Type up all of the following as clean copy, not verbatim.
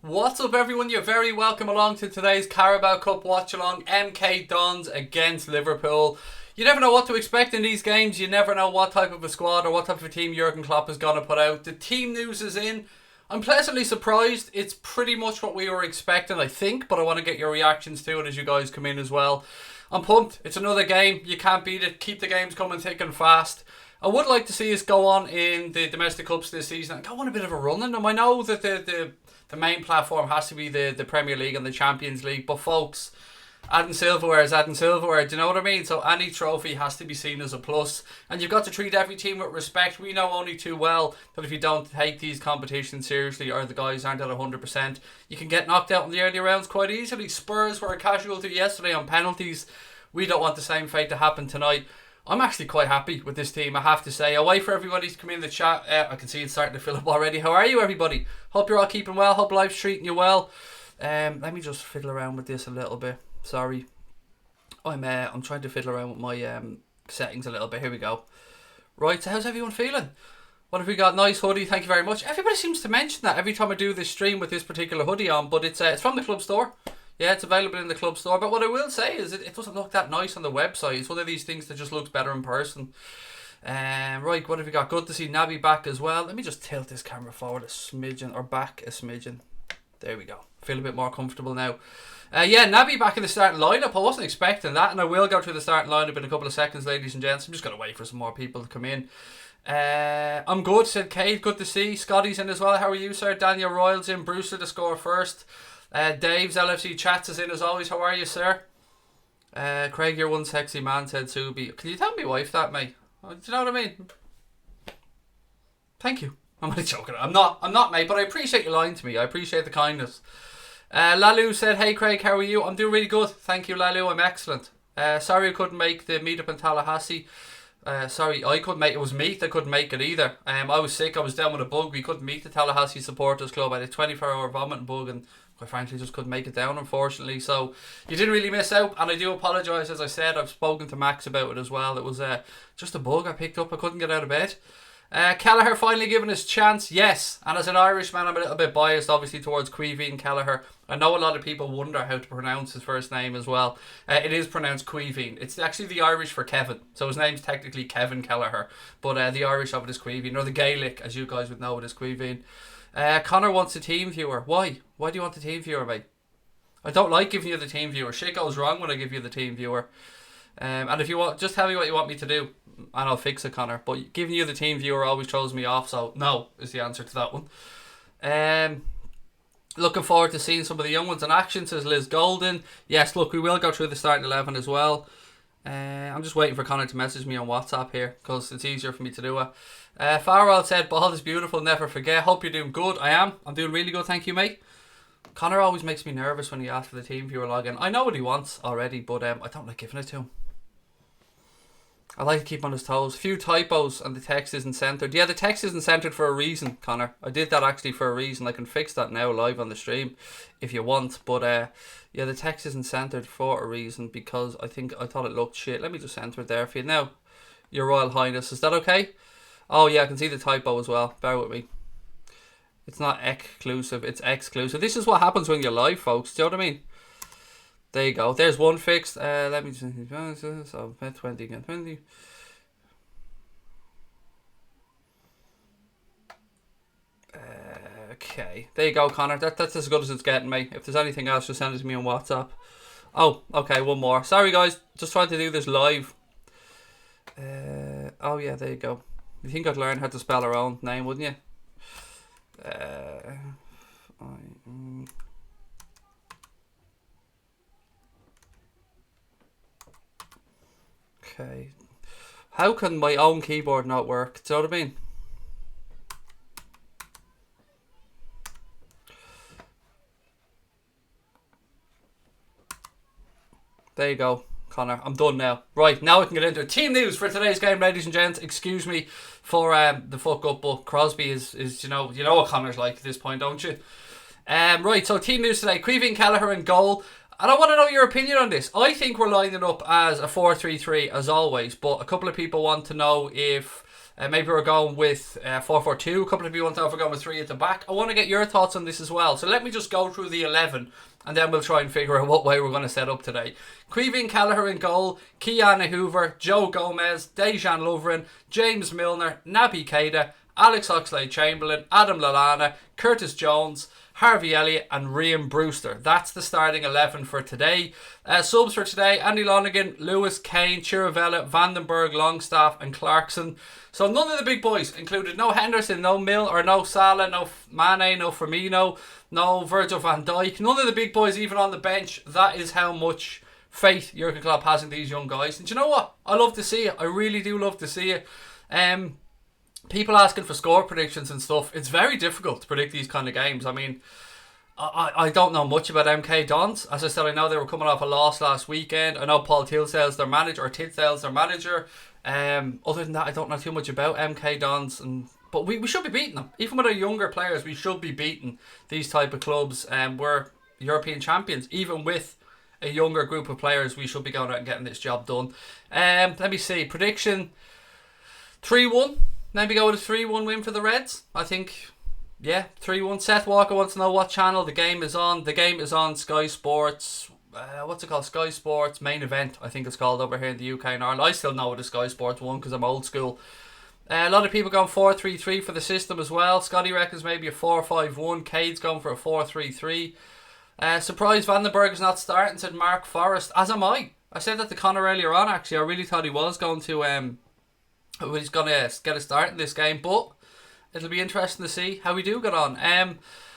What's up, everyone? You're very welcome along to today's Carabao Cup watch-along. MK Dons against Liverpool. You never know what to expect in these games. You never know what type of a squad or what type of a team Jurgen Klopp is going to put out. The team news is in. I'm pleasantly surprised. It's pretty much what we were expecting, I think, but I want to get your reactions to it as you guys come in as well. I'm pumped. It's another game. You can't beat it. Keep the games coming thick and fast. I would like to see us go on in the domestic cups this season and go on a bit of a run in them. I know that the main platform has to be the Premier League and the Champions League, but folks, adding silverware is adding silverware, do you know what I mean? So any trophy has to be seen as a plus, and you've got to treat every team with respect. We know only too well that if you don't take these competitions seriously or the guys aren't at 100%, you can get knocked out in the early rounds quite easily. Spurs were a casualty yesterday on penalties. We don't want the same fate to happen tonight. I'm actually quite happy with this team, I have to say. I'll wait for everybody to come in the chat. I can see it's starting to fill up already. How are you, everybody? Hope you're all keeping well. Hope life's treating you well. Let me just fiddle around with this a little bit. Sorry. I'm trying to fiddle around with my settings a little bit. Here we go. Right, so how's everyone feeling? What have we got? Nice hoodie, thank you very much. Everybody seems to mention that every time I do this stream with this particular hoodie on, but it's from the club store. Yeah, it's available in the club store. But what I will say is it doesn't look that nice on the website. It's one of these things that just looks better in person. Right, what have we got? Good to see Naby back as well. Let me just tilt this camera forward a smidgen, or back a smidgen. There we go. Feel a bit more comfortable now. Yeah, Naby back in the starting lineup. I wasn't expecting that, and I will go through the starting lineup in a couple of seconds, ladies and gents. I'm just going to wait for some more people to come in. I'm good, said Kate. Good to see. Scotty's in as well. How are you, sir? Daniel Royals in. Brewster to score first. Dave's LFC Chats is in as always. How are you, sir? Craig, you're one sexy man, said Subi. Can you tell me wife that, mate? Do you know what I mean? Thank you. I'm only joking. I'm not, mate, but I appreciate you lying to me. I appreciate the kindness. Lalu said, hey Craig, how are you? I'm doing really good. Thank you, Lalu. I'm excellent. Sorry I couldn't make the meetup in Tallahassee. Sorry, I couldn't make it. It was me that couldn't make it either. I was sick. I was down with a bug. We couldn't meet the Tallahassee Supporters Club. I had a 24-hour vomiting bug and quite frankly just couldn't make it down, unfortunately. So you didn't really miss out, and I do apologise. As I said, I've spoken to Max about it as well. It was just a bug I picked up. I couldn't get out of bed. Kelleher finally given his chance, yes. And as an Irishman, I'm a little bit biased, obviously, towards Caoimhín Kelleher. I know a lot of people wonder how to pronounce his first name as well. It is pronounced Caoimhín. It's actually the Irish for Kevin, so his name's technically Kevin Kelleher, but the Irish of it is Caoimhín, or the Gaelic, as you guys would know it, is Caoimhín. Connor wants a team viewer. Why? Why do you want the team viewer, mate? I don't like giving you the team viewer. Shit goes wrong when I give you the team viewer. And if you want, just tell me what you want me to do, and I'll fix it, Connor. But giving you the team viewer always throws me off, so no is the answer to that one. Looking forward to seeing some of the young ones in action, says Liz Golden. Yes, look, we will go through the starting 11 as well. I'm just waiting for Connor to message me on WhatsApp here, because it's easier for me to do it. Farrell said, ball is beautiful, never forget. Hope you're doing good. I am. I'm doing really good, thank you, mate. Connor always makes me nervous when he asks for the team viewer login. I know what he wants already, but I don't like giving it to him. I like to keep him on his toes. A few typos and the text isn't centered. Yeah, the text isn't centered for a reason, Connor. I did that actually for a reason. I can fix that now live on the stream if you want. But yeah, the text isn't centered for a reason because I thought it looked shit. Let me just center it there for you. Now, Your Royal Highness, is that okay? Oh yeah, I can see the typo as well. Bear with me. It's not exclusive, it's exclusive. This is what happens when you're live, folks. Do you know what I mean? There you go. There's one fixed. Let me just... So, 20 again. 20. Okay. There you go, Connor. That's as good as it's getting, mate. If there's anything else, just send it to me on WhatsApp. Oh, okay. One more. Sorry, guys. Just trying to do this live. Oh, yeah. There you go. You think I'd learn how to spell our own name, wouldn't you? Okay. How can my own keyboard not work? Do you know what I mean? There you go, Connor. I'm done now. Right, now we can get into it. Team news for today's game, ladies and gents. Excuse me for the fuck up, but Crosby is you know what Connor's like at this point, don't you? Right, so team news today. Caoimhín Kelleher in goal. And I want to know your opinion on this. I think we're lining up as a 4-3-3 as always, but a couple of people want to know if Maybe we're going with 4-4-2. A couple of you want to know if we're going with 3 at the back. I want to get your thoughts on this as well. So let me just go through the 11 and then we'll try and figure out what way we're going to set up today. Queeveen Kelleher in goal, Kiana Hoover, Joe Gomez, Dejan Lovren, James Milner, Naby Keita, Alex Oxlade-Chamberlain, Adam Lallana, Curtis Jones, Harvey Elliott and Ryan Brewster. That's the starting 11 for today. Subs for today: Andy Lonergan, Lewis, Kane, Chirivella, Vandenberg, Longstaff and Clarkson. So none of the big boys included. No Henderson, no no Salah, no Mane, no Firmino, no Virgil van Dijk. None of the big boys even on the bench. That is how much faith Jurgen Klopp has in these young guys. And do you know what? I love to see it. I really do love to see it. People asking for score predictions and stuff. It's very difficult to predict these kind of games. I mean, I don't know much about MK Dons. As I said, I know they were coming off a loss last weekend. I know Paul Tisdale's their manager, other than that, I don't know too much about MK Dons. But we should be beating them. Even with our younger players, we should be beating these type of clubs. We're European champions. Even with a younger group of players, we should be going out and getting this job done. Let me see. Prediction 3-1. Maybe go with a 3-1 win for the Reds. I think, yeah, 3-1. Seth Walker wants to know what channel the game is on. The game is on Sky Sports. What's it called? Sky Sports Main Event, I think it's called over here in the UK and Ireland. I still know it as Sky Sports 1 because I'm old school. A lot of people going 4-3-3 for the system as well. Scotty reckons maybe a 4-5-1. Cade's going for a 4-3-3. Surprised Vandenberg is not starting, said Mark Forrest. As am I. I said that to Connor earlier on, actually. I really thought he was going to... he's going to get a start in this game, but it'll be interesting to see how we do get on.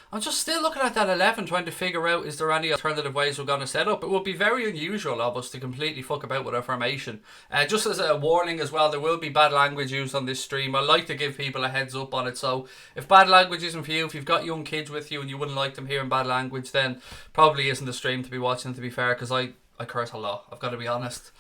I'm just still looking at that 11, trying to figure out is there any alternative ways we're going to set up. It would be very unusual of us to completely fuck about with our formation. Just as a warning as well, there will be bad language used on this stream. I like to give people a heads up on it, so if bad language isn't for you, if you've got young kids with you and you wouldn't like them hearing bad language, then probably isn't the stream to be watching, to be fair, because I curse a lot, I've got to be honest.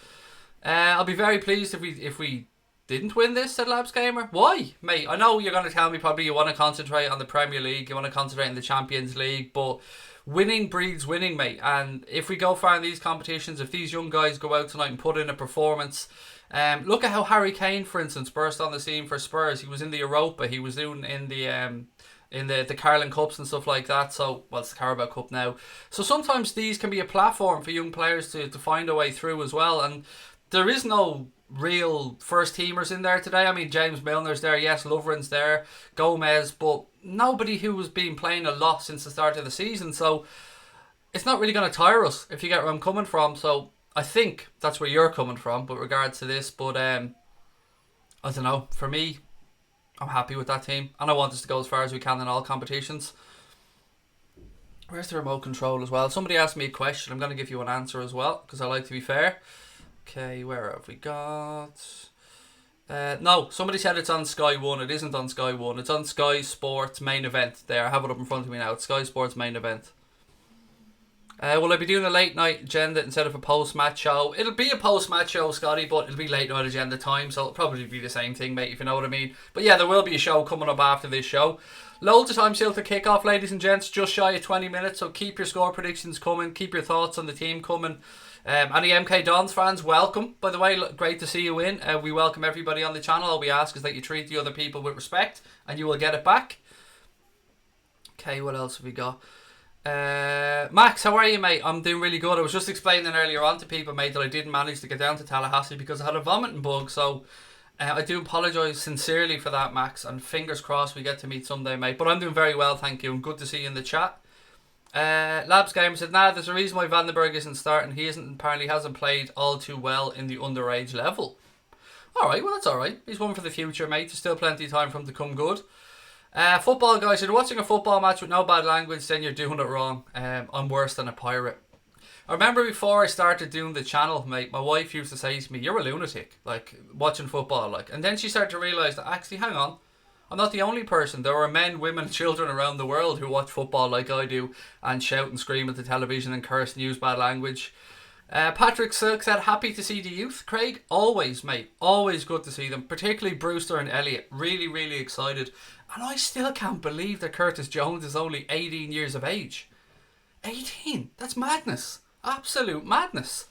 I'll be very pleased if we didn't win this, said Labs Gamer. Why? Mate, I know you're going to tell me probably you want to concentrate on the Premier League, you want to concentrate on the Champions League, but winning breeds winning, mate. And if we go far in these competitions, if these young guys go out tonight and put in a performance, look at how Harry Kane, for instance, burst on the scene for Spurs. He was in the Europa, he was doing in the Carling Cups and stuff like that. So, well, it's the Carabao Cup now. So sometimes these can be a platform for young players to find a way through as well. And there is no real first teamers in there today. I mean, James Milner's there, yes, Lovren's there, Gomez, but nobody who has been playing a lot since the start of the season. So it's not really going to tire us, if you get where I'm coming from. So I think that's where you're coming from with regards to this. But I don't know. For me, I'm happy with that team, and I want us to go as far as we can in all competitions. Where's the remote control as well? Somebody asked me a question. I'm going to give you an answer as well, because I like to be fair. Okay, where have we got? No, somebody said it's on Sky 1. It isn't on Sky 1. It's on Sky Sports Main Event. There, I have it up in front of me now. It's Sky Sports Main Event. Will I be doing a late night agenda instead of a post-match show? It'll be a post-match show, Scotty, but it'll be late night agenda time, so it'll probably be the same thing, mate, if you know what I mean. But yeah, there will be a show coming up after this show. Loads of time still to kick off, ladies and gents. Just shy of 20 minutes, so keep your score predictions coming. Keep your thoughts on the team coming. Any MK Dons fans, welcome. By the way, great to see you in. We welcome everybody on the channel. All we ask is that you treat the other people with respect, and you will get it back. Okay, what else have we got? Max, how are you, mate? I'm doing really good. I was just explaining earlier on to people, mate, that I didn't manage to get down to Tallahassee because I had a vomiting bug. So I do apologise sincerely for that, Max. And fingers crossed we get to meet someday, mate. But I'm doing very well, thank you. And good to see you in the chat. Labs Gamer said, there's a reason why Vandenberg isn't starting. He apparently hasn't played all too well in the underage level. Alright, well that's alright. He's one for the future, mate. There's still plenty of time for him to come good. Football guys, if you're watching a football match with no bad language, then you're doing it wrong. I'm worse than a pirate. I remember before I started doing the channel, mate, my wife used to say to me, you're a lunatic, like, watching football, like. And then she started to realise that, actually, hang on, I'm not the only person. There are men, women, and children around the world who watch football like I do and shout and scream at the television and curse and use bad language. Patrick Silk said, happy to see the youth. Craig, always, mate. Always good to see them. Particularly Brewster and Elliott. Really, really excited. And I still can't believe that Curtis Jones is only 18 years of age. 18? That's madness. Absolute madness.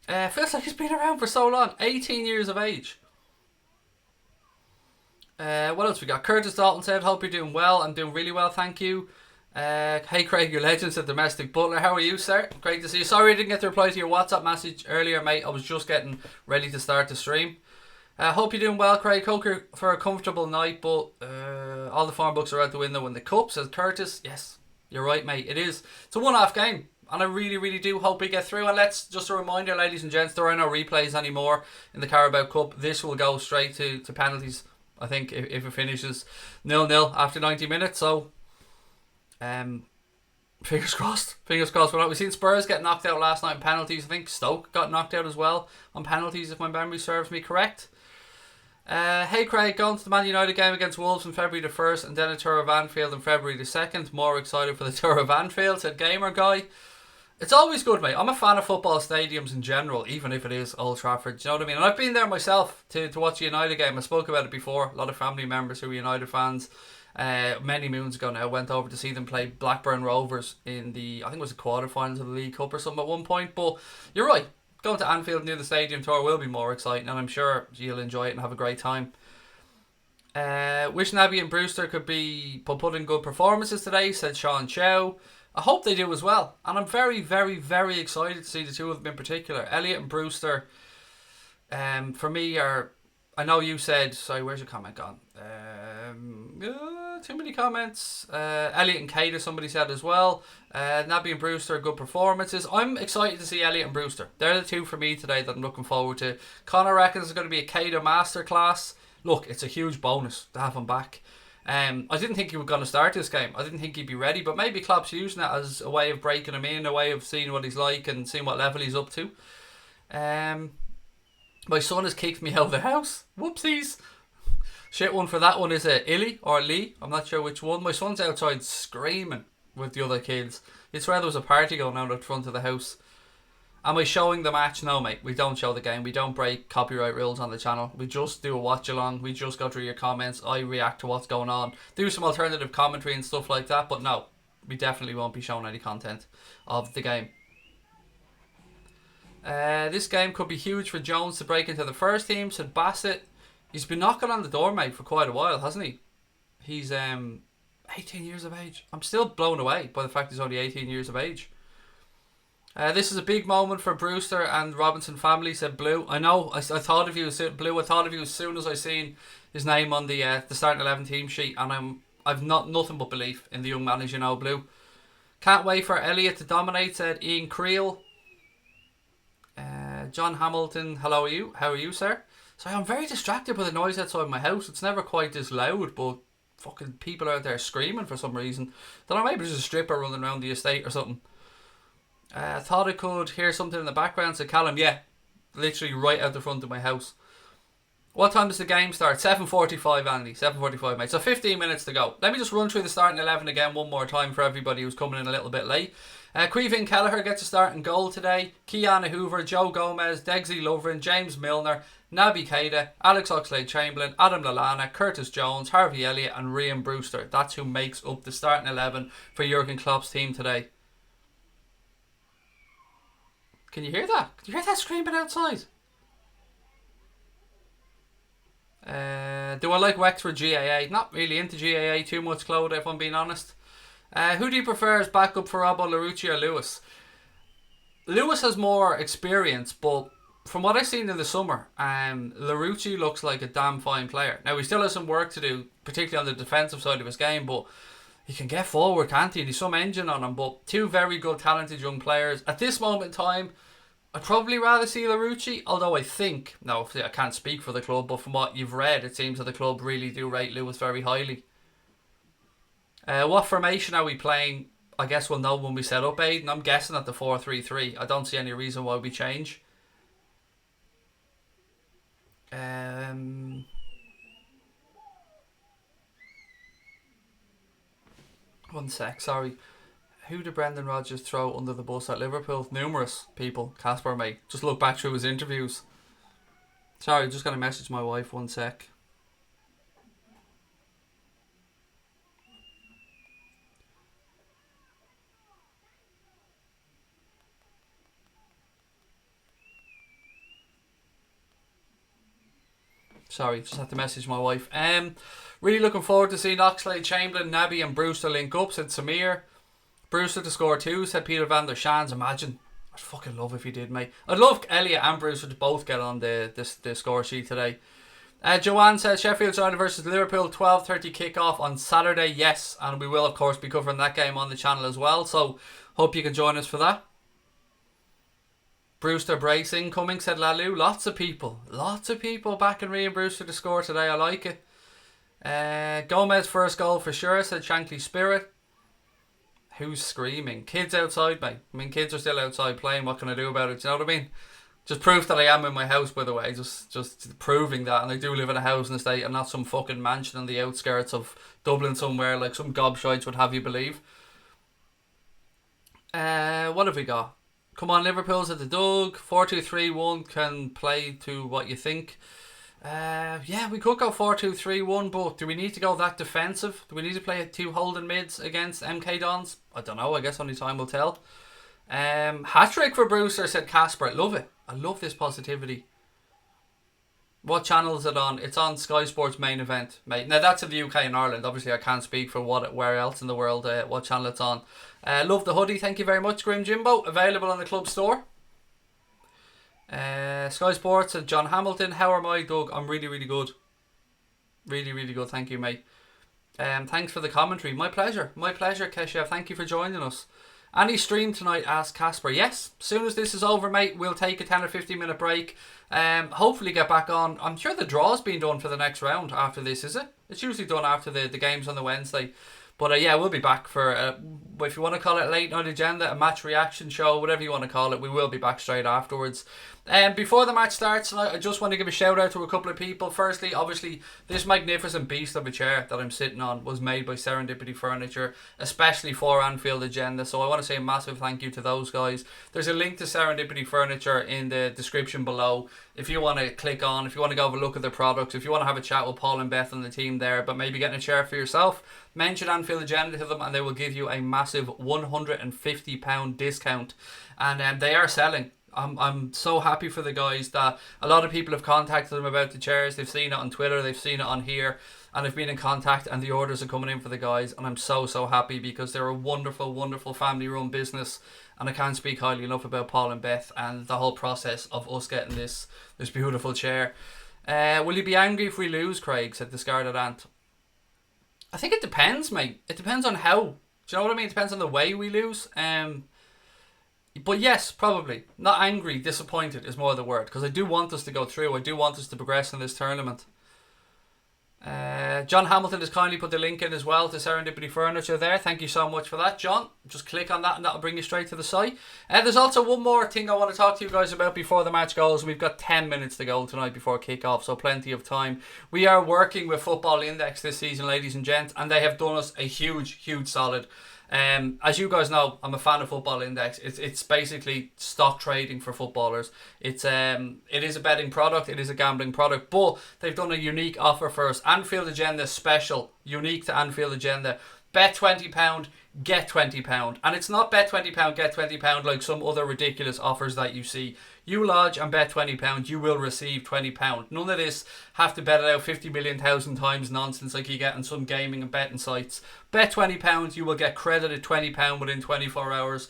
Feels like he's been around for so long. 18 years of age. What else we got? Curtis Dalton said, hope you're doing well. I'm doing really well, thank you. Hey Craig, your legend, said Domestic Butler. How are you, sir? Great to see you. Sorry I didn't get to reply to your WhatsApp message earlier, mate. I was just getting ready to start the stream. Hope you're doing well, Craig. Hope you're for a comfortable night, but all the form books are out the window in the cup, says Curtis. Yes, you're right, mate. It is. It's a one-off game, and I really, really do hope we get through. And let's just a reminder, ladies and gents, there are no replays anymore in the Carabao Cup. This will go straight to penalties, I think, if it finishes 0-0 after 90 minutes. So, fingers crossed. Fingers crossed. We've seen Spurs get knocked out last night in penalties. I think Stoke got knocked out as well on penalties, if my memory serves me correct. Hey Craig, going to the Man United game against Wolves on February the 1st and then a tour of Anfield on February the 2nd. More excited for the tour of Anfield, said Gamer Guy. It's always good, mate. I'm a fan of football stadiums in general, even if it is Old Trafford. Do you know what I mean? And I've been there myself to watch a United game. I spoke about it before. A lot of family members who are United fans. Many moons ago now, went over to see them play Blackburn Rovers in the, I think it was the quarterfinals of the League Cup or something at one point. But you're right. Going to Anfield near the stadium tour will be more exciting, and I'm sure you'll enjoy it and have a great time. Wish Naby and Brewster could put in good performances today, said Sean Chow. I hope they do as well, and I'm very, very, very excited to see the two of them in particular. Elliott and Brewster, for me, are. I know you said. Sorry, where's your comment gone? Too many comments. Elliott and Keita, somebody said as well. Naby and Brewster, good performances. I'm excited to see Elliott and Brewster. They're the two for me today that I'm looking forward to. Connor reckons it's going to be a Keita masterclass. Look, it's a huge bonus to have him back. I didn't think he was going to start this game. I didn't think he'd be ready, but maybe Klopp's using it as a way of breaking him in, a way of seeing what he's like and seeing what level he's up to. My son has kicked me out of the house. Whoopsies. Shit one for that one. Is it Illy or Lee? I'm not sure which one. My son's outside screaming with the other kids. You'd swear there was a party going on at the front of the house. Am I showing the match? No, mate. We don't show the game. We don't break copyright rules on the channel. We just do a watch along. We just go through your comments. I react to what's going on. Do some alternative commentary and stuff like that. But no, we definitely won't be showing any content of the game. This game could be huge for Jones to break into the first team, said Bassett. He's been knocking on the door, mate, for quite a while, hasn't he? He's 18 years of age. I'm still blown away by the fact he's only 18 years of age. This is a big moment for Brewster and Robinson family, said Blue. I know, I thought of you, Blue. I thought of you as soon as I seen his name on the starting 11 team sheet, and I've nothing but belief in the young man, as you know, Blue. Can't wait for Elliott to dominate, said Ian Creel. John Hamilton, hello, how are you, sir? So I'm very distracted by the noise outside my house. It's never quite this loud, but fucking people out there screaming for some reason. Don't know, maybe there's a stripper running around the estate or something. Thought I could hear something in the background, said Callum. Yeah, literally right out the front of my house. What time does the game start? 7:45, Andy. 7:45, mate. So 15 minutes to go. Let me just run through the starting 11 again one more time for everybody who's coming in a little bit late. Queevin Kelleher gets a start in goal today. Kiana Hoover, Joe Gomez, Degsley Lovren, James Milner, Naby Keita, Alex Oxlade-Chamberlain, Adam Lallana, Curtis Jones, Harvey Elliott and Ryan Brewster. That's who makes up the starting 11 for Jurgen Klopp's team today. Can you hear that? Can you hear that screaming outside? Do I like Wexford GAA? Not really into GAA too much, Claude, if I'm being honest. Who do you prefer as backup for Robbo, Larouci or Lewis? Lewis has more experience, but from what I've seen in the summer, Larouci looks like a damn fine player. Now, he still has some work to do, particularly on the defensive side of his game, but he can get forward, can't he? And he's some engine on him, but two very good, talented young players. At this moment in time, I'd probably rather see Larouci, although I think, no, I can't speak for the club, but from what you've read, it seems that the club really do rate Lewis very highly. What formation are we playing? I guess we'll know when we set up, Aiden. I'm guessing at the 4-3-3. I don't see any reason why we change. One sec, sorry. Who did Brendan Rodgers throw under the bus at Liverpool? Numerous people. Casper, mate. Just look back through his interviews. Sorry, just going to message my wife. One sec. Sorry, just had to message my wife. Really looking forward to seeing Oxlade-Chamberlain, Naby and Brewster link up, said Samir. Brewster to score 2, said Peter van der Schaans. Imagine. I'd fucking love if he did, mate. I'd love Elliot and Brewster to both get on the score sheet today. Joanne says Sheffield United versus Liverpool, 12:30 kickoff on Saturday. Yes, and we will of course be covering that game on the channel as well, so hope you can join us for that. Brewster brace incoming, said Lalu. Lots of people backing Ryan Brewster to score today. I like it. Gomez first goal for sure, said Shankly Spirit. Who's screaming? Kids outside, mate. I mean, kids are still outside playing. What can I do about it? Do you know what I mean? Just proof that I am in my house, by the way. Just proving that. And I do live in a housing estate and not some fucking mansion on the outskirts of Dublin somewhere like some gobshites would have you believe. What have we got? Come on, Liverpool's at the Doug. 4-2-3-1 can play to what you think. Yeah, we could go 4-2-3-1, but do we need to go that defensive? Do we need to play 2 holding mids against MK Dons? I don't know. I guess only time will tell. Hat-trick for Brewster, said Casper. Love it. I love this positivity. What channel is it on? It's on Sky Sports main event, mate. Now that's in the UK and Ireland. Obviously I can't speak for where else in the world, what channel it's on. Love the hoodie. Thank you very much, Grim Jimbo. Available on the club store. Sky Sports and John Hamilton. How am I, Doug? I'm really, really good. Really, really good. Thank you, mate. Thanks for the commentary. My pleasure. My pleasure, Keshev. Thank you for joining us. Any stream tonight? Asked Casper. Yes. As soon as this is over, mate, we'll take a 10 or 15 minute break. Hopefully get back on. I'm sure the draw's been done for the next round after this, is it? It's usually done after the games on the Wednesday. But yeah, we'll be back for, if you want to call it a late night agenda, a match reaction show, whatever you want to call it, we will be back straight afterwards. Before the match starts tonight, I just want to give a shout out to a couple of people. Firstly, obviously, this magnificent beast of a chair that I'm sitting on was made by Serendipity Furniture, especially for Anfield Agenda. So I want to say a massive thank you to those guys. There's a link to Serendipity Furniture in the description below. If you want to click on, if you want to go have a look at their products, if you want to have a chat with Paul and Beth and the team there, but maybe getting a chair for yourself, mention Anfield Agenda to them and they will give you a massive £150 discount. And they are selling. I'm so happy for the guys that a lot of people have contacted them about the chairs. They've seen it on Twitter, they've seen it on here, and they've been in contact, and the orders are coming in for the guys, and I'm so happy because they're a wonderful family run business, and I can't speak highly enough about Paul and Beth and the whole process of us getting this beautiful chair. Will you be angry if we lose, Craig? Said Discarded Ant. I think it depends, mate. It depends on how. Do you know what I mean? It depends on the way we lose. But yes, probably. Not angry, disappointed is more the word. Because I do want us to go through. I do want us to progress in this tournament. John Hamilton has kindly put the link in as well to Serendipity Furniture there. Thank you so much for that, John. Just click on that and that'll bring you straight to the site. There's also one more thing I want to talk to you guys about before the match goes. We've got 10 minutes to go tonight before kick-off, so plenty of time. We are working with Football Index this season, ladies and gents, and they have done us a huge solid. As you guys know, I'm a fan of Football Index. It's basically stock trading for footballers. It is a betting product, it is a gambling product, but they've done a unique offer for us. Anfield Agenda special, unique to Anfield Agenda. Bet £20, get £20. And it's not bet £20, get £20 like some other ridiculous offers that you see. You lodge and bet £20, you will receive £20. None of this have to bet it out 50 million thousand times nonsense like you get on some gaming and betting sites. Bet £20, you will get credited £20 within 24 hours.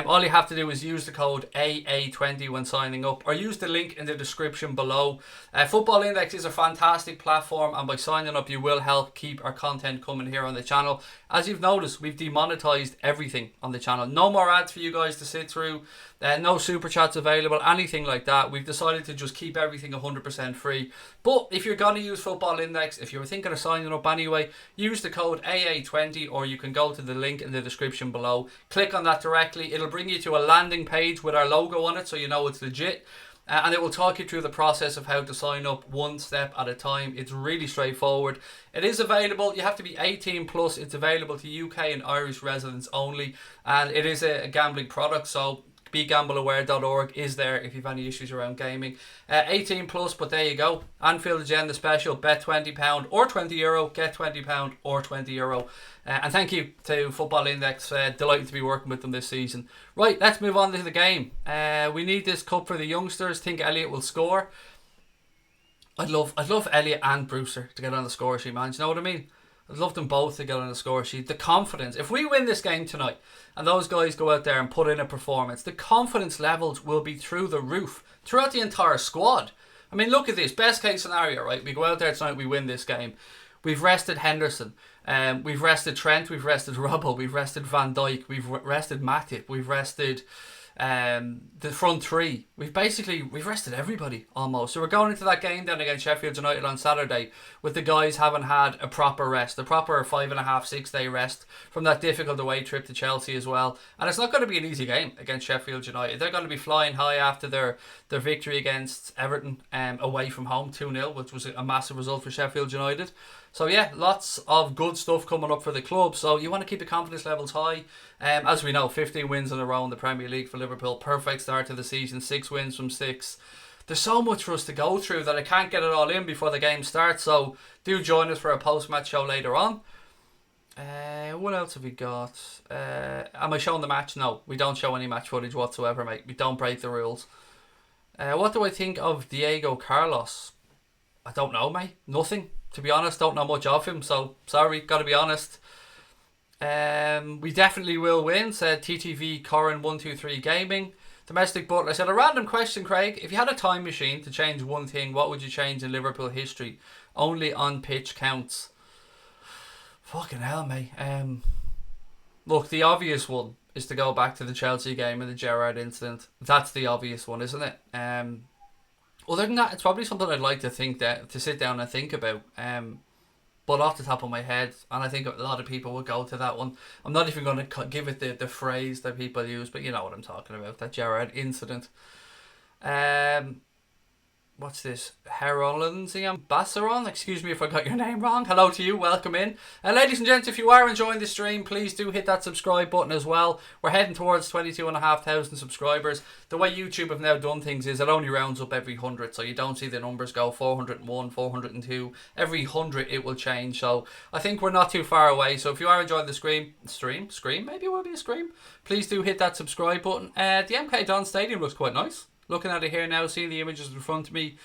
All you have to do is use the code AA20 when signing up, or use the link in the description below. Football Index is a fantastic platform, and by signing up you will help keep our content coming here on the channel. As you've noticed, we've demonetized everything on the channel. No more ads for you guys to sit through. No super chats available, anything like that. We've decided to just keep everything 100% free. But if you're going to use Football Index, if you're thinking of signing up anyway, use the code AA20, or you can go to the link in the description below. Click on that directly. It'll bring you to a landing page with our logo on it, so you know it's legit. And it will talk you through the process of how to sign up one step at a time. It's really straightforward. It is available. You have to be 18 plus. It's available to UK and Irish residents only. And it is a gambling product, so begambleaware.org is there if you've any issues around gaming. 18 plus, but there you go. Anfield Agenda special, bet £20 or €20, get £20 or €20. And thank you to Football Index. Delighted to be working with them this season. Right, let's move on to the game. We need this cup for the youngsters. Think Elliot will score. I'd love Elliot and Brewster to get on the score sheet, man. Do you know what I mean? I'd love them both to get on the score sheet. The confidence. If we win this game tonight and those guys go out there and put in a performance, the confidence levels will be through the roof throughout the entire squad. I mean, look at this. Best case scenario, right? We go out there tonight, we win this game. We've rested Henderson. We've rested Trent. We've rested Robbo. We've rested Van Dijk. We've rested Matip. We've rested the front three. We've rested everybody almost. So we're going into that game then against Sheffield United on Saturday with the guys having had a proper rest, a proper 5.5-6 day rest from that difficult away trip to Chelsea as well. And it's not going to be an easy game against Sheffield United. They're going to be flying high after their victory against Everton away from home 2-0, which was a massive result for Sheffield United. So yeah, lots of good stuff coming up for the club. So you want to keep the confidence levels high. As we know, 15 wins in a row in the Premier League for Liverpool. Perfect start to the season. 6 wins from 6. There's so much for us to go through that I can't get it all in before the game starts. So do join us for a post-match show later on. What else have we got? Am I showing the match? No, we don't show any match footage whatsoever, mate. We don't break the rules. What do I think of Diego Carlos? I don't know, mate. Nothing. To be honest, don't know much of him, so sorry, gotta be honest. We definitely will win, said TTV Corin 123 Gaming. Domestic Butler said, a random question, Craig. If you had a time machine to change one thing, what would you change in Liverpool history? Only on pitch counts. Fucking hell, mate. Look, the obvious one is to go back to the Chelsea game and the Gerrard incident. That's the obvious one, isn't it? Other than that, it's probably something I'd like to sit down and think about. But off the top of my head, and I think a lot of people would go to that one. I'm not even going to give it the phrase that people use, but you know what I'm talking about, that Gerrard incident. What's this? Herolunzium Bassaron? Excuse me if I got your name wrong. Hello to you. Welcome in. Ladies and gents, if you are enjoying the stream, please do hit that subscribe button as well. We're heading towards 22,500 subscribers. The way YouTube have now done things is it only rounds up every 100. So you don't see the numbers go 401, 402. Every 100 it will change. So I think we're not too far away. So if you are enjoying the stream, maybe it will be a scream. Please do hit that subscribe button. The MK Don Stadium looks quite nice. Looking at it here now, seeing the images in front of me,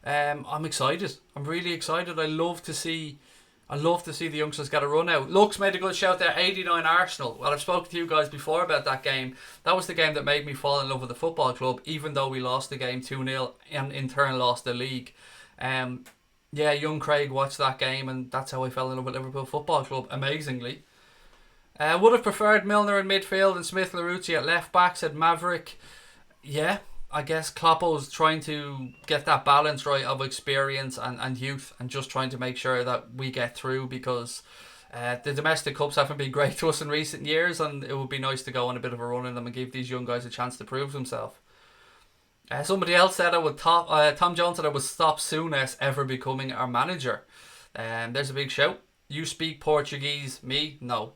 I'm excited. I'm really excited. I love to see the youngsters get a run out. Lux made a good shout there. 89 Arsenal. Well, I've spoken to you guys before about that game. That was the game that made me fall in love with the football club, even though we lost the game 2-0 and in turn lost the league. Yeah, young Craig watched that game, and that's how I fell in love with Liverpool Football Club. Amazingly. Would have preferred Milner in midfield and Smith Larouci at left back, said Maverick. Yeah. I guess Kloppo's trying to get that balance right of experience and youth, and just trying to make sure that we get through, because the domestic cups haven't been great to us in recent years, and it would be nice to go on a bit of a run in them and give these young guys a chance to prove themselves. Somebody else said Tom Jones said I would stop Souness ever becoming our manager. There's a big shout. You speak Portuguese, me? No.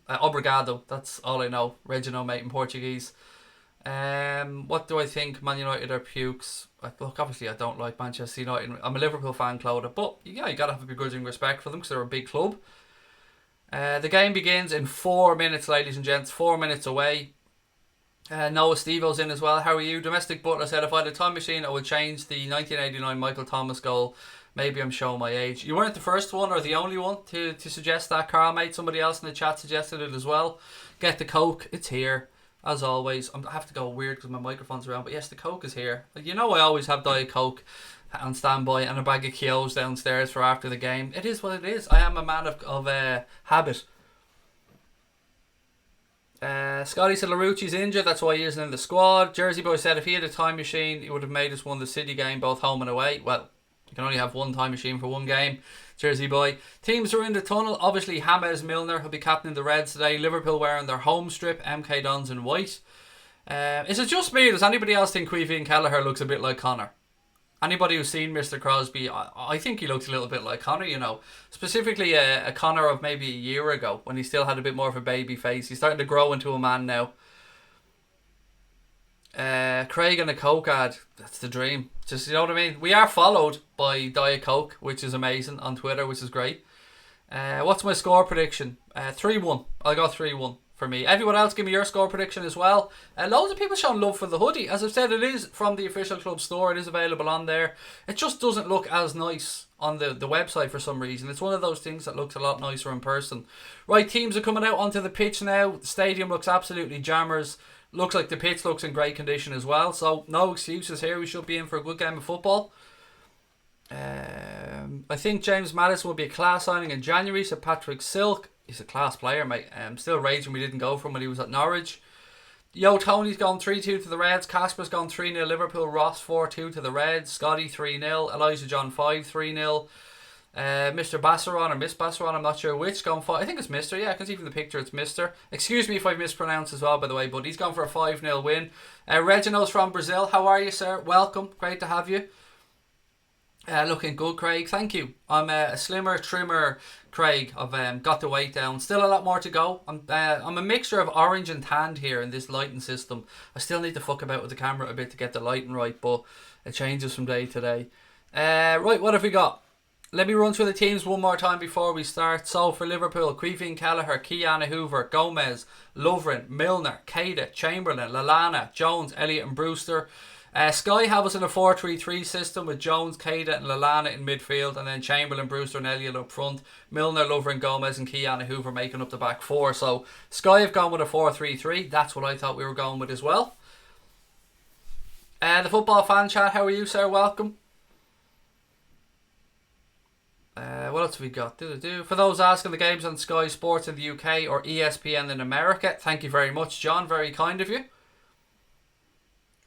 Obrigado, that's all I know. Regino, mate, in Portuguese. What do I think? Man United are pukes. Look, obviously I don't like Manchester United. I'm a Liverpool fan, Clodagh, but yeah, you gotta have a begrudging respect for them because they're a big club. The game begins in 4 minutes, ladies and gents. 4 minutes away. Noah Stevo's in as well. How are you? Domestic Butler said, if I had a time machine, I would change the 1989 Michael Thomas goal. Maybe I'm showing my age. You weren't the first one or the only one to suggest that, Carl, mate. Somebody else in the chat suggested it as well. Get the Coke. It's here. As always, I have to go weird because my microphone's around, but yes, the Coke is here. You know I always have Diet Coke on standby and a bag of Kyo's downstairs for after the game. It is what it is. I am a man of habit. Scotty said Larouci's injured, that's why he isn't in the squad. Jersey Boy said if he had a time machine, he would have made us won the City game both home and away. Well, you can only have one time machine for one game. Jersey Boy. Teams are in the tunnel. Obviously, James Milner will be captaining the Reds today. Liverpool wearing their home strip. MK Dons in white. Is it just me? Does anybody else think Queevy Kelleher looks a bit like Connor? Anybody who's seen Mr. Crosby, I think he looks a little bit like Connor, you know. Specifically a Connor of maybe a year ago when he still had a bit more of a baby face. He's starting to grow into a man now. Craig and a Coke ad, that's the dream. Just, you know what I mean? We are followed by Diet Coke, which is amazing, on Twitter, which is great. What's my score prediction? 3-1. I'll go 3-1. for me. Everyone else, give me your score prediction as well. Loads of people showing love for the hoodie. As I've said, it is from the official club store. It is available on there. It just doesn't look as nice on the website for some reason. It's one of those things that looks a lot nicer in person. Right, teams are coming out onto the pitch now. The stadium looks absolutely jammers. Looks like the pitch looks in great condition as well. So no excuses here. We should be in for a good game of football. I think James Maddison will be a class signing in January, said Patrick Silk. He's a class player, mate. Still raging we didn't go for him when he was at Norwich. Yo, Tony's gone 3-2 to the Reds. Casper's gone 3-0 Liverpool. Ross 4-2 to the Reds. Scotty 3-0. Elijah John 5-3-0. Mr. Bassaron or Miss Bassaron, I'm not sure which, gone 5. I think it's Mr. Yeah, I can see from the picture it's Mr. Excuse me if I've mispronounced as well, by the way, but he's gone for a 5-0 win. Reginald's from Brazil. How are you, sir? Welcome. Great to have you. Looking good, Craig. Thank you. I'm a slimmer, trimmer Craig. I've got the weight down. Still a lot more to go. I'm a mixture of orange and tanned here in this lighting system. I still need to fuck about with the camera a bit to get the lighting right, but it changes from day to day. Right, what have we got? Let me run through the teams one more time before we start. So for Liverpool, Queefin Kelleher, Kiana Hoover, Gomez, Lovren, Milner, Keita, Chamberlain, Lallana, Jones, Elliott and Brewster. Sky have us in a 4-3-3 system with Jones, Keita and Lallana in midfield, and then Chamberlain, Brewster and Elliott up front. Milner, Lovren, Gomez and Kiana Hoover making up the back four. So Sky have gone with a 4-3-3. That's what I thought we were going with as well. The football fan chat, how are you, sir? Welcome. What else have we got? For those asking, the games on Sky Sports in the UK or ESPN in America. Thank you very much, John. Very kind of you.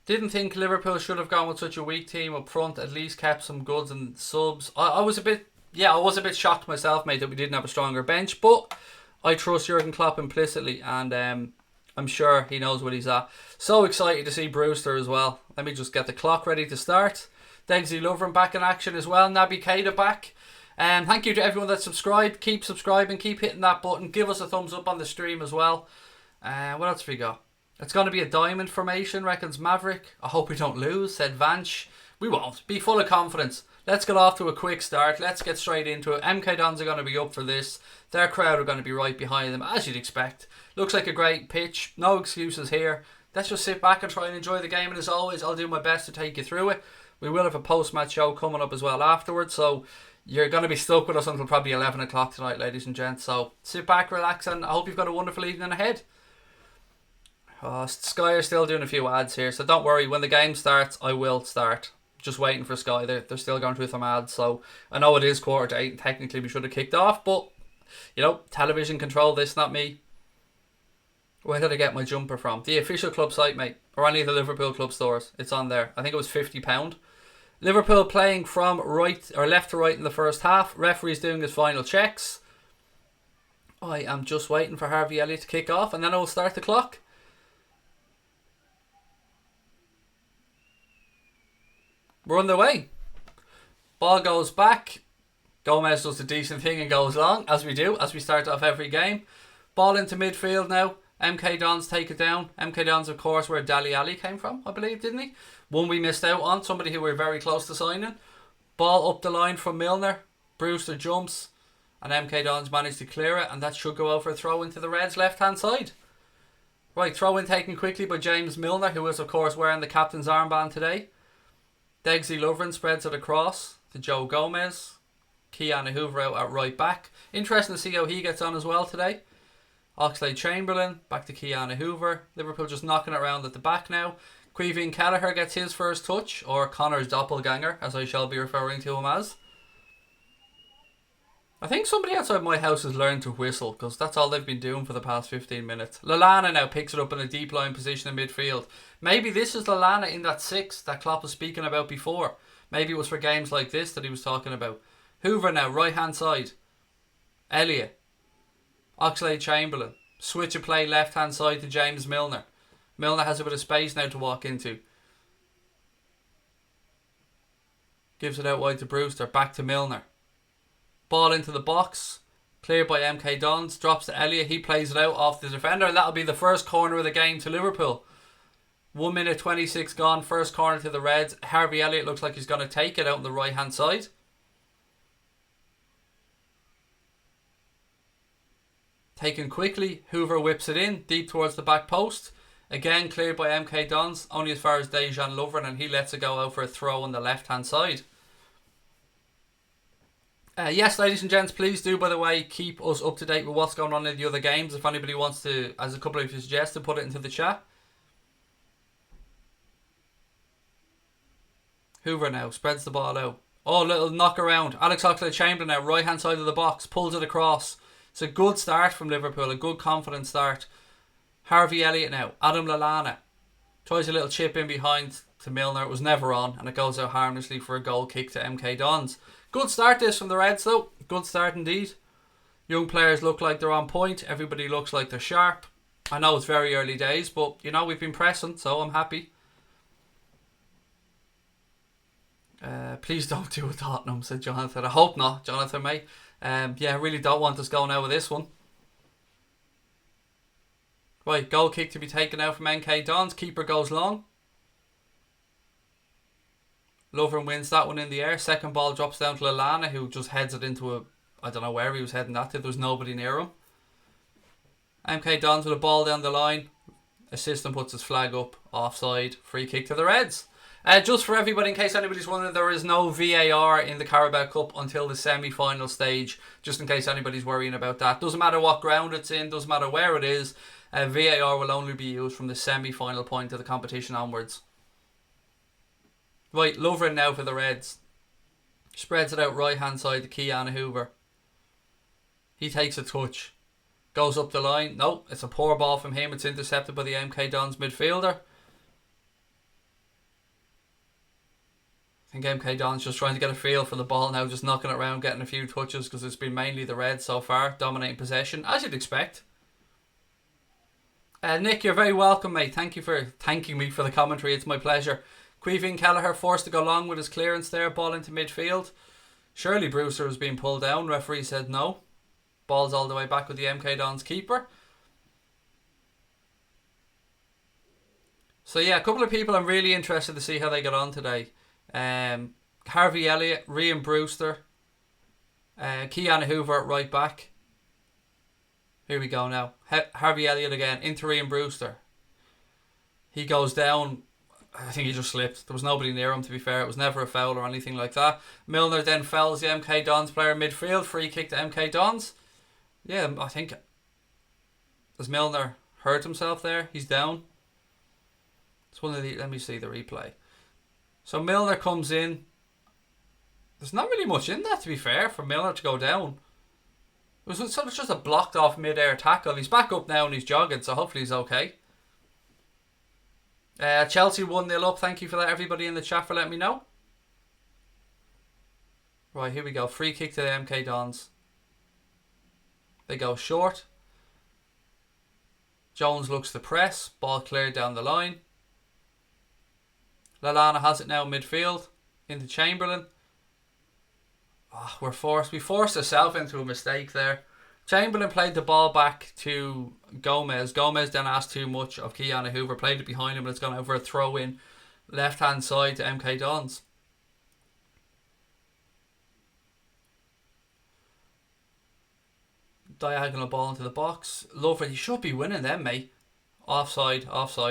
Didn't think Liverpool should have gone with such a weak team up front. At least kept some goods and subs. I was a bit shocked myself, mate, that we didn't have a stronger bench. But I trust Jurgen Klopp implicitly, and I'm sure he knows what he's at. So excited to see Brewster as well. Let me just get the clock ready to start. Degsy Lovren back in action as well. Naby Keita back. Thank you to everyone that subscribed. Keep subscribing. Keep hitting that button. Give us a thumbs up on the stream as well. What else have we got? It's going to be a diamond formation, reckons Maverick. I hope we don't lose, said Vanch. We won't. Be full of confidence. Let's get off to a quick start. Let's get straight into it. MK Dons are going to be up for this. Their crowd are going to be right behind them, as you'd expect. Looks like a great pitch. No excuses here. Let's just sit back and try and enjoy the game. And as always, I'll do my best to take you through it. We will have a post-match show coming up as well afterwards. So you're going to be stuck with us until probably 11 o'clock tonight, ladies and gents. So sit back, relax, and I hope you've got a wonderful evening ahead. Sky are still doing a few ads here, so don't worry. When the game starts, I will start. Just waiting for Sky. They're still going through some ads, so I know it is 7:45 and technically we should have kicked off, but you know, television control this, not me. Where did I get my jumper from? The official club site, mate, or any of the Liverpool club stores. It's on there. I think it was £50. Liverpool playing from right or left to right in the first half. Referee's doing his final checks. I am just waiting for Harvey Elliott to kick off, and then I will start the clock. We're on the way. Ball goes back. Gomez does a decent thing and goes long, as we do, as we start off every game. Ball into midfield now. MK Dons take it down. MK Dons, of course, where Dali Ali came from, I believe, didn't he? One we missed out on, somebody who we're very close to signing. Ball up the line from Milner. Brewster jumps, and MK Dons managed to clear it, and that should go out for a throw into the Reds' left-hand side. Right, throw in taken quickly by James Milner, who is, of course, wearing the captain's armband today. Degsy Lovren spreads it across to Joe Gomez. Kiana Hoover out at right back. Interesting to see how he gets on as well today. Oxlade-Chamberlain back to Kiana Hoover. Liverpool just knocking it around at the back now. Queefin Kelleher gets his first touch, or Connor's doppelganger, as I shall be referring to him as. I think somebody outside my house has learned to whistle, because that's all they've been doing for the past 15 minutes. Lallana now picks it up in a deep line position in midfield. Maybe this is Lallana in that 6 that Klopp was speaking about before. Maybe it was for games like this that he was talking about. Hoover now, right hand side. Elliott. Oxlade-Chamberlain. Switch of play left hand side to James Milner. Milner has a bit of space now to walk into. Gives it out wide to Brewster. Back to Milner. Ball into the box. Cleared by MK Dons. Drops to Elliott. He plays it out off the defender. And that'll be the first corner of the game to Liverpool. 1 minute 26 gone. First corner to the Reds. Harvey Elliott looks like he's going to take it out on the right hand side. Taken quickly, Hoover whips it in, deep towards the back post. Again cleared by MK Dons, only as far as Dejan Lovren, and he lets it go out for a throw on the left hand side. Yes, ladies and gents, please do, by the way, keep us up to date with what's going on in the other games. If anybody wants to, as a couple of you suggested, put it into the chat. Hoover now spreads the ball out. Oh, little knock around. Alex Oxlade-Chamberlain now, right hand side of the box, pulls it across. It's a good start from Liverpool, a good confident start. Harvey Elliott now, Adam Lallana tries a little chip in behind to Milner. It was never on, and it goes out harmlessly for a goal kick to MK Dons. Good start this from the Reds though. Good start indeed. Young players look like they're on point. Everybody looks like they're sharp. I know it's very early days, but you know, we've been pressing, so I'm happy. Please don't do a Tottenham, said Jonathan. I hope not, Jonathan, mate. Yeah, I really don't want us going out with this one. Right, goal kick to be taken out from MK Dons. Keeper goes long. Lovren wins that one in the air. Second ball drops down to Lallana, who just heads it into a... I don't know where he was heading that to. There was nobody near him. MK Dons with a ball down the line. Assistant puts his flag up. Offside. Free kick to the Reds. Just for everybody, in case anybody's wondering, there is no VAR in the Carabao Cup until the semi-final stage. Just in case anybody's worrying about that. Doesn't matter what ground it's in. Doesn't matter where it is. VAR will only be used from the semi-final point of the competition onwards. Right, Lovren now for the Reds. Spreads it out right hand side to Keanu Hoover. He takes a touch. Goes up the line. No, it's a poor ball from him. It's intercepted by the MK Dons midfielder. I think MK Dons just trying to get a feel for the ball now. Just knocking it around, getting a few touches, because it's been mainly the Reds so far. Dominating possession, as you'd expect. Nick, you're very welcome, mate. Thank you for thanking me for the commentary. It's my pleasure. Queeving Kelleher forced to go long with his clearance there. Ball into midfield. Surely Brewster was being pulled down. Referee said no. Ball's all the way back with the MK Dons keeper. So yeah, a couple of people I'm really interested to see how they get on today. Harvey Elliott, Ryan Brewster, Keanu Hoover at right back. Here we go now. Harvey Elliott again into Ryan Brewster. He goes down. I think he just slipped. There was nobody near him, to be fair. It was never a foul or anything like that. Milner then fouls the MK Dons player midfield. Free kick to MK Dons. Yeah, I think... Has Milner hurt himself there? He's down. It's one of the... Let me see the replay. So Milner comes in. There's not really much in that, to be fair, for Milner to go down. It was sort of just a blocked off mid-air tackle. He's back up now and he's jogging, so hopefully he's okay. Chelsea 1-0 up. Thank you for that, everybody in the chat, for letting me know. Right, here we go. Free kick to the MK Dons. They go short. Jones looks to press. Ball cleared down the line. Lallana has it now midfield. Into Chamberlain. Oh, we forced ourselves into a mistake there. Chamberlain played the ball back to Gomez. Gomez then asked too much of Keanu Hoover. Played it behind him and it's gone over a throw in left hand side to MK Dons. Diagonal ball into the box. Lovren, he should be winning them, mate. Offside.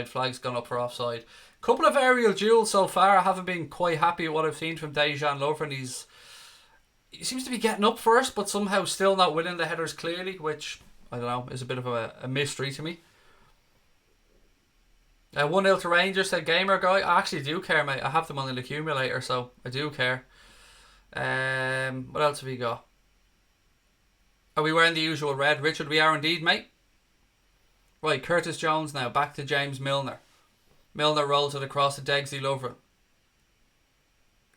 Flag's gone up for offside. Couple of aerial duels so far. I haven't been quite happy with what I've seen from Dejan Lovren. He seems to be getting up first, but somehow still not winning the headers clearly, which, I don't know, is a bit of a mystery to me. 1-0 to Rangers, said Gamer Guy. I actually do care, mate. I have them on the accumulator, so I do care. What else have we got? Are we wearing the usual red? Richard, we are indeed, mate. Right, Curtis Jones now. Back to James Milner. Milner rolls it across to Degsy Lovren.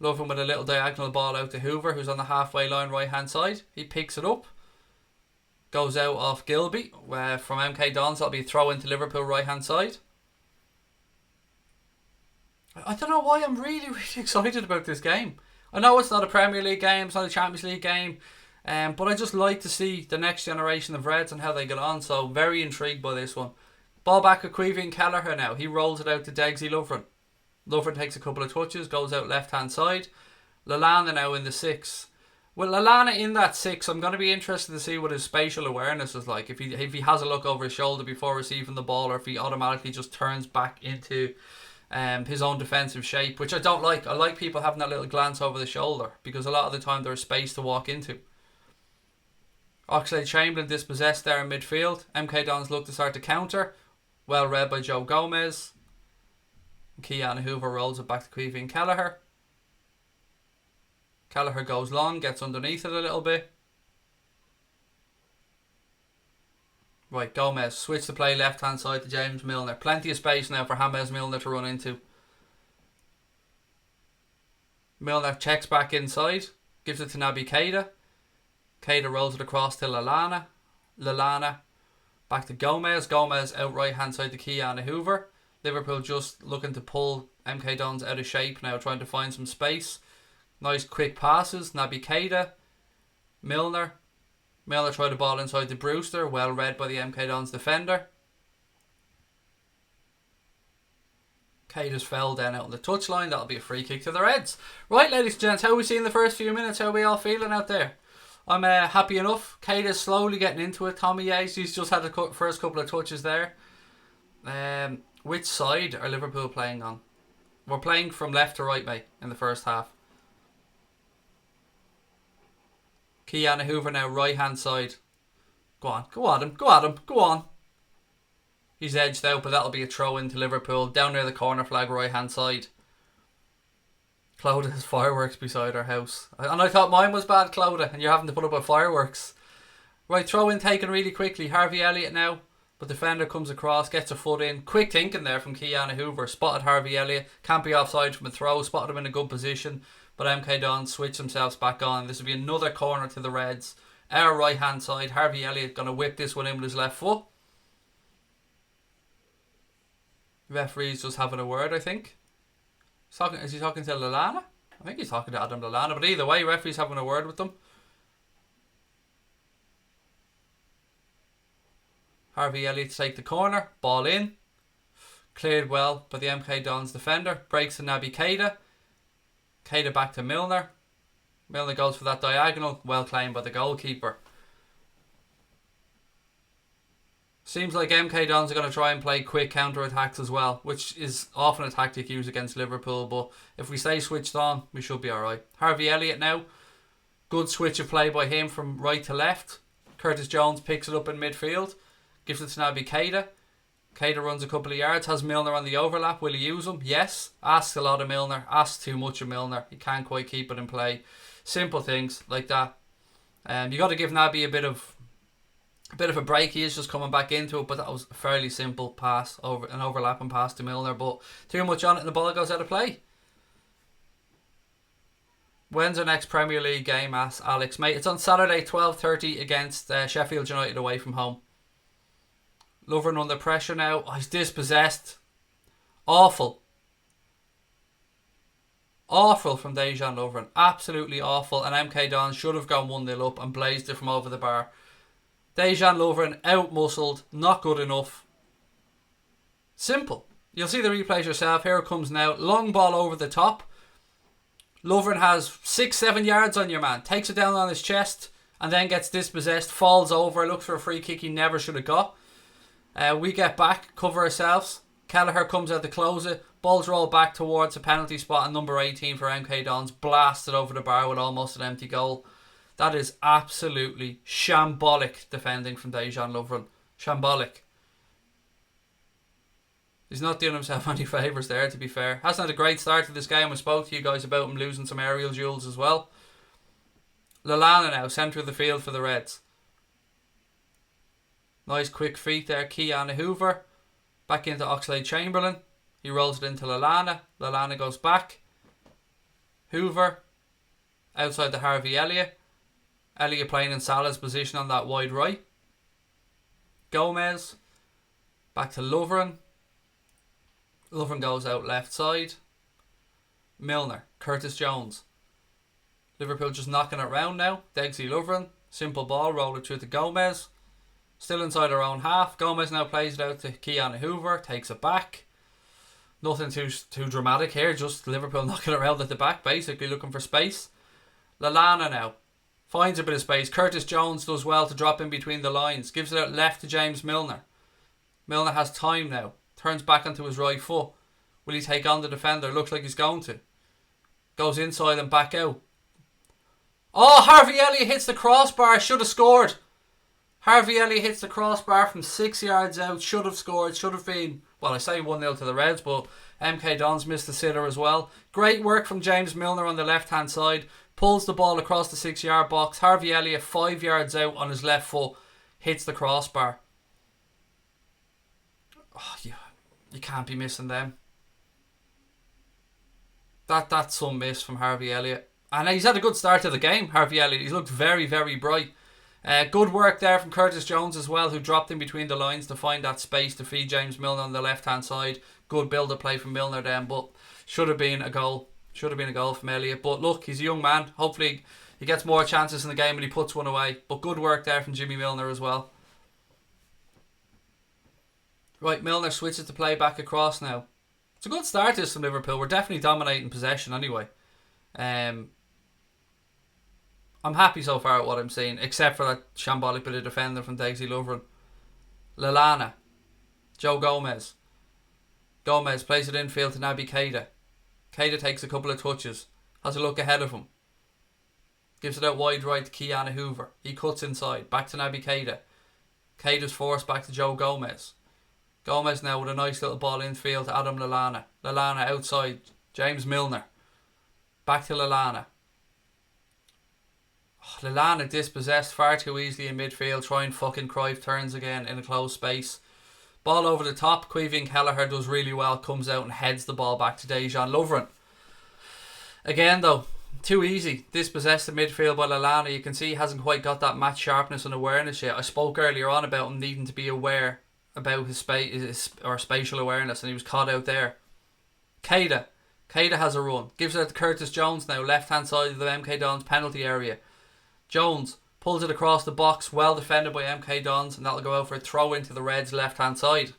Lovren with a little diagonal ball out to Hoover, who's on the halfway line right hand side. He picks it up. Goes out off Gilby. From MK Dons, that'll be a throw into Liverpool right hand side. I don't know why I'm really excited about this game. I know it's not a Premier League game, it's not a Champions League game. But I just like to see the next generation of Reds and how they get on. So very intrigued by this one. Ball back at Queeving Kelleher now. He rolls it out to Degsy Lovren. Lovren takes a couple of touches, goes out left hand side. Lallana now in the 6 With Lallana in that 6, I'm going to be interested to see what his spatial awareness is like. If he has a look over his shoulder before receiving the ball, or if he automatically just turns back into his own defensive shape, which I don't like. I like people having that little glance over the shoulder, because a lot of the time there's space to walk into. Oxlade-Chamberlain dispossessed there in midfield. MK Dons look to start to counter. Well read by Joe Gomez. Keanu Hoover rolls it back to Queevy and Kelleher. Kelleher goes long, gets underneath it a little bit. Right, Gomez, switch the play left hand side to James Milner. Plenty of space now for James Milner to run into. Milner checks back inside, gives it to Naby Keita. Keita rolls it across to Lallana. Lallana back to Gomez. Gomez out right hand side to Keanu Hoover. Liverpool just looking to pull MK Dons out of shape now, trying to find some space. Nice quick passes. Naby Keita. Milner. Milner tried the ball inside to Brewster. Well read by the MK Dons defender. Keita's fell down out on the touchline. That'll be a free kick to the Reds. Right, ladies and gents, how are we seeing the first few minutes? How are we all feeling out there? I'm happy enough. Keita's slowly getting into it. Tommy Yates, he's just had the first couple of touches there. Which side are Liverpool playing on? We're playing from left to right, mate, in the first half. Keanu Hoover now right hand side. Go on, go at him, go at him, go on. He's edged out, but that'll be a throw into Liverpool. Down near the corner flag right hand side. Clodagh has fireworks beside our house. And I thought mine was bad, Clodagh, and you're having to put up with fireworks. Right, throw in taken really quickly. Harvey Elliott now. But defender comes across, gets a foot in. Quick thinking there from Keanu Hoover. Spotted Harvey Elliott. Can't be offside from a throw. Spotted him in a good position. But MK Dons switch themselves back on. This will be another corner to the Reds. Our right hand side. Harvey Elliott going to whip this one in with his left foot. Referee's just having a word, I think. Is he talking to Lallana? I think he's talking to Adam Lallana. But either way, referee's having a word with them. Harvey Elliott to take the corner. Ball in. Cleared well by the MK Dons defender. Breaks to Naby Keita. Keita back to Milner. Milner goes for that diagonal. Well claimed by the goalkeeper. Seems like MK Dons are going to try and play quick counter-attacks as well, which is often a tactic used against Liverpool, but if we stay switched on, we should be alright. Harvey Elliott now. Good switch of play by him from right to left. Curtis Jones picks it up in midfield. Gives it to Naby Keita. Keita runs a couple of yards. Has Milner on the overlap. Will he use him? Yes. Asks a lot of Milner. Asks too much of Milner. He can't quite keep it in play. Simple things like that. You got to give Naby a bit of a break. He is just coming back into it, but that was a fairly simple pass, an overlapping pass to Milner, but too much on it and the ball goes out of play. When's our next Premier League game? Asks Alex. Mate, it's on Saturday 12:30 against Sheffield United away from home. Lovren under pressure now. Oh, he's dispossessed. Awful. Awful from Dejan Lovren. Absolutely awful. And MK Dons should have gone 1-0 up and blazed it from over the bar. Dejan Lovren out-muscled. Not good enough. Simple. You'll see the replays yourself. Here it comes now. Long ball over the top. Lovren has 6-7 yards on your man. Takes it down on his chest. And then gets dispossessed. Falls over. Looks for a free kick he never should have got. We get back, cover ourselves. Kelleher comes out to close it. Balls roll back towards a penalty spot, and number 18 for MK Dons blasted over the bar with almost an empty goal. That is absolutely shambolic defending from Dejan Lovren. Shambolic. He's not doing himself any favours there, to be fair. Hasn't had a great start to this game. I spoke to you guys about him losing some aerial duels as well. Lallana now, centre of the field for the Reds. Nice quick feet there. Keanu Hoover. Back into Oxlade-Chamberlain. He rolls it into Lallana. Lallana goes back. Hoover. Outside to Harvey Elliott. Elliott playing in Salah's position on that wide right. Gomez. Back to Lovren. Lovren goes out left side. Milner. Curtis Jones. Liverpool just knocking it round now. Degsy Lovren. Simple ball. Roll it through to Gomez. Still inside our own half. Gomez now plays it out to Keanu Hoover. Takes it back. Nothing too dramatic here. Just Liverpool knocking around at the back, basically looking for space. Lallana now. Finds a bit of space. Curtis Jones does well to drop in between the lines. Gives it out left to James Milner. Milner has time now. Turns back onto his right foot. Will he take on the defender? Looks like he's going to. Goes inside and back out. Oh, Harvey Elliott hits the crossbar. Should have scored. Harvey Elliott hits the crossbar from 6 yards out. Should have scored. Should have been, well, I say 1-0 to the Reds, but MK Dons missed the sitter as well. Great work from James Milner on the left-hand side. Pulls the ball across the 6-yard box. Harvey Elliott 5 yards out on his left foot. Hits the crossbar. Oh, you can't be missing them. That's some miss from Harvey Elliott. And he's had a good start to the game, Harvey Elliott. He's looked very, very bright. Good work there from Curtis Jones as well, who dropped in between the lines to find that space to feed James Milner on the left-hand side. Good build-up play from Milner then, but should have been a goal. Should have been a goal from Elliott. But look, he's a young man. Hopefully he gets more chances in the game and he puts one away. But good work there from Jimmy Milner as well. Right, Milner switches to play back across now. It's a good start this from Liverpool. We're definitely dominating possession anyway. I'm happy so far at what I'm seeing, except for that shambolic bit of defender from Dixie Lovren. Lallana. Joe Gomez. Gomez plays it infield to Naby Keita. Keita takes a couple of touches. Has a look ahead of him. Gives it out wide right to Keanu Hoover. He cuts inside. Back to Naby Keita. Keita's forced back to Joe Gomez. Gomez now with a nice little ball infield to Adam Lallana. Lallana outside. James Milner. Back to Lallana. Oh, Lallana dispossessed far too easily in midfield. Trying fucking Cruyff turns again in a closed space. Ball over the top. Queeving Kelleher does really well. Comes out and heads the ball back to Dejan Lovren. Again though, too easy. Dispossessed in midfield by Lallana. You can see he hasn't quite got that match sharpness and awareness yet. I spoke earlier on about him needing to be aware about his spatial awareness, and he was caught out there. Keita has a run. Gives it to Curtis Jones now. Left hand side of the MK Dons penalty area. Jones pulls it across the box. Well defended by MK Dons, and that'll go out for a throw into the Reds left hand side.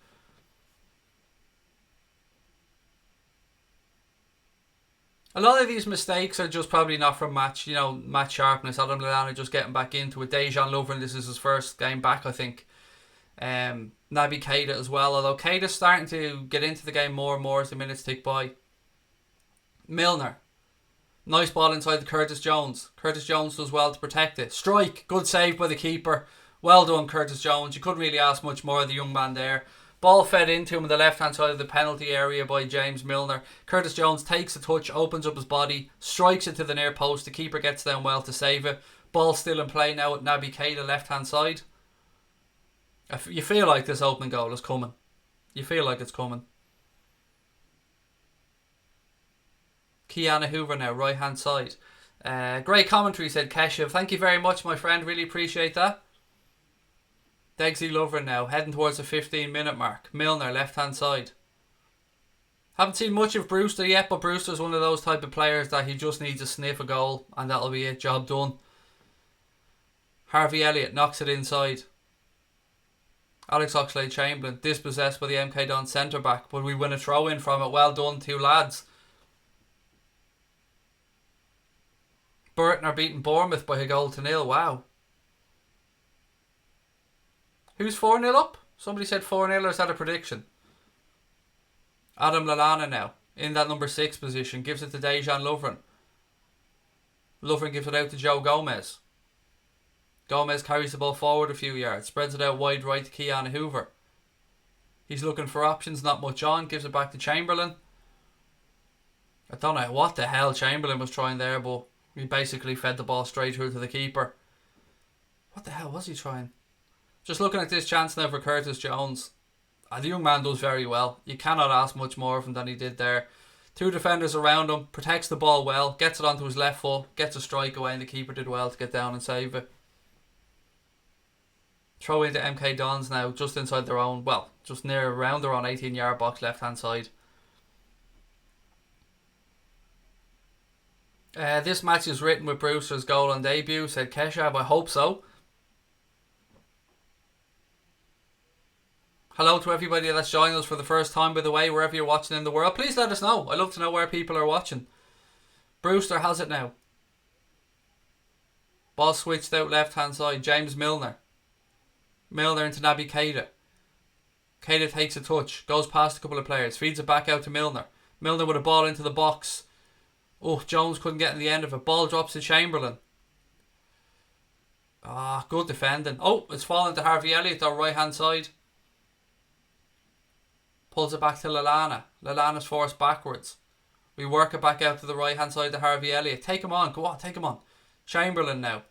A lot of these mistakes are just probably not from match sharpness. Adam Lallana just getting back into it. Dejan Lovren, this is his first game back, I think. Naby Keita as well, although Keita's starting to get into the game more and more as the minutes tick by. Milner. Nice ball inside to Curtis Jones. Curtis Jones does well to protect it. Strike. Good save by the keeper. Well done, Curtis Jones. You couldn't really ask much more of the young man there. Ball fed into him on the left hand side of the penalty area by James Milner. Curtis Jones takes a touch, opens up his body, strikes it to the near post. The keeper gets down well to save it. Ball still in play now at Naby Keita left hand side. You feel like this opening goal is coming. You feel like it's coming. Keanu Hoover now, right hand side. Great commentary, said Keshev. Thank you very much, my friend. Really appreciate that. Dixie Lovren now, heading towards the 15-minute mark. Milner, left hand side. Haven't seen much of Brewster yet, but Brewster's one of those type of players that he just needs to sniff a goal and that'll be it. Job done. Harvey Elliott knocks it inside. Alex Oxlade-Chamberlain dispossessed by the MK Don centre back, but we win a throw in from it. Well done, two lads. Burton are beating Bournemouth by 1-0. Wow. Who's 4-0 up? Somebody said 4-0, or is that a prediction? Adam Lallana now in that number 6 position. Gives it to Dejan Lovren. Lovren gives it out to Joe Gomez. Gomez carries the ball forward a few yards. Spreads it out wide right to Keanu Hoover. He's looking for options, not much on. Gives it back to Chamberlain. I don't know what the hell Chamberlain was trying there, but he basically fed the ball straight through to the keeper. What the hell was he trying? Just looking at this chance now for Curtis Jones. The young man does very well. You cannot ask much more of him than he did there. Two defenders around him. Protects the ball well. Gets it onto his left foot. Gets a strike away, and the keeper did well to get down and save it. Throw into MK Dons now, just inside their own, well, just near around their own 18-yard box, left-hand side. This match is written with Brewster's goal on debut, said Keshav. I hope so. Hello to everybody that's joining us for the first time, by the way, wherever you're watching in the world. Please let us know. I love to know where people are watching. Brewster has it now. Ball switched out left hand side. James Milner. Milner into Naby Keita. Keita takes a touch. Goes past a couple of players. Feeds it back out to Milner. Milner with a ball into the box. Oh, Jones couldn't get in the end of it. Ball drops to Chamberlain. Good defending. Oh, it's fallen to Harvey Elliott though, right hand side. Pulls it back to Lallana. Lallana's forced backwards. We work it back out to the right hand side to Harvey Elliott. Take him on. Go on, take him on. Chamberlain now.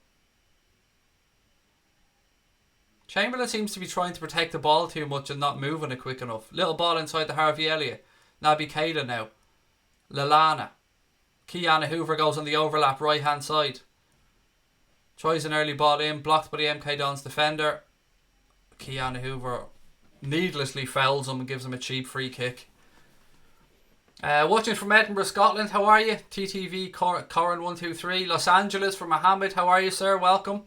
Chamberlain seems to be trying to protect the ball too much and not moving it quick enough. Little ball inside to Harvey Elliott. Naby Keita now. Lallana. Keanu Hoover goes on the overlap right hand side. Tries an early ball in. Blocked by the MK Dons defender. Keanu Hoover needlessly fouls him and gives him a cheap free kick. Watching from Edinburgh, Scotland. How are you? TTV Corin 123. Los Angeles from Mohammed. How are you, sir? Welcome.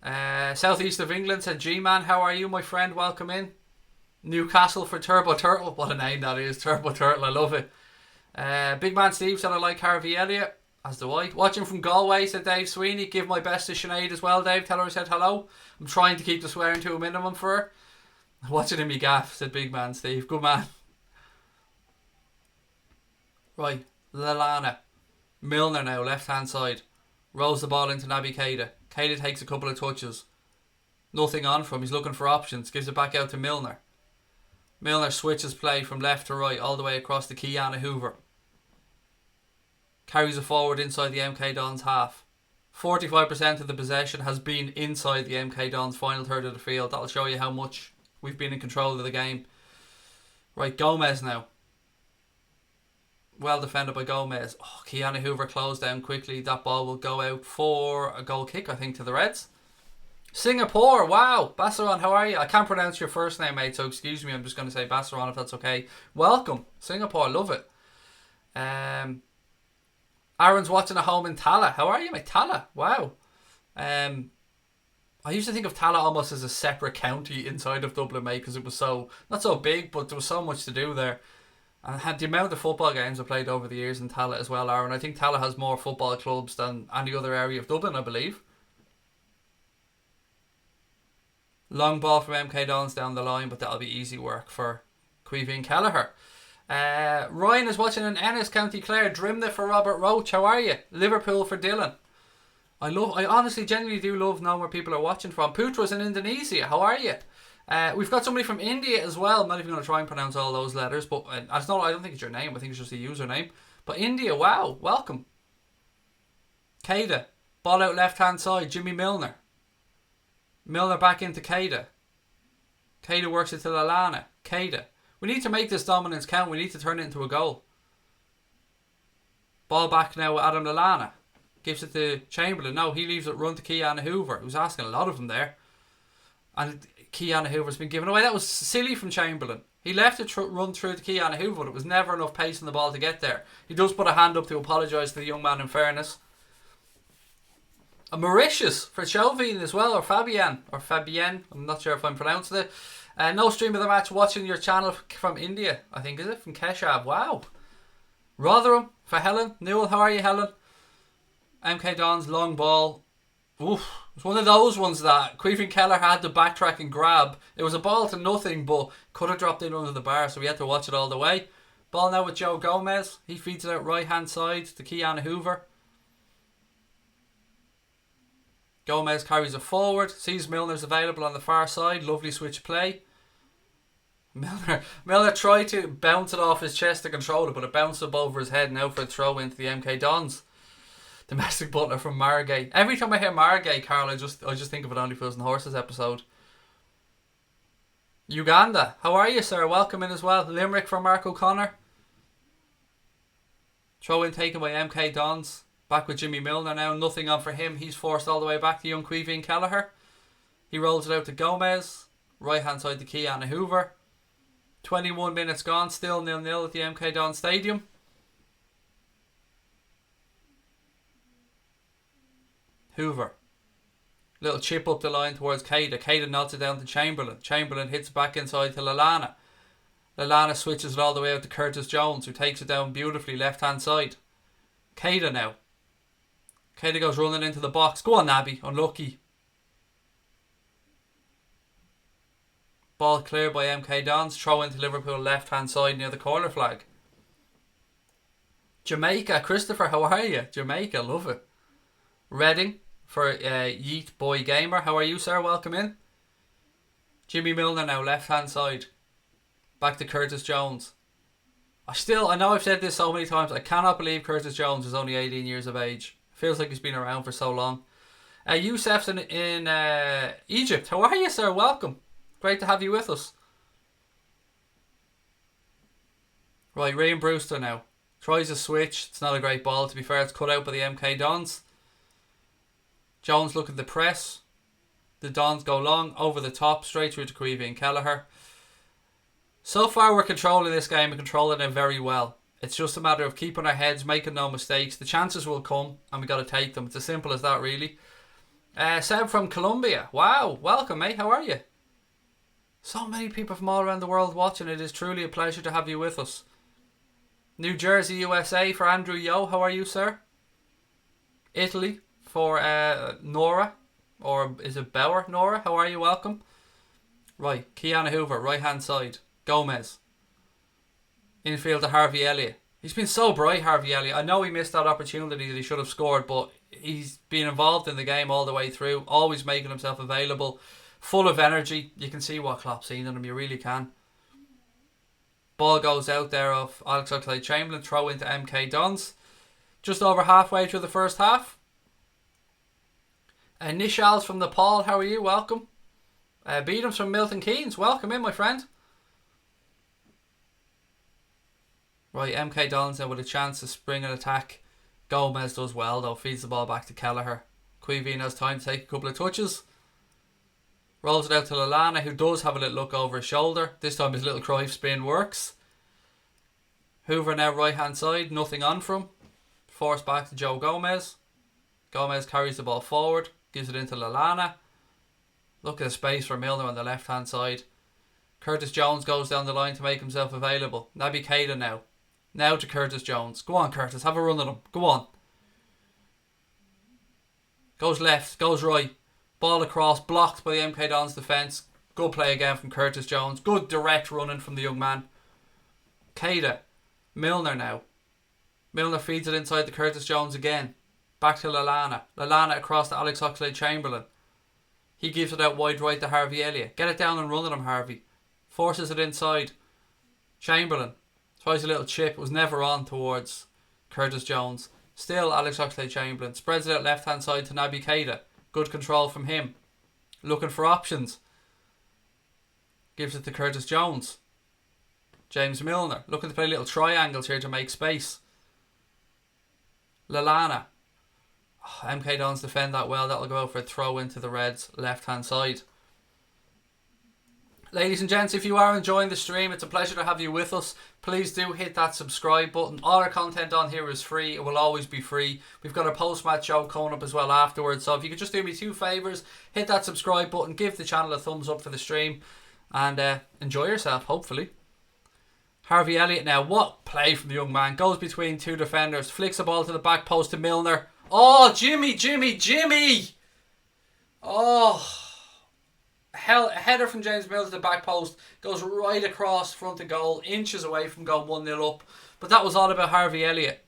Southeast of England said G-Man. How are you, my friend? Welcome in. Newcastle for Turbo Turtle. What a name that is. Turbo Turtle. I love it. Big Man Steve said I like Harvey Elliott. As do I. Watching from Galway said Dave Sweeney. Give my best to Sinead as well, Dave. Tell her I said hello. I'm trying to keep the swearing to a minimum for her. Watching in me gaff, said Big Man Steve. Good man. Right. Lallana. Milner now, left hand side. Rolls the ball into Naby Keita. Keita takes a couple of touches. Nothing on from him. He's looking for options. Gives it back out to Milner. Milner switches play from left to right all the way across to Keanu Hoover. Carries it forward inside the MK Dons half. 45% of the possession has been inside the MK Dons final third of the field. That'll show you how much we've been in control of the game. Right, Gomez now. Well defended by Gomez. Oh, Keanu Hoover closed down quickly. That ball will go out for a goal kick, I think, to the Reds. Singapore, wow. Bassaron, how are you? I can't pronounce your first name, mate, so excuse me. I'm just going to say Bassaron if that's okay. Welcome. Singapore, love it. Aaron's watching at home in Tala. How are you, mate? Tala, wow. I used to think of Tala almost as a separate county inside of Dublin, mate, because it was so, not so big, but there was so much to do there. And had the amount of football games I played over the years in Tala as well, Aaron. I think Tala has more football clubs than any other area of Dublin, I believe. Long ball from MK Dons down the line, but that'll be easy work for Caoimhín Kelleher. Ryan is watching in Ennis, County Clare. Drimna for Robert Roach. How are you? Liverpool for Dylan. I honestly genuinely do love knowing where people are watching from. Putra's in Indonesia. How are you? We've got somebody from India as well. I'm not even going to try and pronounce all those letters, but I don't think it's your name. I think it's just a username. But India, wow, welcome. Keita, ball out left hand side. Jimmy Milner. Milner back into Keita. Keita works it to Lallana. Keita. We need to make this dominance count. We need to turn it into a goal. Ball back now with Adam Lallana. Gives it to Chamberlain. No, he leaves it run to Keanu Hoover, who's asking a lot of them there. And Keanu Hoover's been given away. That was silly from Chamberlain. He left it run through to Keanu Hoover, but it was never enough pace on the ball to get there. He does put a hand up to apologise to the young man in fairness. A Mauritius for Chauvin as well, or Fabienne. I'm not sure if I'm pronouncing it. No stream of the match. Watching your channel from India, I think, is it? From Keshav. Wow. Rotherham for Helen. Newell, how are you, Helen? MK Dons, long ball. Oof. It's one of those ones that Caoimhín Kelleher had to backtrack and grab. It was a ball to nothing, but could have dropped in under the bar, so we had to watch it all the way. Ball now with Joe Gomez. He feeds it out right hand side to Keanu Hoover. Gomez carries it forward. Sees Milner's available on the far side. Lovely switch play. Milner tried to bounce it off his chest to control it, but it bounced up over his head now for a throw into the MK Dons. Domestic butler from Margate. Every time I hear Margate, Carl, I just think of it Only Fools and Horses episode. Uganda. How are you, sir? Welcome in as well. Limerick for Mark O'Connor. Throw in taken by MK Dons. Back with Jimmy Milner now. Nothing on for him. He's forced all the way back to young Caoimhín Kelleher. He rolls it out to Gomez. Right hand side to Keanu Hoover. 21 minutes gone. Still 0-0 at the MK Dons Stadium. Hoover. Little chip up the line towards Keita. Keita nods it down to Chamberlain. Chamberlain hits it back inside to Lallana. Lallana switches it all the way out to Curtis Jones, who takes it down beautifully left hand side. Keita now. Keita goes running into the box. Go on, Naby. Unlucky. Ball cleared by MK Dons. Throw into Liverpool left hand side near the corner flag. Jamaica. Christopher, how are you? Jamaica, love it. Reading for Yeet Boy Gamer. How are you, sir? Welcome in. Jimmy Milner now, left hand side. Back to Curtis Jones. I know I've said this so many times, I cannot believe Curtis Jones is only 18 years of age. Feels like he's been around for so long. Youssef's in Egypt. How are you, sir? Welcome. Great to have you with us. Right, Ryan Brewster now. Tries a switch. It's not a great ball, to be fair. It's cut out by the MK Dons. Jones looking to press. The Dons go long, over the top, straight through to Creevy and Kelleher. So far we're controlling this game and controlling it very well. It's just a matter of keeping our heads, making no mistakes. The chances will come and we got to take them. It's as simple as that, really. Seb from Colombia. Wow, welcome, mate. How are you? So many people from all around the world watching. It is truly a pleasure to have you with us. New Jersey, USA for Andrew Yo. How are you, sir? Italy for Nora. Or is it Bauer? Nora, how are you? Welcome. Right, Keanu Hoover, right hand side. Gomez. Infield to Harvey Elliott. He's been so bright, Harvey Elliott. I know he missed that opportunity that he should have scored, but he's been involved in the game all the way through, always making himself available, full of energy. You can see what Klopp's seen in him, you really can. Ball goes out there of Alex Oxlade-Chamberlain, throw into MK Dons. Just over halfway through the first half. Nishals from Nepal, how are you? Welcome. Beatham's from Milton Keynes, welcome in, my friend. Right, MK Dons now with a chance to spring an attack. Gomez does well though, feeds the ball back to Kelleher. Quivine has time to take a couple of touches. Rolls it out to Lallana, who does have a little look over his shoulder. This time his little Cruyff spin works. Hoover now right hand side, nothing on from. Forced back to Joe Gomez. Gomez carries the ball forward, gives it into Lallana. Look at the space for Milner on the left hand side. Curtis Jones goes down the line to make himself available. Naby Keita now. Now to Curtis Jones. Go on, Curtis, have a run at him. Go on. Goes left, goes right. Ball across, blocked by the MK Dons defence. Good play again from Curtis Jones. Good direct running from the young man. Keita. Milner now. Milner feeds it inside to Curtis Jones again. Back to Lallana. Lallana across to Alex Oxlade-Chamberlain. He gives it out wide right to Harvey Elliott. Get it down and run at him, Harvey. Forces it inside. Chamberlain. Tries a little chip. It was never on towards Curtis Jones. Still Alex Oxlade-Chamberlain. Spreads it out left hand side to Naby Keita. Good control from him. Looking for options. Gives it to Curtis Jones. James Milner. Looking to play little triangles here to make space. Lallana. Oh, MK Dons defend that well. That'll go out for a throw into the Reds' left hand side. Ladies and gents, if you are enjoying the stream, it's a pleasure to have you with us. Please do hit that subscribe button. All our content on here is free. It will always be free. We've got a post-match show coming up as well afterwards. So if you could just do me two favours, hit that subscribe button, give the channel a thumbs up for the stream, and enjoy yourself, hopefully. Harvey Elliott now. What play from the young man. Goes between two defenders. Flicks the ball to the back post to Milner. Oh, Jimmy! Oh... A header from James Milner to the back post, goes right across front of goal, inches away from going 1-0 up. But that was all about Harvey Elliott.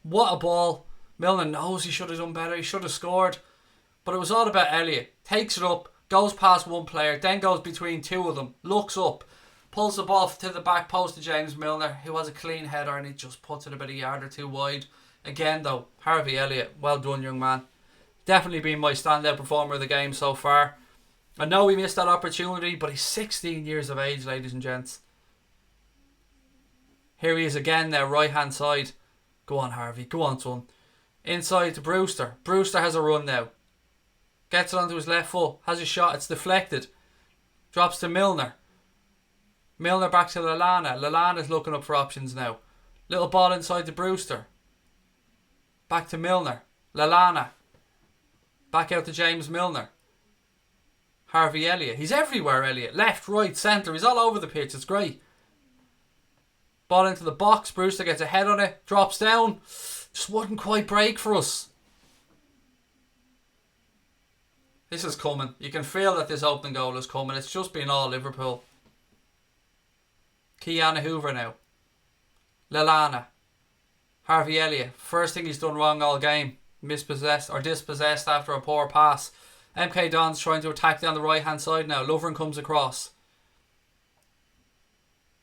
What a ball. Milner knows he should have done better, he should have scored. But it was all about Elliott. Takes it up, goes past one player, then goes between two of them, looks up, pulls the ball to the back post to James Milner, who has a clean header, and he just puts it about a yard or two wide. Again though, Harvey Elliott, well done, young man. Definitely been my standout performer of the game so far. I know he missed that opportunity, but he's 16 years of age, ladies and gents. Here he is again there, right hand side. Go on, Harvey, go on, son. Inside to Brewster. Brewster has a run now. Gets it onto his left foot, has a shot, it's deflected. Drops to Milner. Milner back to Lallana. Lallana's looking up for options now. Little ball inside to Brewster. Back to Milner. Lallana. Back out to James Milner. Harvey Elliott. He's everywhere, Elliott. Left, right, centre. He's all over the pitch. It's great. Ball into the box. Brewster gets a head on it. Drops down. Just wouldn't quite break for us. This is coming. You can feel that this opening goal is coming. It's just been all Liverpool. Kiana Hoover now. Lallana. Harvey Elliott. First thing he's done wrong all game. Mispossessed or dispossessed after a poor pass. MK Don's trying to attack down the right hand side now. Lovren comes across.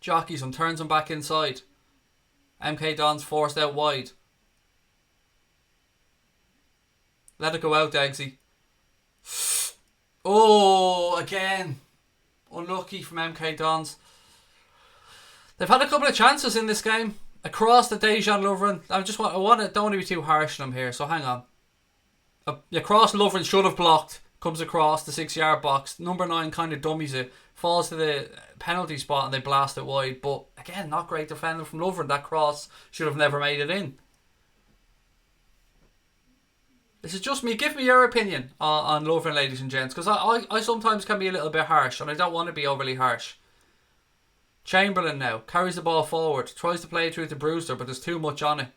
Jockeys him. Turns him back inside. MK Don's forced out wide. Let it go out, Degsy. Oh, again. Unlucky from MK Dons. They've had a couple of chances in this game. Across the Dejan Lovren. Don't want to be too harsh on him here, so hang on. Across Lovren should have blocked. Comes across the 6-yard box. Number 9 kind of dummies it. Falls to the penalty spot and they blast it wide. But again, not great defending from Lovren. That cross should have never made it in. This is just me. Give me your opinion on Lovren, ladies and gents. Because I sometimes can be a little bit harsh. And I don't want to be overly harsh. Chamberlain now. Carries the ball forward. Tries to play it through to Brewster. But there's too much on it.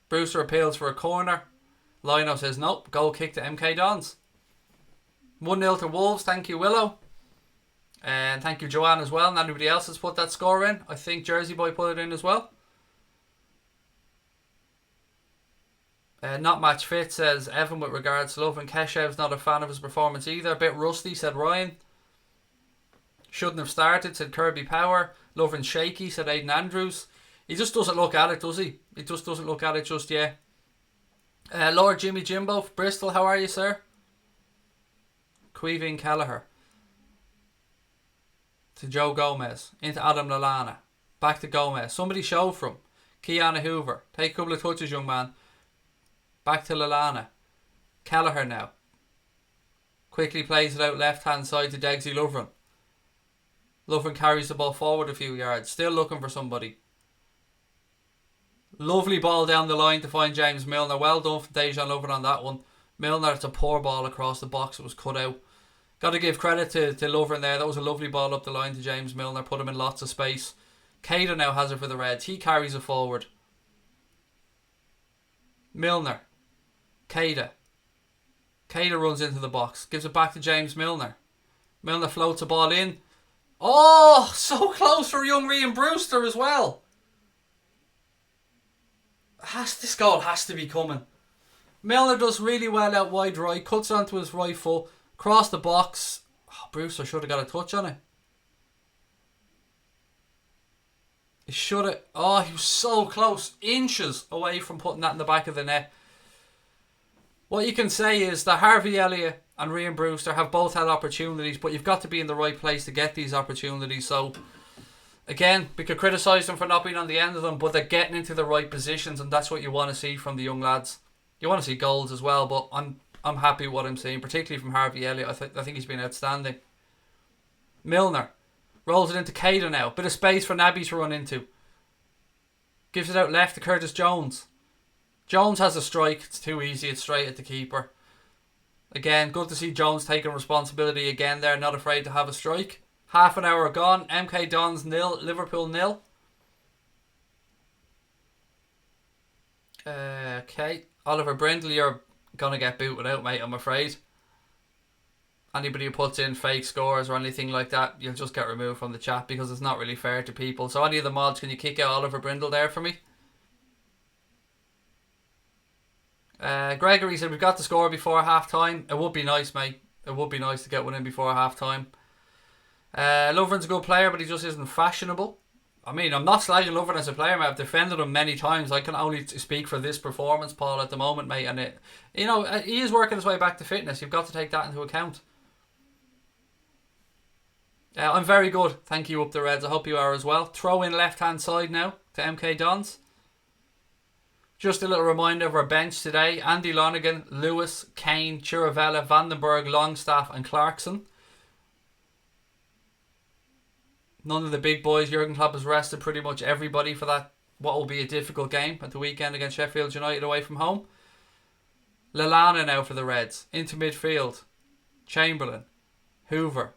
Brewster appeals for a corner. Lino says nope. Goal kick to MK Dons. 1-0 to Wolves. Thank you, Willow. And thank you, Joanne, as well. And anybody else has put that score in. I think Jersey Boy put it in as well. Not match fit, says Evan, with regards to Lovren. Keshev's not a fan of his performance either. A bit rusty, said Ryan. Shouldn't have started, said Kirby Power. Lovren shaky, said Aidan Andrews. He just doesn't look at it, does he? He just doesn't look at it just yet. Lord Jimmy Jimbo, Bristol, how are you, sir? Queeving Kelleher. To Joe Gomez. Into Adam Lallana. Back to Gomez. Somebody show from Kiana Hoover. Take a couple of touches, young man. Back to Lallana. Kelleher now. Quickly plays it out left hand side to Degsy Lovren. Lovren carries the ball forward a few yards. Still looking for somebody. Lovely ball down the line to find James Milner. Well done for Dejan Lovren on that one. Milner, it's a poor ball across the box. It was cut out. Got to give credit to Lovren there. That was a lovely ball up the line to James Milner. Put him in lots of space. Keita now has it for the Reds. He carries it forward. Milner. Keita. Keita runs into the box. Gives it back to James Milner. Milner floats the ball in. Oh, so close for young Ryan Brewster as well. This goal has to be coming. Milner does really well out wide right. Cuts onto his right foot. Across the box. Oh, Brewster should have got a touch on it. He should have. Oh, he was so close. Inches away from putting that in the back of the net. What you can say is that Harvey Elliott and Ryan Brewster have both had opportunities, but you've got to be in the right place to get these opportunities. So, again, we could criticise them for not being on the end of them, but they're getting into the right positions, and that's what you want to see from the young lads. You want to see goals as well, but I'm happy with what I'm seeing, particularly from Harvey Elliott. I think he's been outstanding. Milner rolls it into Keita now. Bit of space for Naby to run into. Gives it out left to Curtis Jones. Jones has a strike. It's too easy. It's straight at the keeper. Again, good to see Jones taking responsibility again there. Not afraid to have a strike. Half an hour gone. MK Dons 0. Liverpool 0. Okay. Oliver Brindle, you're going to get booted out, mate, I'm afraid. Anybody who puts in fake scores or anything like that, you'll just get removed from the chat because it's not really fair to people. So any of the mods, can you kick out Oliver Brindle there for me? Gregory said we've got the score before half time. It would be nice, mate. It would be nice to get one in before half time. Lovren's a good player, but he just isn't fashionable. I mean, I'm not slagging Lovren as a player, mate. I've defended him many times. I can only speak for this performance, Paul, at the moment, mate. And he is working his way back to fitness. You've got to take that into account. I'm very good. Thank you, up the Reds. I hope you are as well. Throw in left hand side now to MK Dons. Just a little reminder of our bench today. Andy Lonergan, Lewis, Kane, Chiravella, Vandenberg, Longstaff and Clarkson. None of the big boys. Jurgen Klopp has rested pretty much everybody for that, what will be a difficult game at the weekend against Sheffield United away from home. Lallana now for the Reds. Into midfield. Chamberlain. Hoover.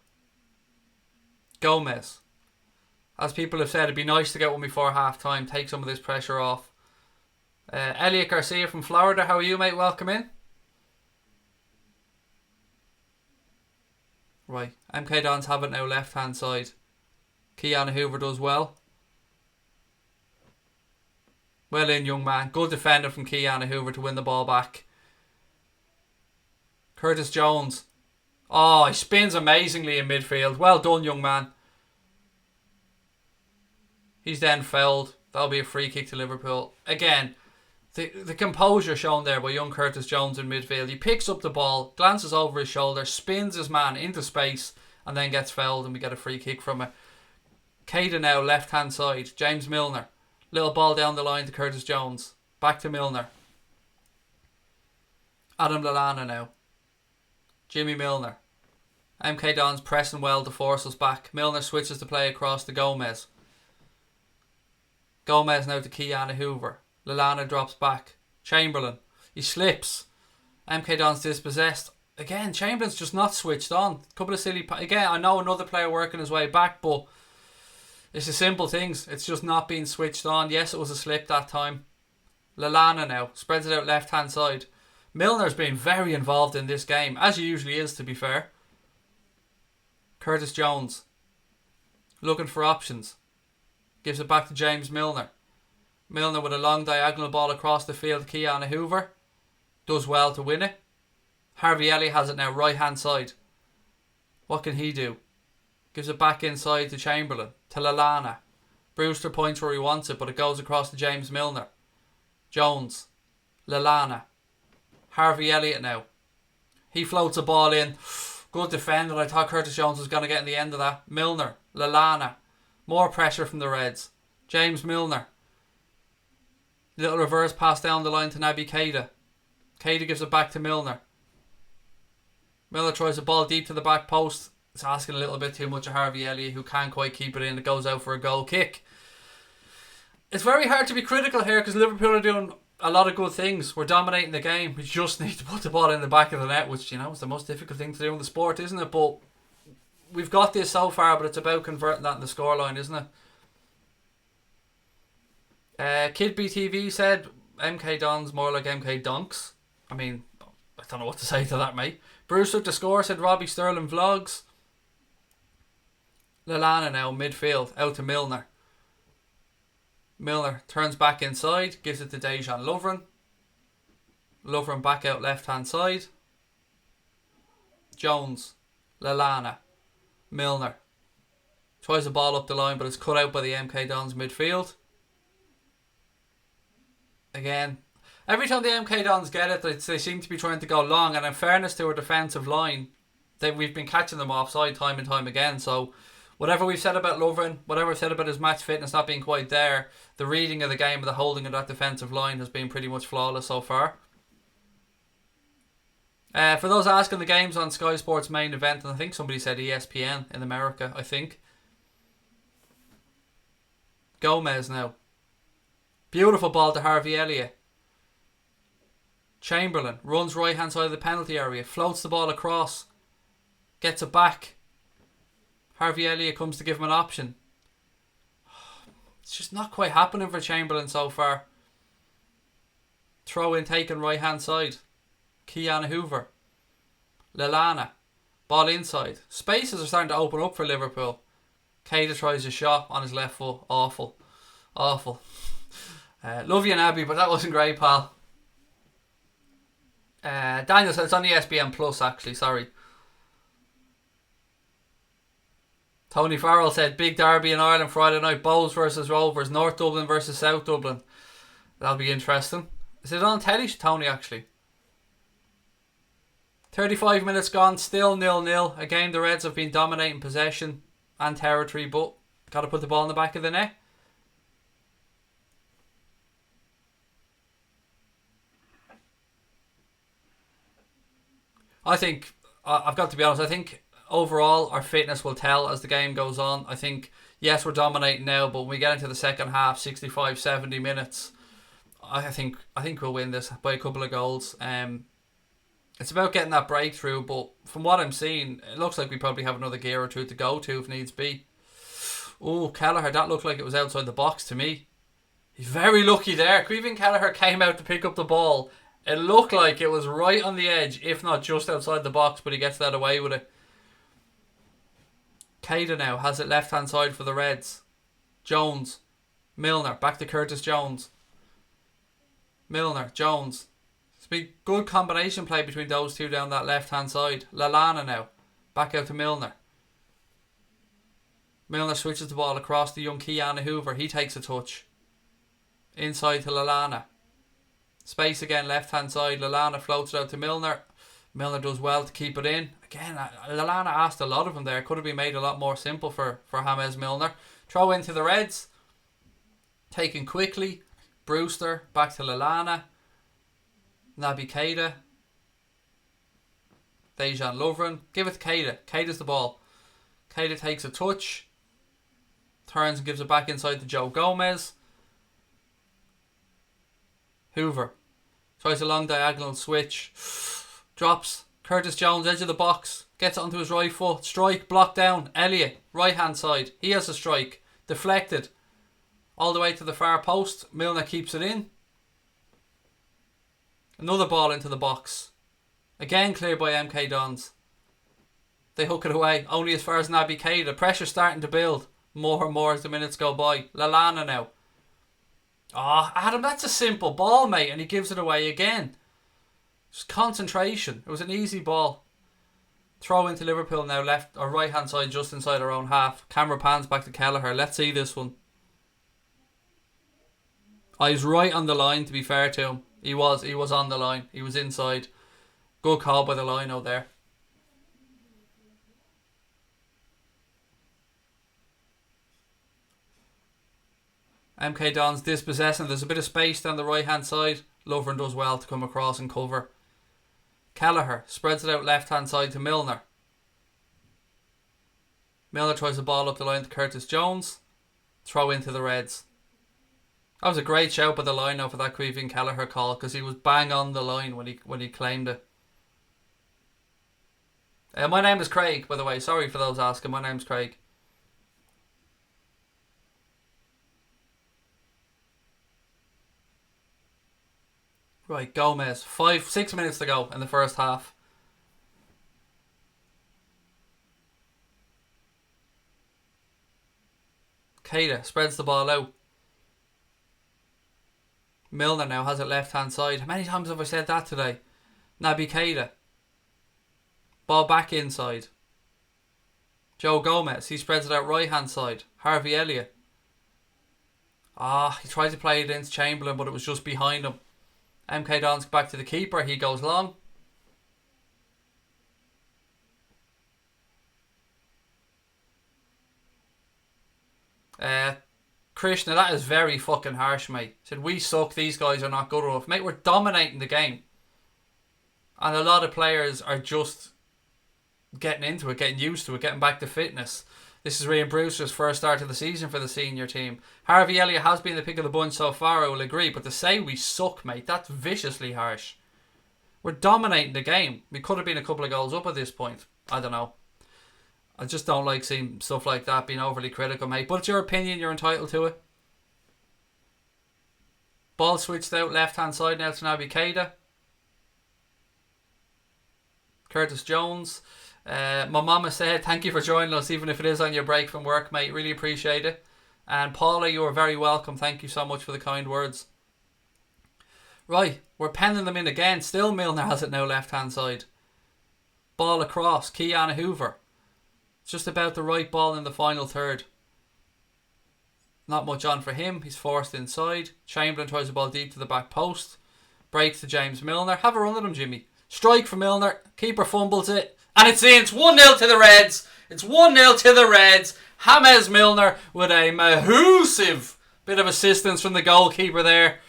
Gomez. As people have said, it'd be nice to get one before half time. Take some of this pressure off. Elliot Garcia from Florida, how are you, mate? Welcome in. Right, MK Dons have it now left hand side. Keanu Hoover does well. Well in, young man. Good defender from Keanu Hoover to win the ball back. Curtis Jones. Oh, he spins amazingly in midfield. Well done, young man. He's then fouled. That'll be a free kick to Liverpool. Again, the composure shown there by young Curtis Jones in midfield. He picks up the ball, glances over his shoulder, spins his man into space, and then gets fouled, and we get a free kick from it. Keita now, left hand side. James Milner. Little ball down the line to Curtis Jones. Back to Milner. Adam Lallana now. Jimmy Milner. MK Dons pressing well to force us back. Milner switches the play across to Gomez. Gomez now to Keanu Hoover. Lallana drops back. Chamberlain. He slips. MK Dons dispossessed. Again, Chamberlain's just not switched on. Couple of silly... Again, I know another player working his way back, but it's the simple things. It's just not being switched on. Yes, it was a slip that time. Lallana now. Spreads it out left hand side. Milner's been very involved in this game, as he usually is, to be fair. Curtis Jones. Looking for options. Gives it back to James Milner. Milner with a long diagonal ball across the field. Keanu Hoover does well to win it. Harvey Elliott has it now right hand side. What can he do? Gives it back inside to Chamberlain. To Lallana. Brewster points where he wants it, but it goes across to James Milner. Jones. Lallana. Harvey Elliott now. He floats a ball in. Good defender. I thought Curtis Jones was going to get in the end of that. Milner. Lallana. More pressure from the Reds. James Milner. Little reverse pass down the line to Naby Keita. Keita gives it back to Milner. Milner tries the ball deep to the back post. It's asking a little bit too much of Harvey Elliott, who can't quite keep it in. It goes out for a goal kick. It's very hard to be critical here because Liverpool are doing a lot of good things. We're dominating the game. We just need to put the ball in the back of the net, which, you know, is the most difficult thing to do in the sport, isn't it? But we've got this so far, but it's about converting that in the scoreline, isn't it? Kid BTV said MK Dons more like MK Dunks. I mean, I don't know what to say to that, mate. Bruce took the score, said Robbie Sterling Vlogs. Lallana now, midfield, out to Milner. Milner turns back inside, gives it to Dejan Lovren. Lovren back out left hand side. Jones. Lallana. Milner. Tries the ball up the line, but it's cut out by the MK Dons midfield. Again, every time the MK Dons get it, they seem to be trying to go long, and in fairness to our defensive line, we've been catching them offside time and time again. So whatever we've said about Lovren, whatever we've said about his match fitness not being quite there, the reading of the game, the holding of that defensive line has been pretty much flawless so far. For those asking, the game's on Sky Sports main event, and I think somebody said ESPN in America, I think. Gomez now. Beautiful ball to Harvey Elliott. Chamberlain runs right hand side of the penalty area, floats the ball across, gets it back. Harvey Elliott comes to give him an option. It's just not quite happening for Chamberlain so far. Throw in taken right hand side. Keanu Hoover. Lallana. Ball inside. Spaces are starting to open up for Liverpool. Keita tries a shot on his left foot. Awful. Awful. Love you, Nabby, but that wasn't great, pal. Daniel said it's on ESPN Plus, actually. Sorry. Tony Farrell said big derby in Ireland Friday night. Bowls versus Rovers. North Dublin versus South Dublin. That'll be interesting. Is it on telly, Tony, actually? 35 minutes gone. Still 0-0. Again, the Reds have been dominating possession and territory, but got to put the ball in the back of the net. I think, I've got to be honest, I think overall our fitness will tell as the game goes on. I think, yes, we're dominating now, but when we get into the second half, 65, 70 minutes, I think we'll win this by a couple of goals. It's about getting that breakthrough, but from what I'm seeing, it looks like we probably have another gear or two to go to if needs be. Oh, Kelleher, that looked like it was outside the box to me. He's very lucky there. Creevin Kelleher came out to pick up the ball. It looked like it was right on the edge, if not just outside the box, but he gets that away with it. Keita now has it left hand side for the Reds. Jones. Milner. Back to Curtis Jones. Milner. Jones. It's been good combination play between those two down that left hand side. Lallana now. Back out to Milner. Milner switches the ball across to young Keanu Hoover. He takes a touch. Inside to Lallana. Space again, left hand side. Lallana floats it out to Milner. Milner does well to keep it in. Again, Lallana asked a lot of him there. Could have been made a lot more simple for James Milner. Throw into the Reds. Taken quickly. Brewster. Back to Lallana. Naby Keita. Dejan Lovren. Give it to Keita. Keita's the ball. Keita takes a touch. Turns and gives it back inside to Joe Gomez. Hoover. Tries a long diagonal switch. Drops. Curtis Jones, edge of the box. Gets it onto his right foot. Strike. Blocked down. Elliott. Right hand side. He has a strike. Deflected. All the way to the far post. Milner keeps it in. Another ball into the box. Again cleared by MK Dons. They hook it away. Only as far as Naby Keita. Pressure starting to build. More and more as the minutes go by. Lallana now. Adam, that's a simple ball, mate. And he gives it away again. Just concentration. It was an easy ball. Throw into Liverpool now, left or right hand side, just inside our own half. Camera pans back to Kelleher. Let's see this one. He's right on the line, to be fair to him. He was on the line. He was inside. Good call by the lino there. MK Dons dispossessing. There's a bit of space down the right hand side. Lovren does well to come across and cover. Kelleher spreads it out left hand side to Milner. Milner tries the ball up the line to Curtis Jones. Throw into the Reds. That was a great shout by the line for that Creevin Kelleher call, because he was bang on the line when he claimed it. My name is Craig, by the way. Sorry for those asking. My name's Craig. Right, Gomez. 6 minutes to go in the first half. Keita spreads the ball out. Milner now has it left hand side. How many times have I said that today? Naby Keita. Ball back inside. Joe Gomez. He spreads it out right hand side. Harvey Elliott. He tried to play it into Chamberlain, but it was just behind him. MK Dons back to the keeper. He goes long. Krishna, that is very fucking harsh, mate. Said we suck, these guys are not good enough. Mate, we're dominating the game. And a lot of players are just getting into it, getting used to it, getting back to fitness. This is Ryan Brewster's first start of the season for the senior team. Harvey Elliott has been the pick of the bunch so far, I will agree. But to say we suck, mate, that's viciously harsh. We're dominating the game. We could have been a couple of goals up at this point. I don't know. I just don't like seeing stuff like that being overly critical, mate. But it's your opinion, you're entitled to it. Ball switched out left hand side now to Naby Keita. Curtis Jones. My mama said thank you for joining us, even if it is on your break from work, mate. Really appreciate it. And Paula, you are very welcome. Thank you so much for the kind words. Right, we're penning them in again. Still Milner has it now left hand side. Ball across. Keanu Hoover. It's just about the right ball in the final third. Not much on for him. He's forced inside. Chamberlain tries the ball deep to the back post. Breaks to James Milner. Have a run at him, Jimmy. Strike for Milner. Keeper fumbles it. And it's in. It's 1-0 to the Reds. It's 1-0 to the Reds. James Milner with a massive bit of assistance from the goalkeeper there.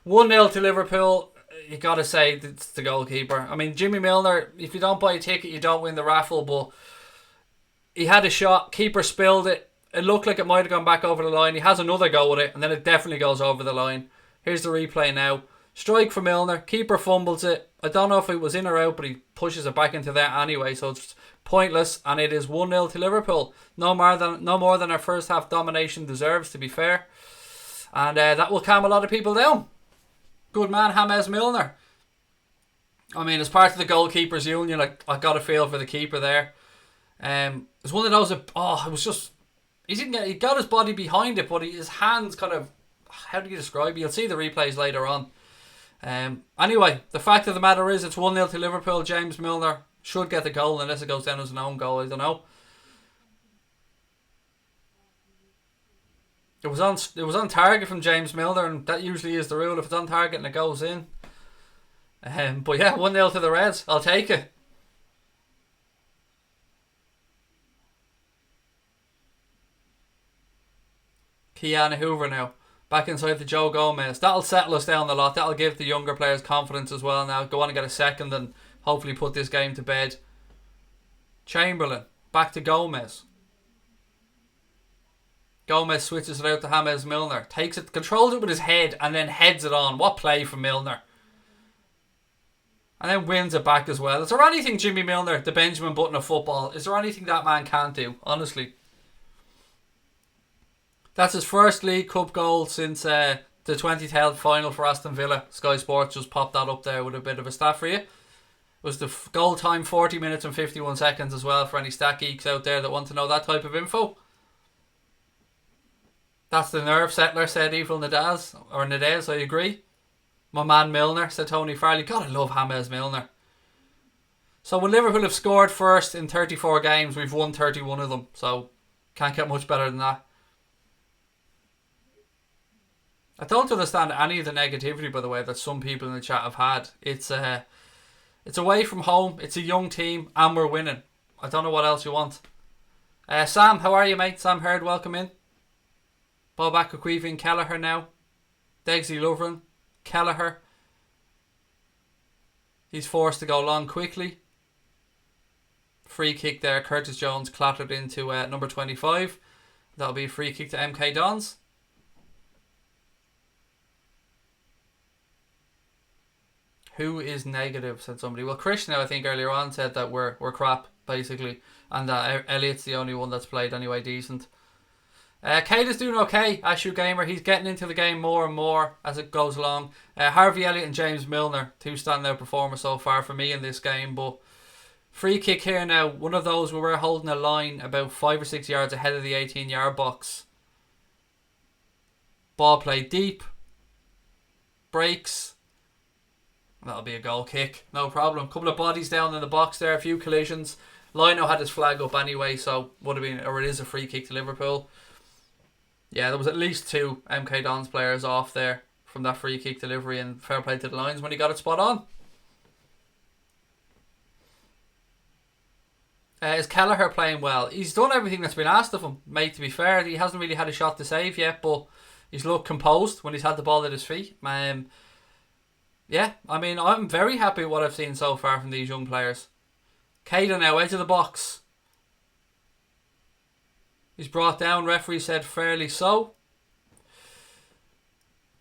1-0 to Liverpool. You got to say it's the goalkeeper. I mean, Jimmy Milner, if you don't buy a ticket, you don't win the raffle. But he had a shot. Keeper spilled it. It looked like it might have gone back over the line. He has another go with it. And then it definitely goes over the line. Here's the replay now. Strike for Milner. Keeper fumbles it. I don't know if it was in or out, but he pushes it back into there anyway. So it's pointless. And it is 1-0 to Liverpool. No more than our first half domination deserves, to be fair. And that will calm a lot of people down. Good man, James Milner. I mean, as part of the goalkeepers union, I got a feel for the keeper there. It's one of those that, it was just, he got his body behind it, but his hands kind of, how do you describe it? You'll see the replays later on. Anyway, the fact of the matter is it's 1-0 to Liverpool. James Milner should get the goal unless it goes down as an own goal. I don't know. It was on target from James Milner, and that usually is the rule. If it's on target and it goes in. But yeah, 1-0 to the Reds. I'll take it. Keanu Hoover now. Back inside the Joe Gomez. That'll settle us down a lot. That'll give the younger players confidence as well now. Go on and get a second and hopefully put this game to bed. Chamberlain. Back to Gomez. Gomez switches it out to James Milner. Takes it, controls it with his head and then heads it on. What play from Milner. And then wins it back as well. Is there anything Jimmy Milner, the Benjamin Button of football, is there anything that man can't do? Honestly. That's his first League Cup goal since the 2010 final for Aston Villa. Sky Sports just popped that up there with a bit of a stat for you. It was the goal time 40 minutes and 51 seconds as well for any stat geeks out there that want to know that type of info. That's the nerve settler, said Evil Nadaz, or Nadez, I agree. My man Milner, said Tony Farley. God, I love James Milner. So when Liverpool have scored first in 34 games, we've won 31 of them. So can't get much better than that. I don't understand any of the negativity, by the way, that some people in the chat have had. It's away from home, it's a young team, and we're winning. I don't know what else you want. Sam, how are you, mate? Sam Hurd, welcome in. Ball back with Queevy and Kelleher now. Degsy Lovren. Kelleher. He's forced to go long quickly. Free kick there. Curtis Jones clattered into number 25. That'll be a free kick to MK Dons. Who is negative, said somebody. Well, Christian, I think earlier on said that we're crap, basically. And that Elliott's the only one that's played anyway decent. Kate is doing okay, Ashu Gamer. He's getting into the game more and more as it goes along. Harvey Elliott and James Milner, two standout performers so far for me in this game. But free kick here now. One of those where we're holding a line about 5 or 6 yards ahead of the 18-yard box. Ball played deep. Breaks. That'll be a goal kick. No problem. Couple of bodies down in the box there. A few collisions. Lino had his flag up anyway, so would have been, or it is a free kick to Liverpool. Yeah, there was at least 2 MK Dons players off there from that free kick delivery, and fair play to the Lions when he got it spot on. Is Kelleher playing well? He's done everything that's been asked of him, mate, to be fair. He hasn't really had a shot to save yet, but he's looked composed when he's had the ball at his feet. Yeah, I mean, I'm very happy with what I've seen so far from these young players. Caden now, edge of the box. He's brought down, referee said fairly so.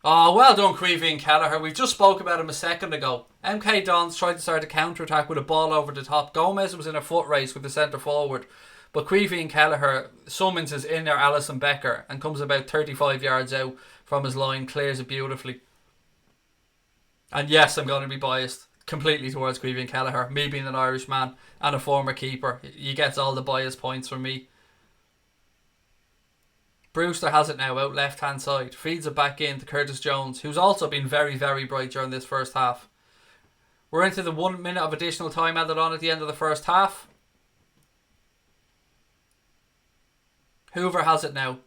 Oh, well done, Queevy and Kelleher. We just spoke about him a second ago. MK Dons tried to start a counter-attack with a ball over the top. Gomez was in a foot race with the centre forward. But Queevy and Kelleher summons his inner Alisson Becker and comes about 35 yards out from his line, clears it beautifully. And yes, I'm going to be biased completely towards Queevy and Kelleher. Me being an Irish man and a former keeper. He gets all the bias points from me. Brewster has it now out left hand side. Feeds it back in to Curtis Jones, who's also been very, very bright during this first half. We're into the 1 minute of additional time added on at the end of the first half. Hoover has it now.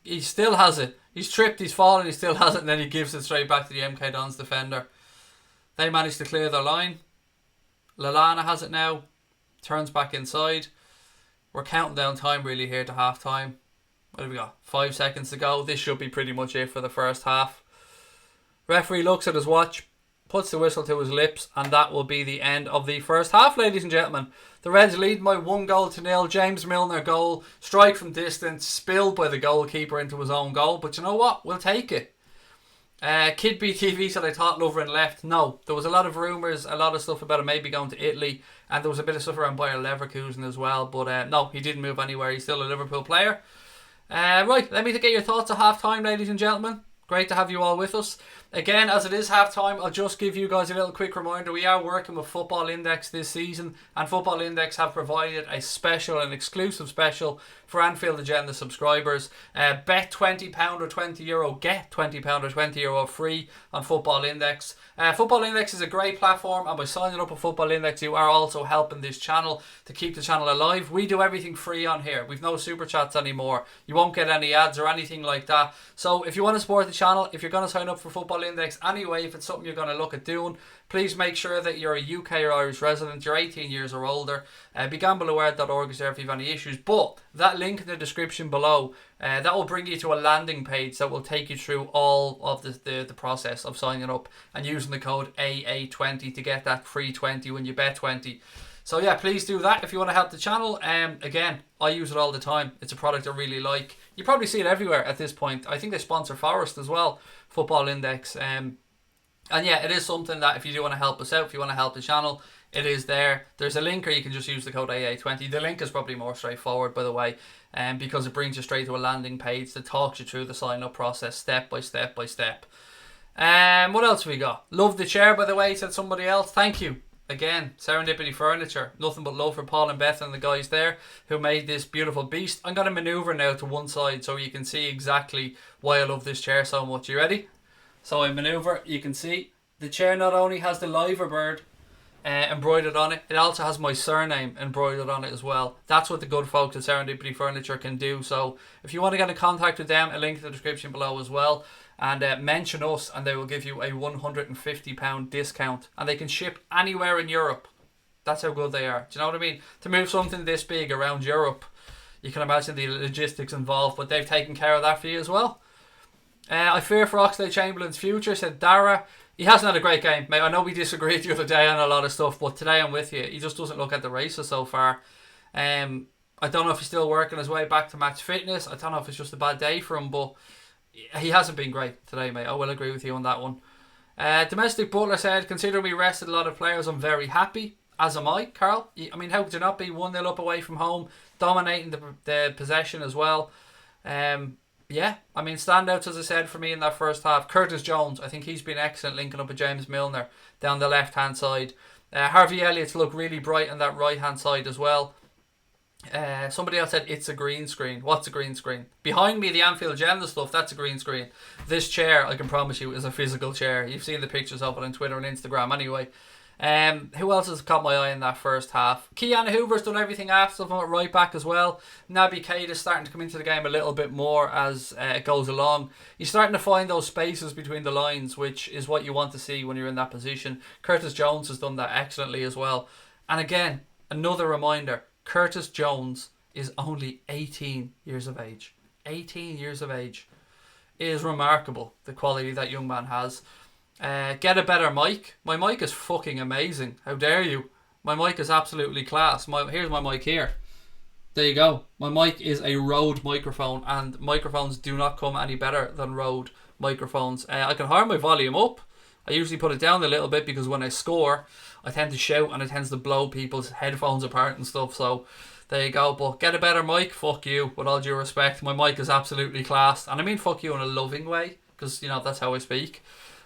He still has it. He's tripped, he's fallen, he still has it, and then he gives it straight back to the MK Dons defender. They manage to clear their line. Lallana has it now. Turns back inside. We're counting down time really here to half time. What have we got? 5 seconds to go. This should be pretty much it for the first half. Referee looks at his watch, puts the whistle to his lips, and that will be the end of the first half, ladies and gentlemen. The Reds lead by 1-0. James Milner goal, strike from distance, spilled by the goalkeeper into his own goal. But you know what? We'll take it. Kid BTV said I thought Lovren left. No, there was a lot of rumours, a lot of stuff about him maybe going to Italy, and there was a bit of stuff around Bayer Leverkusen as well. But no, he didn't move anywhere. He's still a Liverpool player. Right, let me get your thoughts at half time, ladies and gentlemen. Great to have you all with us. Again, as it is half time, I'll just give you guys a little quick reminder. We are working with Football Index this season, and Football Index have provided a special, an exclusive special for Anfield Agenda subscribers. Bet £20 or €20, get £20 or €20 free on Football Index. Football Index is a great platform, and by signing up with Football Index, you are also helping this channel to keep the channel alive. We do everything free on here. We've no super chats anymore. You won't get any ads or anything like that. So if you want to support the channel, if you're going to sign up for Football Index anyway, if it's something you're going to look at doing, please make sure that you're a UK or Irish resident, you're 18 years or older. BeGambleAware.org is there if you have any issues. But that link in the description below, that will bring you to a landing page that will take you through all of the process of signing up and using the code AA20 to get that free 20 when you bet 20. So yeah, please do that if you want to help the channel. Again, I use it all the time. It's a product I really like. You probably see it everywhere at this point. I think they sponsor Forest as well, Football Index. And yeah, it is something that if you do want to help us out, if you want to help the channel, it is there. There's a link, or you can just use the code AA20. The link is probably more straightforward, by the way, because it brings you straight to a landing page that talks you through the sign up process step by step by step. What else we got? Love the chair, by the way, said somebody else. Thank you. Again, Serendipity Furniture. Nothing but love for Paul and Beth and the guys there who made this beautiful beast. I'm going to manoeuvre now to one side so you can see exactly why I love this chair so much. You ready? So I manoeuvre. You can see the chair not only has the liver bird embroidered on it, it also has my surname embroidered on it as well. That's what the good folks at Serendipity Furniture can do. So if you want to get in contact with them, a link in the description below as well. And mention us, and they will give you a £150 discount. And they can ship anywhere in Europe. That's how good they are. Do you know what I mean? To move something this big around Europe, you can imagine the logistics involved, but they've taken care of that for you as well. I fear for Oxlade-Chamberlain's future, said Dara. He hasn't had a great game, mate. I know we disagreed the other day on a lot of stuff, but today I'm with you. He just doesn't look at the races so far. I don't know if he's still working his way back to match fitness. I don't know if it's just a bad day for him, but he hasn't been great today, mate. I will agree with you on that one. Domestic Butler said, considering we rested a lot of players, I'm very happy. As am I, Carl. I mean, how could you not be 1-0 up away from home, dominating the possession as well? Yeah, I mean, standouts, as I said, for me in that first half. Curtis Jones, I think he's been excellent linking up with James Milner down the left-hand side. Harvey Elliott's looked really bright on that right-hand side as well. Somebody else said it's a green screen. What's a green screen? Behind me, the Anfield Agenda stuff, that's a green screen. This chair, I can promise you, is a physical chair. You've seen the pictures of it on Twitter and Instagram anyway. Who else has caught my eye in that first half? Keanu Hoover's done everything after from right back as well. Naby Keita's starting to come into the game a little bit more as it goes along. He's starting to find those spaces between the lines, which is what you want to see when you're in that position. Curtis Jones has done that excellently as well. And again, another reminder, Curtis Jones is only 18 years of age. 18 years of age. It is remarkable, the quality that young man has. Get a better mic. My mic is fucking amazing. How dare you? My mic is absolutely class. Here's my mic here. There you go. My mic is a Rode microphone, and microphones do not come any better than Rode microphones. I can higher my volume up. I usually put it down a little bit because when I score, I tend to shout and it tends to blow people's headphones apart and stuff. So there you go. But get a better mic. Fuck you. With all due respect, my mic is absolutely class, and I mean fuck you in a loving way because, you know, that's how I speak.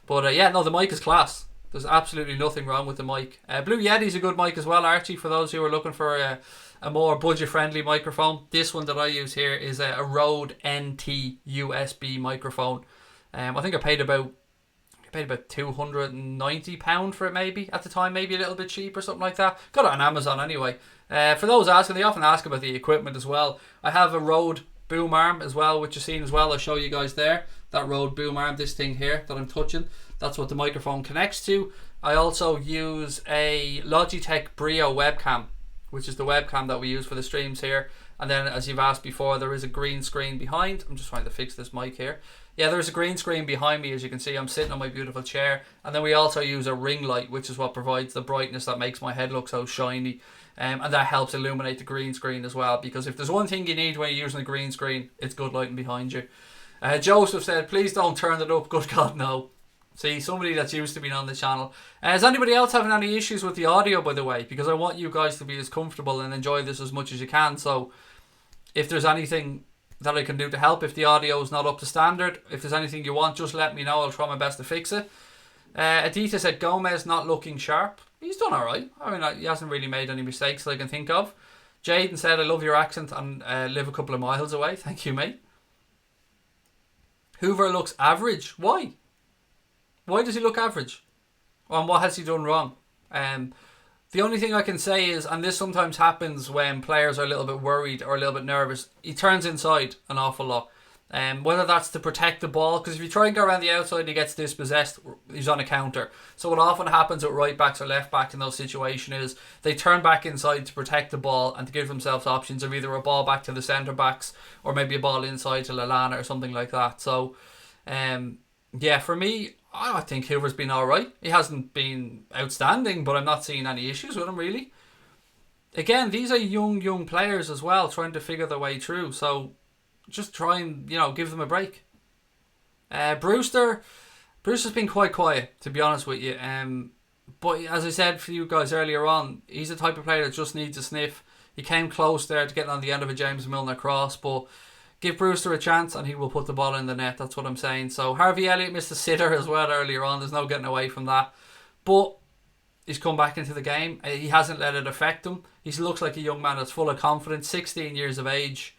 But yeah, no, the mic is class. There's absolutely nothing wrong with the mic. Blue Yeti's a good mic as well, Archie, for those who are looking for a more budget-friendly microphone. This one that I use here is a Rode NT USB microphone. I think I paid about £290 for it maybe at the time, maybe a little bit cheap or something like that. Got it on Amazon anyway. For those asking, they often ask about the equipment as well. I have a Rode boom arm as well, which you've seen as well. I'll show you guys there. That Rode boom arm, this thing here that I'm touching, that's what the microphone connects to. I also use a Logitech Brio webcam, which is the webcam that we use for the streams here. And then, as you've asked before, there is a green screen behind. I'm just trying to fix this mic here. Yeah, there's a green screen behind me. As you can see, I'm sitting on my beautiful chair. And then we also use a ring light, which is what provides the brightness that makes my head look so shiny. And that helps illuminate the green screen as well. Because if there's one thing you need when you're using a green screen, it's good lighting behind you. Joseph said, please don't turn it up. Good God, no. See, somebody that's used to being on the channel. Is anybody else having any issues with the audio, by the way? Because I want you guys to be as comfortable and enjoy this as much as you can. So if there's anything that I can do to help. If the audio is not up to standard, if there's anything you want, just let me know. I'll try my best to fix it. Adita said Gomez not looking sharp. He's done alright. I mean, he hasn't really made any mistakes that I can think of. Jaden said, I love your accent and live a couple of miles away. Thank you, mate. Hoover looks average. Why? Why does he look average? And what has he done wrong? The only thing I can say is, and this sometimes happens when players are a little bit worried or a little bit nervous, he turns inside an awful lot. Whether that's to protect the ball, because if you try and go around the outside and he gets dispossessed, he's on a counter. So what often happens with right backs or left backs in those situations is they turn back inside to protect the ball and to give themselves options of either a ball back to the centre backs or maybe a ball inside to Lallana or something like that. So for me, I think Hoover's been alright. He hasn't been outstanding, but I'm not seeing any issues with him really. Again, these are young players as well, trying to figure their way through. So just try and, give them a break. Brewster's been quite quiet, to be honest with you. But as I said for you guys earlier on, he's the type of player that just needs a sniff. He came close there to getting on the end of a James Milner cross, but give Brewster a chance and he will put the ball in the net. That's what I'm saying. So Harvey Elliott missed a sitter as well earlier on. There's no getting away from that. But he's come back into the game. He hasn't let it affect him. He looks like a young man that's full of confidence, 16 years of age.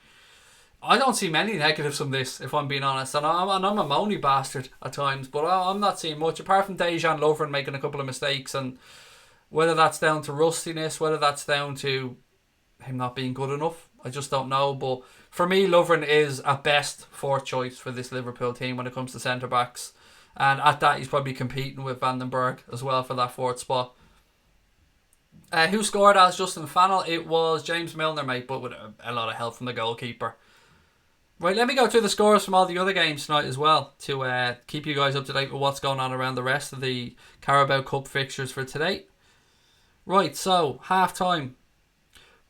I don't see many negatives from this, if I'm being honest. And I'm a moany bastard at times, but I'm not seeing much, apart from Dejan Lovren making a couple of mistakes. And whether that's down to rustiness, whether that's down to him not being good enough, I just don't know. But for me, Lovren is at best fourth choice for this Liverpool team when it comes to centre-backs. And at that, he's probably competing with Van den Berg as well for that fourth spot. Who scored as Justin Fannell? It was James Milner, mate, but with a lot of help from the goalkeeper. Right, let me go through the scores from all the other games tonight as well to keep you guys up to date with what's going on around the rest of the Carabao Cup fixtures for today. Right, so, half-time.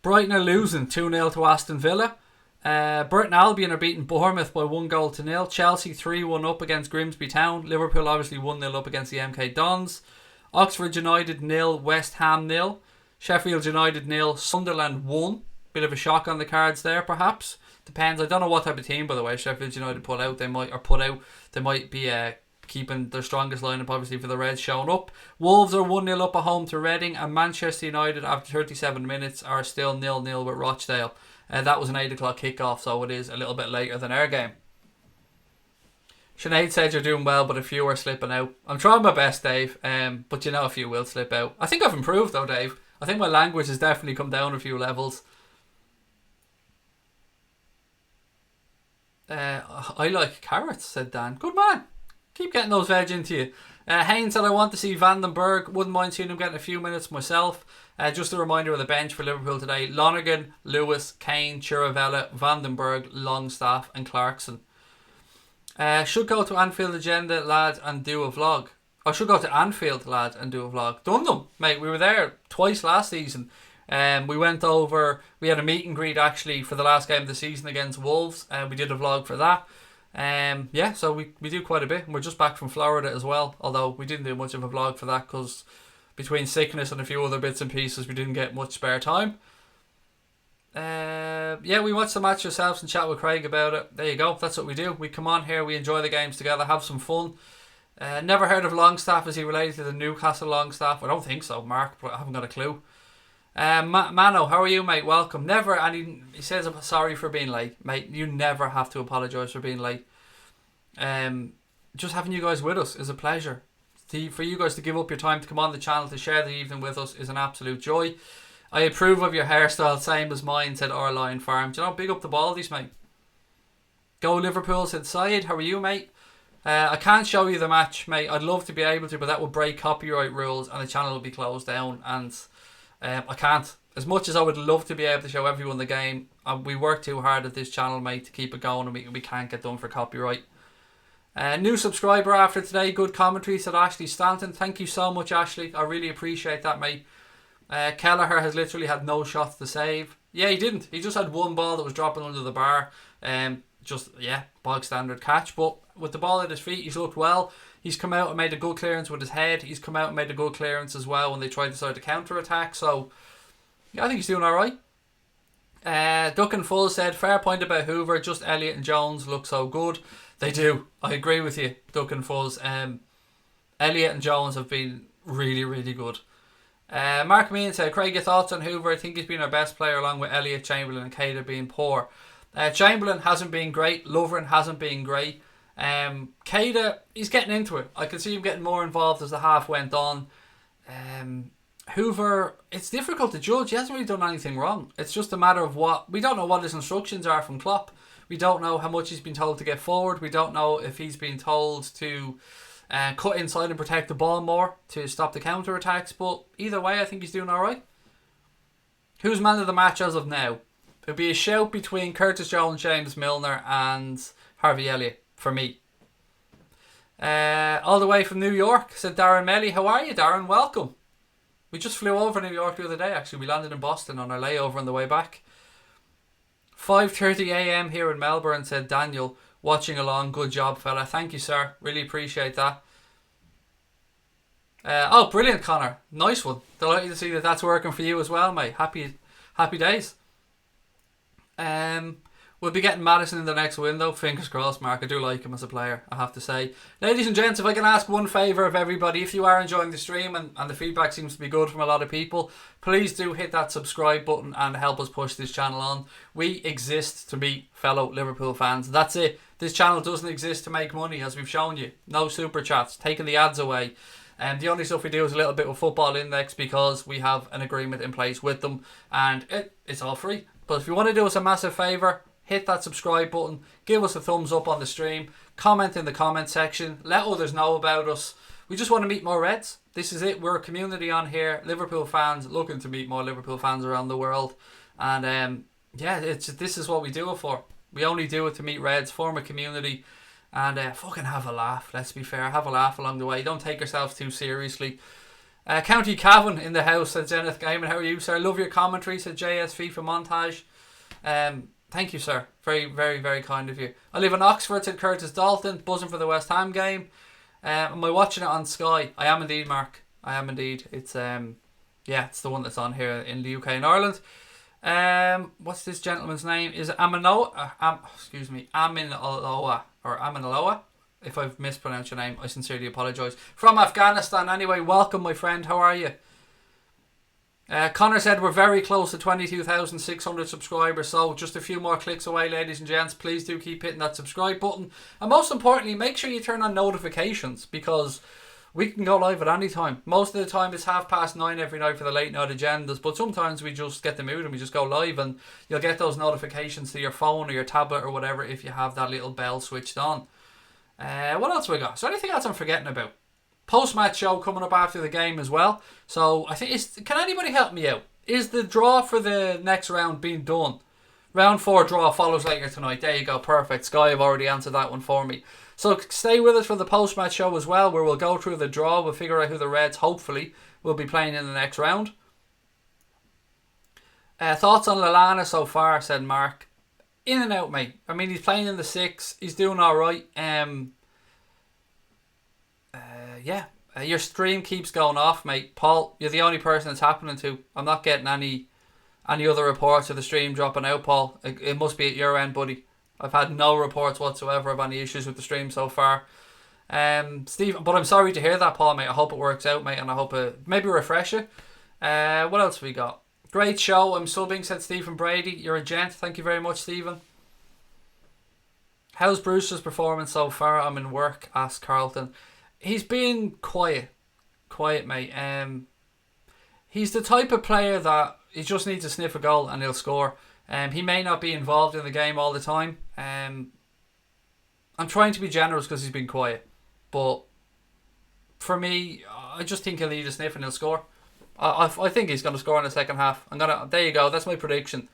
Brighton are losing 2-0 to Aston Villa. Burton Albion are beating Bournemouth by 1-0. Chelsea 3-1 up against Grimsby Town. Liverpool obviously 1-0 up against the MK Dons. Oxford United 0, West Ham 0. Sheffield United 0, Sunderland 1. Bit of a shock on the cards there, perhaps. Depends. I don't know what type of team, by the way, Sheffield United put out. They might be keeping their strongest lineup, obviously, for the Reds showing up. Wolves are 1-0 up at home to Reading, and Manchester United, after 37 minutes, are still 0-0 with Rochdale. That was an 8 o'clock kickoff, so it is a little bit later than our game. Sinead said you're doing well, but a few are slipping out. I'm trying my best, Dave, but a few will slip out. I think I've improved, though, Dave. I think my language has definitely come down a few levels. I like carrots, said Dan. Good man. Keep getting those veg into you. Haynes said I want to see Van den Berg. Wouldn't mind seeing him getting a few minutes myself. Just a reminder of the bench for Liverpool today. Lonergan, Lewis, Kane, Chiravella, Van den Berg, Longstaff and Clarkson. Should go to Anfield agenda, lad, and do a vlog. I should go to Anfield, lad, and do a vlog. Done them, mate. We were there twice last season. We went over, we had a meet and greet actually for the last game of the season against Wolves. We did a vlog for that. So we do quite a bit. And we're just back from Florida as well. Although we didn't do much of a vlog for that because between sickness and a few other bits and pieces, we didn't get much spare time. We watched the match ourselves and chat with Craig about it. There you go. That's what we do. We come on here, we enjoy the games together, have some fun. Never heard of Longstaff. Is he related to the Newcastle Longstaff? I don't think so, Mark, but I haven't got a clue. Mano, how are you, mate? Welcome. Never, and he says I'm sorry for being late, mate. You never have to apologise for being late. Just having you guys with us is a pleasure. For you guys to give up your time to come on the channel to share the evening with us is an absolute joy. I approve of your hairstyle, same as mine, said Orline Farm. Do you know, big up the Baldies, mate. Go Liverpool, said Syed. How are you, mate? I can't show you the match, mate. I'd love to be able to, but that would break copyright rules and the channel will be closed down. And I can't. As much as I would love to be able to show everyone the game, we work too hard at this channel, mate, to keep it going, and we can't get done for copyright. New subscriber after today, good commentary, said Ashley Stanton. Thank you so much, Ashley. I really appreciate that, mate. Kelleher has literally had no shots to save. Yeah, he didn't. He just had one ball that was dropping under the bar. Bog standard catch. But with the ball at his feet, he's looked well. He's come out and made a good clearance with his head. He's come out and made a good clearance as well when they tried to start to counter-attack. So, yeah, I think he's doing alright. Duck and Full said, fair point about Hoover, just Elliott and Jones look so good. They do. I agree with you, Duck and Fuzz. Elliott and Jones have been really, really good. Mark Meehan said, Craig, your thoughts on Hoover? I think he's been our best player along with Elliott, Chamberlain and Keita being poor. Chamberlain hasn't been great. Lovren hasn't been great. Keita, he's getting into it. I can see him getting more involved as the half went on. Hoover, it's difficult to judge. He hasn't really done anything wrong. It's just a matter of we don't know what his instructions are from Klopp. We don't know how much he's been told to get forward. We don't know if he's been told to cut inside and protect the ball more to stop the counter attacks. But either way, I think he's doing alright. Who's man of the match as of now? It would be a shout between Curtis Jones, James Milner and Harvey Elliott for me. All the way from New York, said Darren Melly. How are you, Darren? Welcome. We just flew over New York the other day, actually. We landed in Boston on our layover on the way back. 5:30 a.m. here in Melbourne, said Daniel. Watching along. Good job, fella. Thank you, sir. Really appreciate that. Oh, brilliant, Connor. Nice one. Delighted to see that that's working for you as well, mate. Happy days. We'll be getting Maddison in the next window. Fingers crossed, Mark. I do like him as a player, I have to say. Ladies and gents, if I can ask one favour of everybody, if you are enjoying the stream and the feedback seems to be good from a lot of people, please do hit that subscribe button and help us push this channel on. We exist to meet fellow Liverpool fans. That's it. This channel doesn't exist to make money, as we've shown you. No super chats, taking the ads away. And the only stuff we do is a little bit of Football Index because we have an agreement in place with them, and it's all free. But if you want to do us a massive favour, hit that subscribe button, give us a thumbs up on the stream, comment in the comment section, let others know about us. We just want to meet more Reds. This is it. We're a community on here, Liverpool fans looking to meet more Liverpool fans around the world. And this is what we do it for. We only do it to meet Reds, form a community, and fucking have a laugh. Let's be fair, have a laugh along the way. Don't take yourselves too seriously. County Cavan in the house, said Zenith Gaming. How are you, sir? Love your commentary, said JS FIFA Montage. Thank you, sir. Very, very, very kind of you. I live in Oxford, said Curtis Dalton. Buzzing for the West Ham game. Am I watching it on Sky? I am indeed, Mark. I am indeed. It's it's the one that's on here in the UK and Ireland. What's this gentleman's name? Is it Aminoloa or Aminoloa? If I've mispronounced your name, I sincerely apologise. From Afghanistan, anyway. Welcome, my friend. How are you? Connor said we're very close to 22,600 subscribers, so just a few more clicks away, ladies and gents. Please do keep hitting that subscribe button, and most importantly, make sure you turn on notifications, because we can go live at any time. Most of the time it's 9:30 every night for the late night agendas, but sometimes we just get the mood and we just go live, and you'll get those notifications to your phone or your tablet or whatever if you have that little bell switched on. What else we got? Is there anything else I'm forgetting about? Post-match show coming up after the game as well. So I think can anybody help me out? Is the draw for the next round being done? Round 4 draw follows later tonight. There you go, perfect. Sky have already answered that one for me. So stay with us for the post-match show as well, where we'll go through the draw. We'll figure out who the Reds hopefully will be playing in the next round. Thoughts on Lallana so far, said Mark. In and out, mate. I mean, he's playing in the 6. He's doing alright. Your stream keeps going off, mate. Paul, you're the only person it's happening to. I'm not getting any other reports of the stream dropping out, Paul. It must be at your end, buddy. I've had no reports whatsoever of any issues with the stream so far. Steve, but I'm sorry to hear that, Paul, mate. I hope it works out, mate, and I hope it maybe refresh it. What else have we got? Great show. I'm subbing, said Stephen Brady. You're a gent. Thank you very much, Stephen. How's Brewster's performance so far? I'm in work, asked Carlton. He's been quiet, mate. He's the type of player that he just needs to sniff a goal and he'll score. He may not be involved in the game all the time. I'm trying to be generous because he's been quiet, but for me, I just think he'll need a sniff and he'll score. I think he's going to score in the second half. There you go. That's my prediction.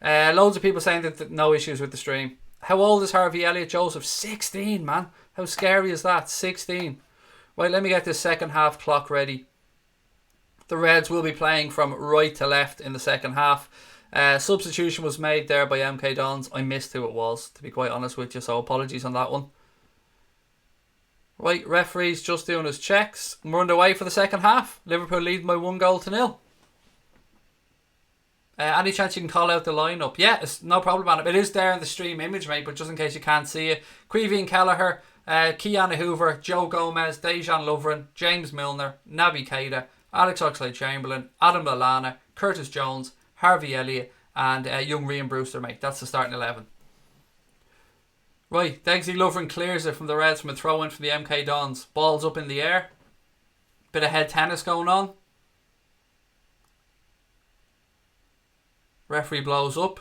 Loads of people saying that no issues with the stream. How old is Harvey Elliott Joseph? 16, man. How scary is that? 16. Right, let me get this second half clock ready. The Reds will be playing from right to left in the second half. Substitution was made there by MK Dons. I missed who it was, to be quite honest with you, so apologies on that one. Right, referee's just doing his checks. We're underway for the second half. Liverpool lead by 1-0. Any chance you can call out the lineup? Yeah, it's no problem, man. It is there in the stream image, mate, but just in case you can't see it. Queeveen Kelleher, Kiana Hoover, Joe Gomez, Dejan Lovren, James Milner, Naby Keita, Alex Oxlade-Chamberlain, Adam Lallana, Curtis Jones, Harvey Elliott, and young Ryan Brewster, mate. That's the starting 11. Right, Degsy Lovren clears it from the Reds from a throw-in from the MK Dons. Ball's up in the air. Bit of head tennis going on. Referee blows up.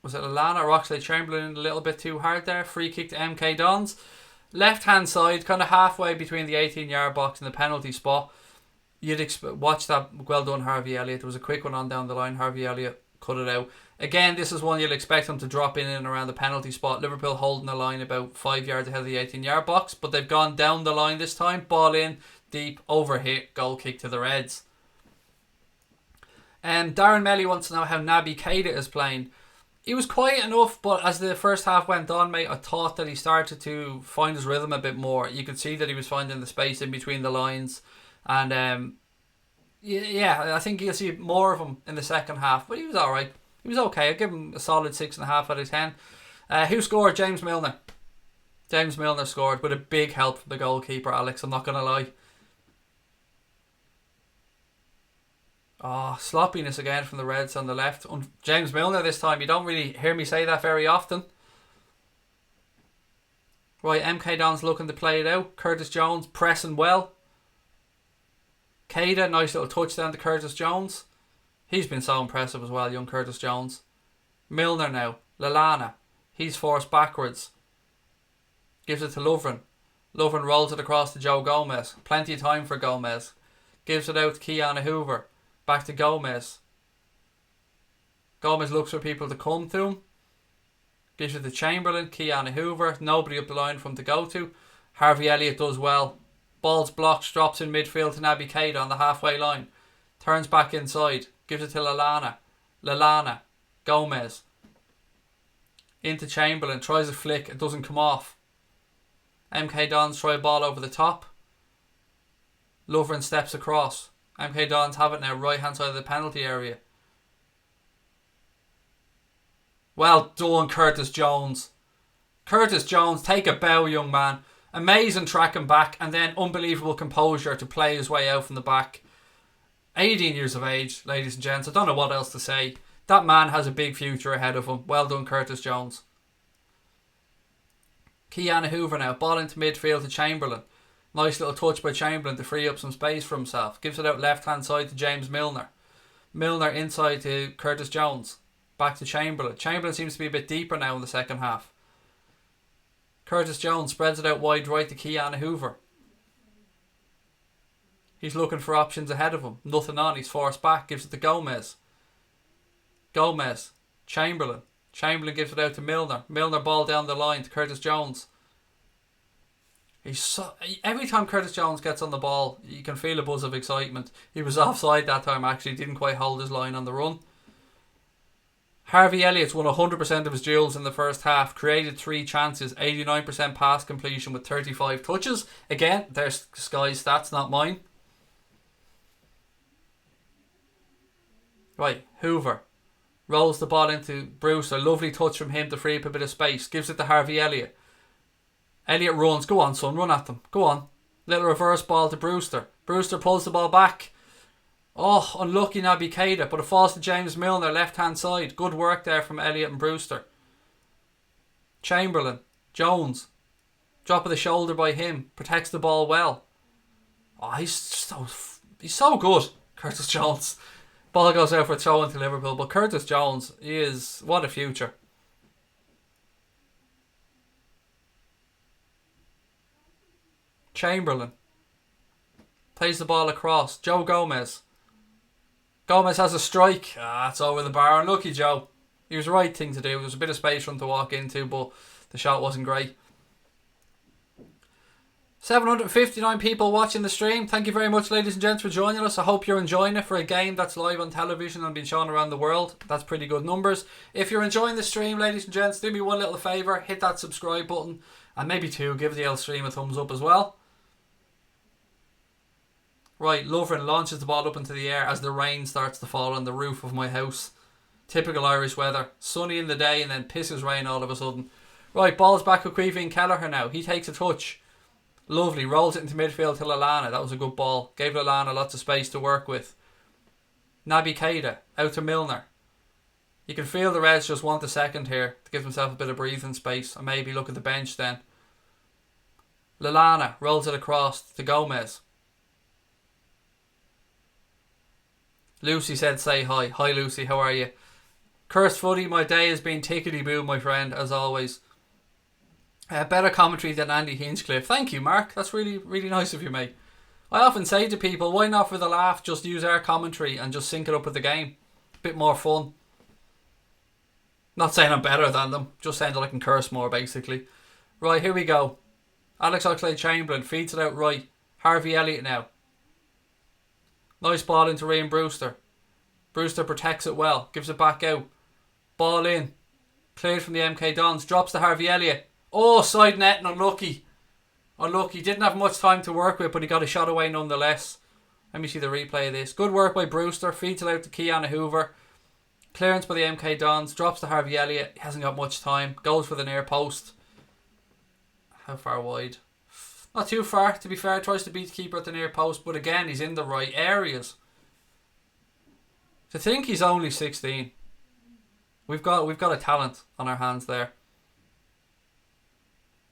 Was it Lallana or Oxlade-Chamberlain a little bit too hard there? Free kick to MK Dons. Left hand side, kind of halfway between the 18-yard box and the penalty spot. You'd watch that. Well done, Harvey Elliott. There was a quick one on down the line. Harvey Elliott cut it out. Again, this is one you'll expect them to drop in and around the penalty spot. Liverpool holding the line about 5 yards ahead of the 18-yard box, but they've gone down the line this time. Ball in, deep, overhit, goal kick to the Reds. Darren Melly wants to know how Naby Keita is playing. He was quiet enough, but as the first half went on, mate, I thought that he started to find his rhythm a bit more. You could see that he was finding the space in between the lines. And yeah, I think you'll see more of him in the second half, but he was alright. He was okay. I'll give him a solid 6.5 out of 10. Who scored? James Milner. James Milner scored with a big help from the goalkeeper, Alex. I'm not going to lie. Oh, sloppiness again from the Reds on the left. James Milner this time. You don't really hear me say that very often. Right, MK Dons looking to play it out. Curtis Jones pressing well. Keita, nice little touchdown to Curtis Jones. He's been so impressive as well, young Curtis Jones. Milner now. Lallana. He's forced backwards. Gives it to Lovren. Lovren rolls it across to Joe Gomez. Plenty of time for Gomez. Gives it out to Kiana Hoover. Back to Gomez. Gomez looks for people to come to him. Gives it to Chamberlain. Kiana Hoover. Nobody up the line for him to go to. Harvey Elliott does well. Ball's blocked. Drops in midfield to Naby Keita on the halfway line. Turns back inside. Gives it to Lallana. Lallana. Gomez. Into Chamberlain. Tries a flick. It doesn't come off. MK Dons try a ball over the top. Lovren steps across. MK Dons have it now. Right hand side of the penalty area. Well done, Curtis Jones. Curtis Jones, take a bow, young man. Amazing tracking back and then unbelievable composure to play his way out from the back. 18 years of age, ladies and gents. I don't know what else to say. That man has a big future ahead of him. Well done, Curtis Jones. Kiana Hoover now. Ball into midfield to Chamberlain. Nice little touch by Chamberlain to free up some space for himself. Gives it out left hand side to James Milner. Milner inside to Curtis Jones. Back to Chamberlain. Chamberlain seems to be a bit deeper now in the second half. Curtis Jones spreads it out wide right to Kiana Hoover. He's looking for options ahead of him. Nothing on. He's forced back. Gives it to Gomez. Gomez. Chamberlain. Chamberlain gives it out to Milner. Milner ball down the line to Curtis Jones. Every time Curtis Jones gets on the ball, you can feel a buzz of excitement. He was offside that time actually. Didn't quite hold his line on the run. Harvey Elliott's won 100% of his duels in the first half. Created 3 chances. 89% pass completion with 35 touches. Again, there's Sky's stats, not mine. Right, Hoover. Rolls the ball into Brewster. Lovely touch from him to free up a bit of space. Gives it to Harvey Elliott. Elliott runs. Go on, son. Run at them. Go on. Little reverse ball to Brewster. Brewster pulls the ball back. Oh, unlucky Naby Keita, but it falls to James Milner, left-hand side. Good work there from Elliott and Brewster. Chamberlain. Jones. Drop of the shoulder by him. Protects the ball well. Oh, he's so good, Curtis Jones. Ball goes out for a throw into Liverpool, but Curtis Jones is... what a future. Chamberlain. Plays the ball across. Joe Gomez. Gomez has a strike. It's over the bar. Unlucky Joe. He was the right thing to do. There was a bit of space for him to walk into, but the shot wasn't great. 759 people watching the stream. Thank you very much, ladies and gents, for joining us. I hope you're enjoying it for a game that's live on television and being shown around the world. That's pretty good numbers. If you're enjoying the stream, ladies and gents, do me one little favour. Hit that subscribe button. And maybe 2, give the old stream a thumbs up as well. Right, Lovren launches the ball up into the air as the rain starts to fall on the roof of my house. Typical Irish weather. Sunny in the day and then pisses rain all of a sudden. Right, ball's back with Creevy and Kelleher now. He takes a touch. Lovely. Rolls it into midfield to Lallana. That was a good ball. Gave Lallana lots of space to work with. Naby Keita out to Milner. You can feel the Reds just want a second here to give himself a bit of breathing space and maybe look at the bench then. Lallana rolls it across to Gomez. Lucy said say hi. Hi Lucy, how are you? Cursed footy, my day has been tickety-boo, my friend, as always. Better commentary than Andy Hinchcliffe. Thank you, Mark. That's really, really nice of you, mate. I often say to people, why not for the laugh, just use our commentary and just sync it up with the game. A bit more fun. Not saying I'm better than them, just saying that I can curse more, basically. Right, here we go. Alex Oxlade-Chamberlain feeds it out right. Harvey Elliott now. Nice ball into Ryan Brewster. Brewster protects it well, gives it back out. Ball in. Cleared from the MK Dons. Drops to Harvey Elliott. Oh, side net and unlucky. Unlucky. Didn't have much time to work with, but he got a shot away nonetheless. Let me see the replay of this. Good work by Brewster. Feeds it out to Keanu Hoover. Clearance by the MK Dons. Drops to Harvey Elliott. He hasn't got much time. Goes for the near post. How far wide? Not too far, to be fair. Tries to beat the keeper at the near post, but again, he's in the right areas. To think he's only 16. We've got a talent on our hands there.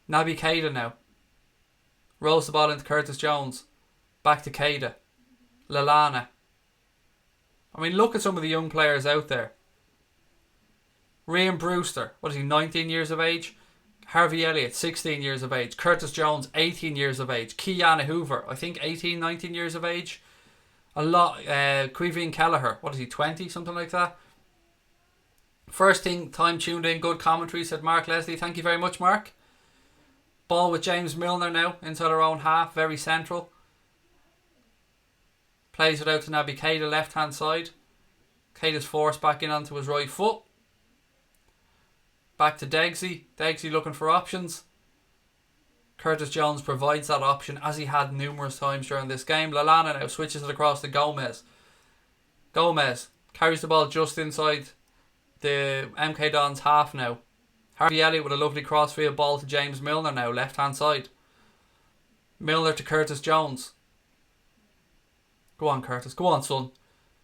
Naby Keita now. Rolls the ball into Curtis Jones. Back to Keita. Lallana. I mean, look at some of the young players out there. Ryan Brewster, what is he, 19 years of age? Harvey Elliott, 16 years of age. Curtis Jones, 18 years of age. Keanu Hoover, I think 18, 19 years of age. A lot. Creevy and Kelleher, what is he, 20, something like that? First thing, time tuned in, good commentary, said Mark Leslie. Thank you very much, Mark. Ball with James Milner now, inside our own half, very central. Plays it out to Naby Keita, left hand side. Keita's forced back in onto his right foot. Back to Degsy. Degsy looking for options. Curtis Jones provides that option, as he had numerous times during this game. Lallana now switches it across to Gomez. Gomez carries the ball just inside the MK Dons half now. Harvey Elliott with a lovely crossfield ball to James Milner now, left hand side. Milner to Curtis Jones. Go on, Curtis. Go on, son.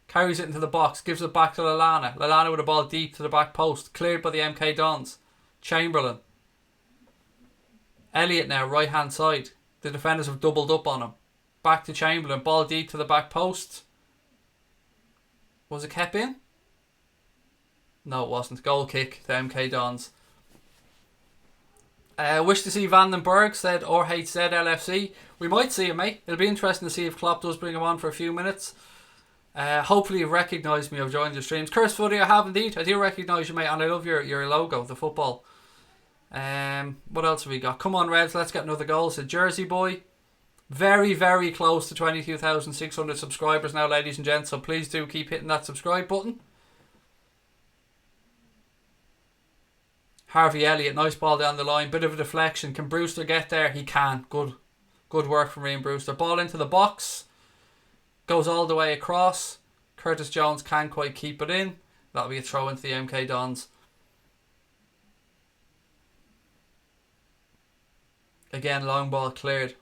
Carries it into the box. Gives it back to Lallana. Lallana with a ball deep to the back post. Cleared by the MK Dons. Chamberlain. Elliott now, right hand side. The defenders have doubled up on him. Back to Chamberlain. Ball deep to the back post. Was it kept in? No, it wasn't. Goal kick to MK Dons. Wish to see Vandenberg, said RHZ LFC. We might see him, mate. It'll be interesting to see if Klopp does bring him on for a few minutes. Hopefully you've recognised me. I've joined your streams. Curse Footy, I have indeed. I do recognise you, mate, and I love your logo, the football. What else have we got? Come on, Reds, let's get another goal. Said Jersey Boy. Very, very close to 22,600 subscribers now, ladies and gents, so please do keep hitting that subscribe button. Harvey Elliott, nice ball down the line. Bit of a deflection. Can Brewster get there? He can. Good work from Ryan Brewster. Ball into the box. Goes all the way across. Curtis Jones can't quite keep it in. That'll be a throw into the MK Dons. Again, long ball cleared.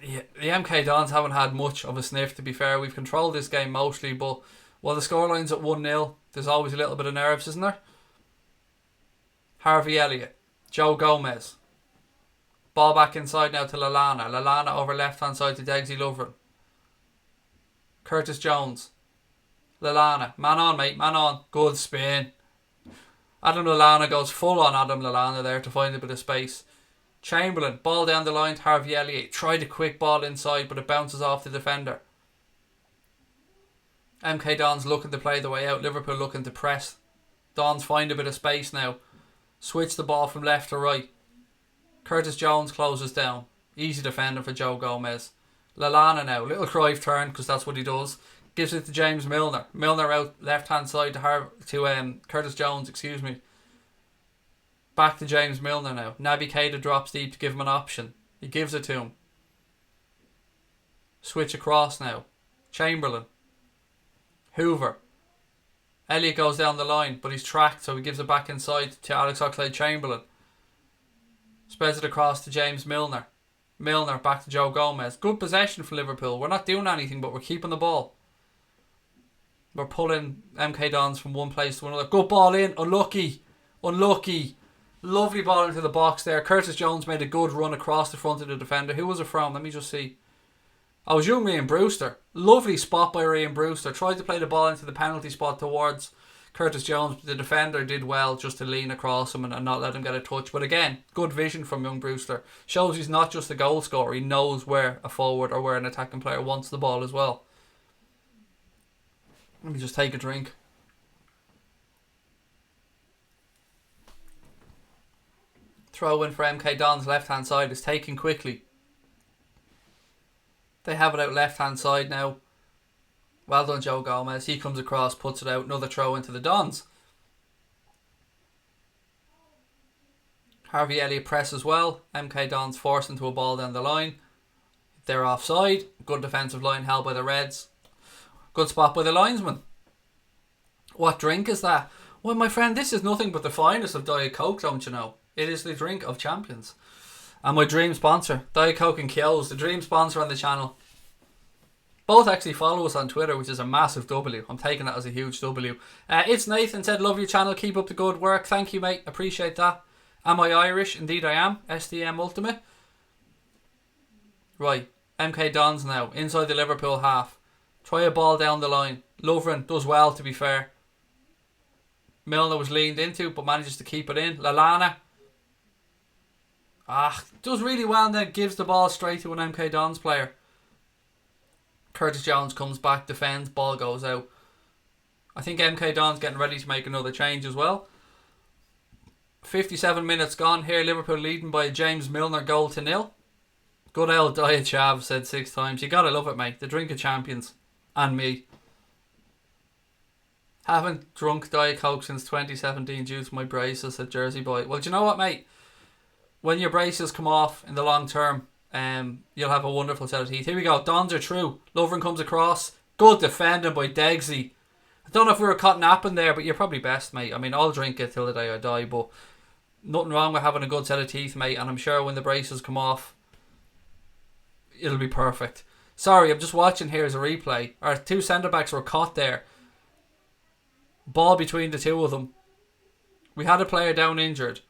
The MK Dons haven't had much of a sniff, to be fair. We've controlled this game mostly, but while the scoreline's at 1-0, there's always a little bit of nerves, isn't there? Harvey Elliott. Joe Gomez. Ball back inside now to Lallana. Lallana over left hand side to Degsy Lovren. Curtis Jones. Lallana. Man on, mate. Man on. Good spin. Adam Lallana goes full on Adam Lallana there to find a bit of space. Chamberlain. Ball down the line to Harvey Elliott. Tried a quick ball inside, but it bounces off the defender. MK Dons looking to play the way out. Liverpool looking to press. Dons find a bit of space now. Switch the ball from left to right. Curtis Jones closes down. Easy defending for Joe Gomez. Lallana now. Little Cruyff turn, because that's what he does. Gives it to James Milner. Milner out left hand side to Curtis Jones, excuse me. Back to James Milner now. Naby Keita drops deep to give him an option. He gives it to him. Switch across now. Chamberlain. Hoover. Elliott goes down the line, but he's tracked, so he gives it back inside to Alex Oxlade-Chamberlain. Spreads it across to James Milner. Milner back to Joe Gomez. Good possession for Liverpool. We're not doing anything, but we're keeping the ball. We're pulling MK Dons from one place to another. Good ball in. Unlucky. Lovely ball into the box there. Curtis Jones made a good run across the front of the defender. Who was it from? Let me just see. I was young Ryan Brewster. Lovely spot by Ryan Brewster. Tried to play the ball into the penalty spot towards Curtis Jones. The defender did well just to lean across him and not let him get a touch. But again, good vision from young Brewster. Shows he's not just a goal scorer. He knows where a forward or where an attacking player wants the ball as well. Let me just take a drink. Throw in for MK Dons left hand side is taken quickly. They have it out left hand side now. Well done, Joe Gomez. He comes across, puts it out. Another throw into the Dons. Harvey Elliott presses well. MK Dons forced into a ball down the line. They're offside. Good defensive line held by the Reds. Good spot by the linesman. What drink is that? Well, my friend, this is nothing but the finest of Diet Coke, don't you know? It is the drink of champions. And my dream sponsor, Diet Coke and Kyo's, the dream sponsor on the channel. Both actually follow us on Twitter, which is a massive W. I'm taking that as a huge W. It's Nathan said, love your channel, keep up the good work. Thank you, mate, appreciate that. Am I Irish? Indeed I am. SDM Ultimate. Right, MK Dons now, inside the Liverpool half. Try a ball down the line. Lovren does well, to be fair. Milner was leaned into, but manages to keep it in. Lallana. Does really well and then gives the ball straight to an MK Dons player. Curtis Jones comes back, defends, ball goes out. I think MK Dons getting ready to make another change as well. 57 minutes gone here. Liverpool leading by a James Milner goal to 0. Good old Diet Chav said 6 times. You gotta love it, mate. The drink of champions. And me. Haven't drunk Diet Coke since 2017 due to my braces, said Jersey Boy. Well, do you know what, mate? When your braces come off in the long term, you'll have a wonderful set of teeth. Here we go. Dons are true. Lovren comes across. Good defending by Degsy. I don't know if we were caught napping there, but you're probably best, mate. I mean, I'll drink it till the day I die, but nothing wrong with having a good set of teeth, mate. And I'm sure when the braces come off, it'll be perfect. Sorry, I'm just watching here as a replay. Our 2 centre-backs were caught there. Ball between the 2 of them. We had a player down injured.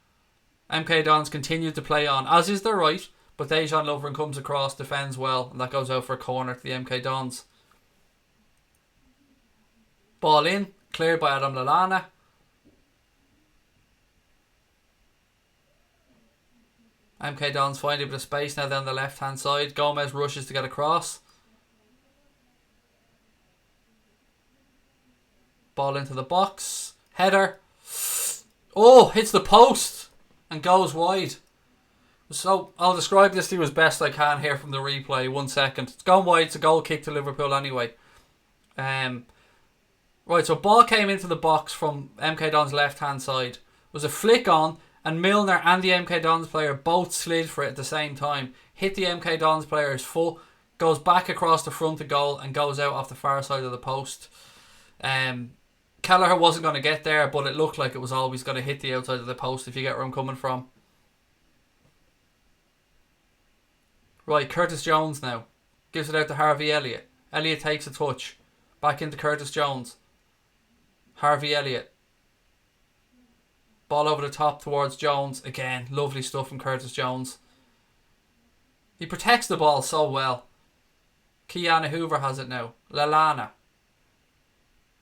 MK Dons continued to play on, as is their right, but Dejan Lovren comes across, defends well, and that goes out for a corner to the MK Dons. Ball in, cleared by Adam Lallana. MK Dons find a bit of space now down the left hand side. Gomez rushes to get across. Ball into the box. Header. Oh, hits the post and goes wide. So I'll describe this to you as best I can here from the replay. 1 second. It's gone wide. It's a goal kick to Liverpool anyway. Right, so ball came into the box from MK Dons left hand side. It was a flick on, and Milner and the MK Dons player both slid for it at the same time. Hit the MK Dons player's foot, goes back across the front of goal and goes out off the far side of the post. Kelleher wasn't going to get there, but it looked like it was always going to hit the outside of the post, if you get where I'm coming from. Right, Curtis Jones now. Gives it out to Harvey Elliott. Elliott takes a touch. Back into Curtis Jones. Harvey Elliott. Ball over the top towards Jones. Again, lovely stuff from Curtis Jones. He protects the ball so well. Kiana Hoover has it now. Lallana.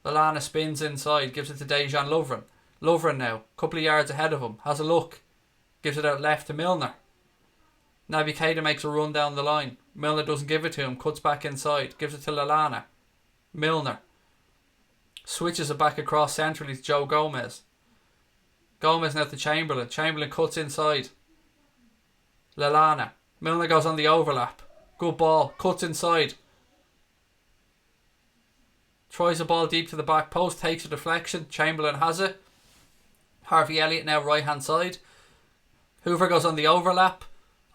Lallana spins inside. Gives it to Dejan Lovren. Lovren now. Couple of yards ahead of him. Has a look. Gives it out left to Milner. Naby Keita makes a run down the line. Milner doesn't give it to him. Cuts back inside. Gives it to Lallana. Milner. Switches it back across centrally to Joe Gomez. Gomez now to Chamberlain. Chamberlain cuts inside. Lallana. Milner goes on the overlap. Good ball. Cuts inside. Tries a ball deep to the back post. Takes a deflection. Chamberlain has it. Harvey Elliott now right hand side. Hoover goes on the overlap.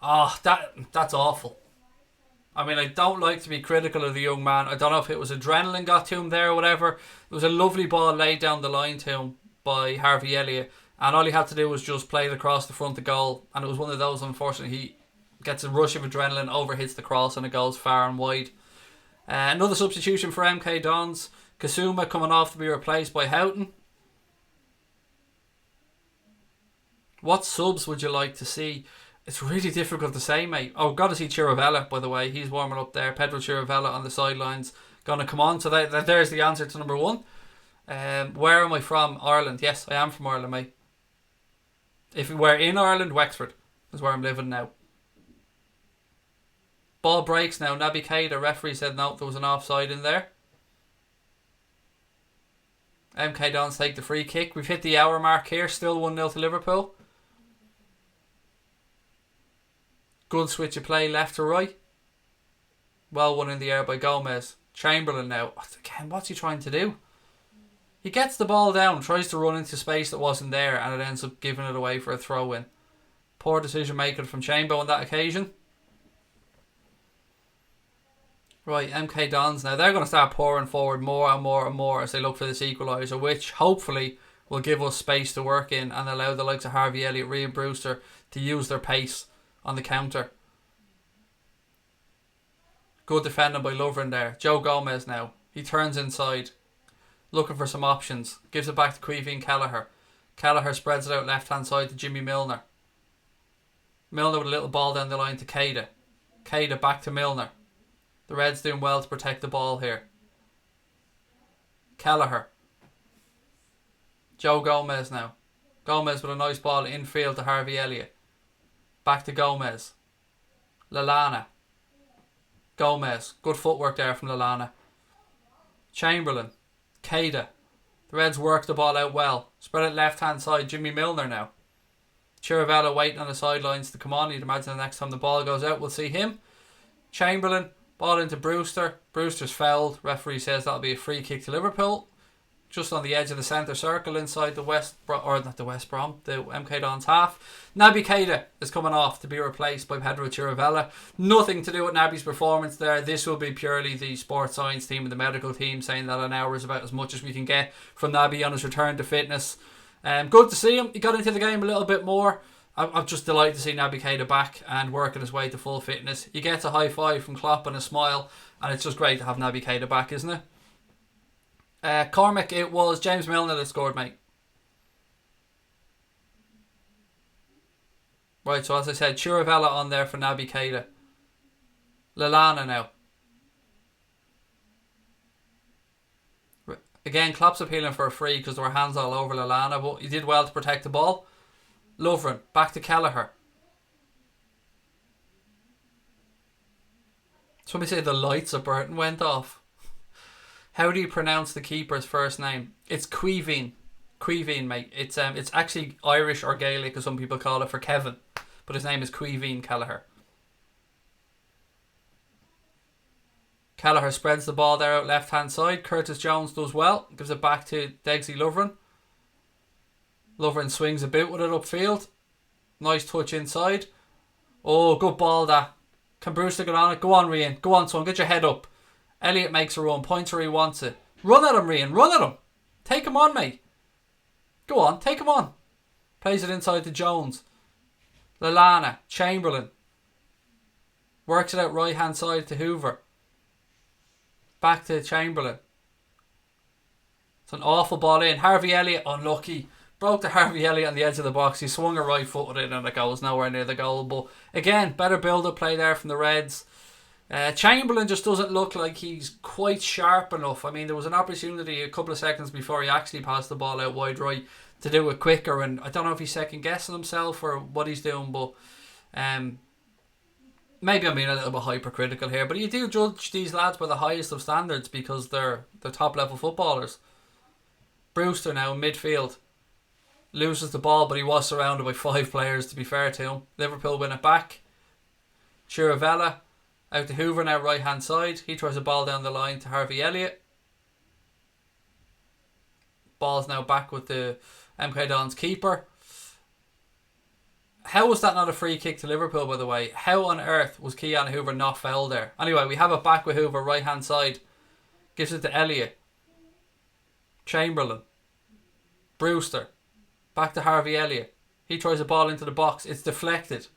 Oh, that's awful. I mean, I don't like to be critical of the young man. I don't know if it was adrenaline got to him there or whatever. It was a lovely ball laid down the line to him by Harvey Elliott, and all he had to do was just play it across the front of goal, and it was one of those, unfortunately, he gets a rush of adrenaline, overhits the cross, and it goes far and wide. Another substitution for MK Dons. Kasuma coming off to be replaced by Houghton. What subs would you like to see? It's really difficult to say, mate. Oh, got to see Chiravella, by the way. He's warming up there. Pedro Chiravella on the sidelines. Going to come on. So there's the answer to number one. Where am I from? Ireland. Yes, I am from Ireland, mate. If we're in Ireland, Wexford is where I'm living now. Ball breaks now. Naby Keita, referee said no, there was an offside in there. MK Dons take the free kick. We've hit the hour mark here. Still 1-0 to Liverpool. Good switch of play left to right. Well won in the air by Gomez. Chamberlain now. Again, what's he trying to do? He gets the ball down, tries to run into space that wasn't there, and it ends up giving it away for a throw in. Poor decision making from Chambo on that occasion. Right, MK Dons now. They're going to start pouring forward more and more and more as they look for this equaliser, which hopefully will give us space to work in and allow the likes of Harvey Elliott, Ryan Brewster to use their pace on the counter. Good defending by Lovren there. Joe Gomez now. He turns inside, looking for some options. Gives it back to Quiveen Kelleher. Kelleher spreads it out left hand side to Jimmy Milner. Milner with a little ball down the line to Keita. Keita back to Milner. The Reds doing well to protect the ball here. Kelleher. Joe Gomez now. Gomez with a nice ball infield to Harvey Elliott. Back to Gomez. Lallana. Gomez. Good footwork there from Lallana. Chamberlain. Keita. The Reds work the ball out well. Spread it left hand side. Jimmy Milner now. Chiravella waiting on the sidelines to come on. You'd imagine the next time the ball goes out we'll see him. Chamberlain. Ball into Brewster. Brewster's fouled. Referee says that'll be a free kick to Liverpool. Just on the edge of the centre circle inside the the MK Dons half. Naby Keita is coming off to be replaced by Pedro Chiravella. Nothing to do with Naby's performance there. This will be purely the sports science team and the medical team saying that an hour is about as much as we can get from Naby on his return to fitness. Good to see him. He got into the game a little bit more. I'm just delighted to see Naby Keita back and working his way to full fitness. He gets a high five from Klopp and a smile, and it's just great to have Naby Keita back, isn't it? Cormac, it was James Milner that scored, mate. Right, so as I said, Chiravella on there for Naby Keita. Lallana now. Again, Klopp's appealing for a free because there were hands all over Lallana, but he did well to protect the ball. Lovren, back to Kelleher. Somebody say the lights of Burton went off. How do you pronounce the keeper's first name? It's Quiveen. Quiveen, mate. It's actually Irish or Gaelic, as some people call it, for Kevin. But his name is Quiveen Kelleher. Kelleher spreads the ball there out left hand side. Curtis Jones does well. Gives it back to Degsy Lovren. Lovren swings a bit with it upfield. Nice touch inside. Oh, good ball that. Can Brewster get on it? Go on, Rian. Go on, son. Get your head up. Elliott makes a run. Points where he wants it. Run at him, Rian. Run at him. Take him on, mate. Go on. Take him on. Plays it inside to Jones. Lallana. Chamberlain. Works it out right hand side to Hoover. Back to Chamberlain. It's an awful ball in. Harvey Elliott, unlucky. Broke to Harvey Elliott on the edge of the box. He swung a right foot in and it goes nowhere near the goal. But again, better build-up play there from the Reds. Chamberlain just doesn't look like he's quite sharp enough. I mean, there was an opportunity a couple of seconds before he actually passed the ball out wide right to do it quicker. And I don't know if he's second guessing himself or what he's doing. But maybe I'm being a little bit hypercritical here. But you do judge these lads by the highest of standards because they're top level footballers. Brewster now in midfield. Loses the ball, but he was surrounded by 5 players, to be fair to him. Liverpool win it back. Chiravella out to Hoover now, right hand side. He throws a ball down the line to Harvey Elliott. Ball's now back with the MK Dons keeper. How was that not a free kick to Liverpool, by the way? How on earth was Keane Hoover not fouled there? Anyway, we have it back with Hoover, right hand side. Gives it to Elliott. Chamberlain. Brewster. Back to Harvey Elliott. He tries a ball into the box. It's deflected.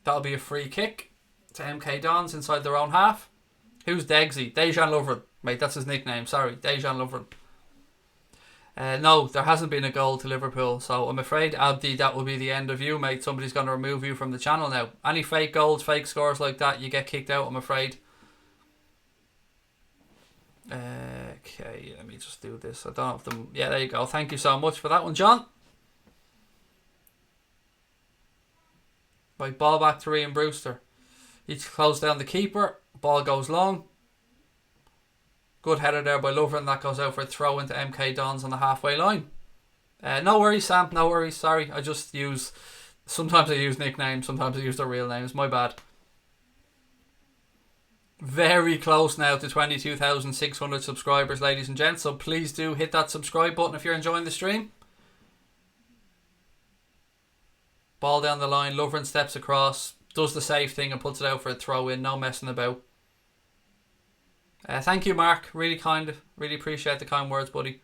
That'll be a free kick to MK Dons inside their own half. Who's Degsy? Dejan Lovren. Mate, that's his nickname. Sorry, Dejan Lovren. No, there hasn't been a goal to Liverpool, so I'm afraid, Abdi, that will be the end of you, mate. Somebody's going to remove you from the channel now. Any fake goals, fake scores like that, you get kicked out, I'm afraid. Okay, let me just do this. I don't have them. Yeah, there you go. Thank you so much for that one, John. Right, ball back to Ian Brewster. He closed down the keeper. Ball goes long. Good header there by Lovren. That goes out for a throw into MK Dons on the halfway line. No worries, Sam. No worries. Sorry. I just use... Sometimes I use nicknames. Sometimes I use their real names. My bad. Very close now to 22,600 subscribers, ladies and gents. So please do hit that subscribe button if you're enjoying the stream. Ball down the line. Lovren steps across. Does the safe thing and puts it out for a throw in. No messing about. Thank you, Mark. Really kind. Really appreciate the kind words, buddy.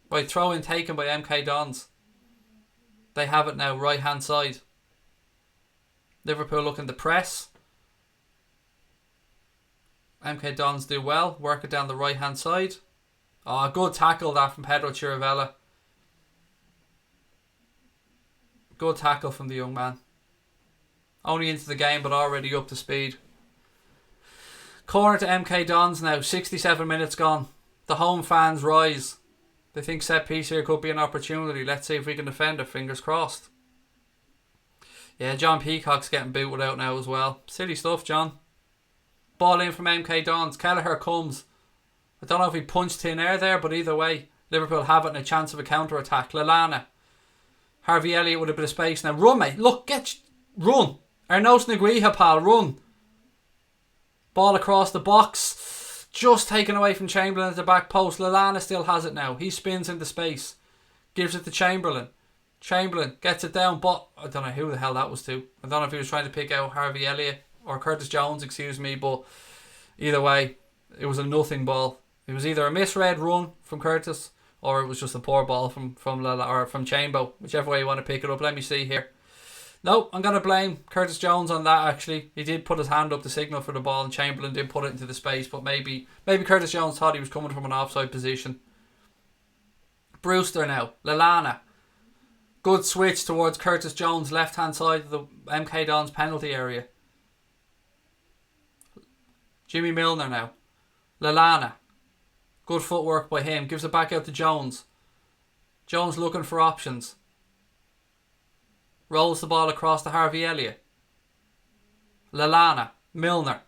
Right, throw in taken by MK Dons. They have it now, right hand side. Liverpool looking to press. MK Dons do well. Work it down the right hand side. Oh, good tackle that from Pedro Chiravella. Good tackle from the young man. Only into the game, but already up to speed. Corner to MK Dons now. 67 minutes gone. The home fans rise. They think set piece here could be an opportunity. Let's see if we can defend it. Fingers crossed. Yeah, John Peacock's getting booted out now as well. Silly stuff, John. Ball in from MK Dons. Kelleher comes. I don't know if he punched thin air there, but either way, Liverpool have it and a chance of a counter-attack. Lallana. Harvey Elliott with a bit of space now. Run, mate. Look, run. Arnaud Nguiha, pal. Run. Ball across the box. Just taken away from Chamberlain at the back post. Lallana still has it now. He spins into space. Gives it to Chamberlain. Chamberlain gets it down, but I don't know who the hell that was to. I don't know if he was trying to pick out Harvey Elliott or Curtis Jones, excuse me, but either way, it was a nothing ball. It was either a misread run from Curtis or it was just a poor ball from Chambo, whichever way you want to pick it up. Let me see here. No, I'm going to blame Curtis Jones on that, actually. He did put his hand up to signal for the ball and Chamberlain did put it into the space, but maybe Curtis Jones thought he was coming from an offside position. Brewster now. Lallana. Good switch towards Curtis Jones, left-hand side of the MK Dons penalty area. Jimmy Milner now. Lallana. Good footwork by him. Gives it back out to Jones. Jones looking for options. Rolls the ball across to Harvey Elliott. Lallana. Milner.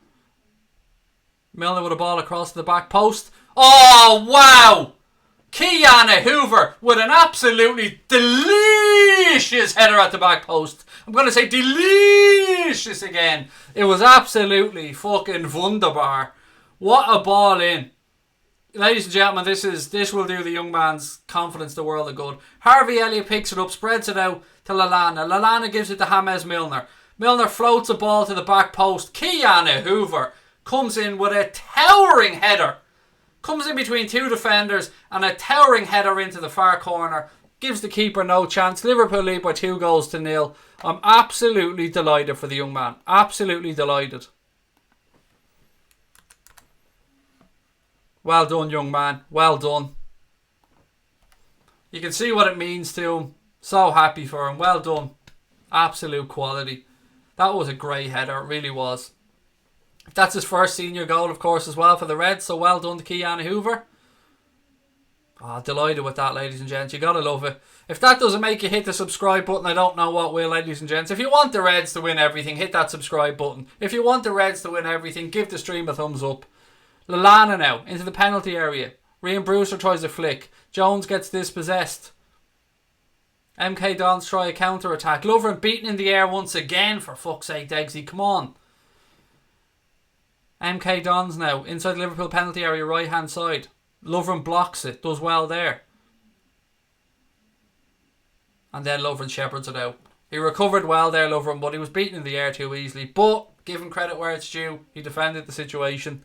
Milner with a ball across to the back post. Oh, wow! Keane Hoover with an absolutely delicious header at the back post. I'm going to say delicious again. It was absolutely fucking wunderbar. What a ball in. Ladies and gentlemen, this will do the young man's confidence the world of good. Harvey Elliott picks it up, spreads it out to Lallana. Lallana gives it to James Milner. Milner floats a ball to the back post. Keane Hoover comes in with a towering header. Comes in between two defenders and a towering header into the far corner. Gives the keeper no chance. Liverpool lead by 2-0. I'm absolutely delighted for the young man. Absolutely delighted. Well done, young man. Well done. You can see what it means to him. So happy for him. Well done. Absolute quality. That was a great header. It really was. That's his first senior goal, of course, as well for the Reds. So well done to Keane Hoover. Oh, delighted with that, ladies and gents. You gotta love it. If that doesn't make you hit the subscribe button, I don't know what will, ladies and gents. If you want the Reds to win everything, hit that subscribe button. If you want the Reds to win everything, give the stream a thumbs up. Lallana now, into the penalty area. Ian Brewster tries a flick. Jones gets dispossessed. MK Dons try a counter-attack. Lovren beaten in the air once again, for fuck's sake, Degsy. Come on. MK Dons now, inside the Liverpool penalty area, right-hand side. Lovren blocks it, does well there. And then Lovren shepherds it out. He recovered well there, Lovren, but he was beaten in the air too easily. But, give him credit where it's due, he defended the situation.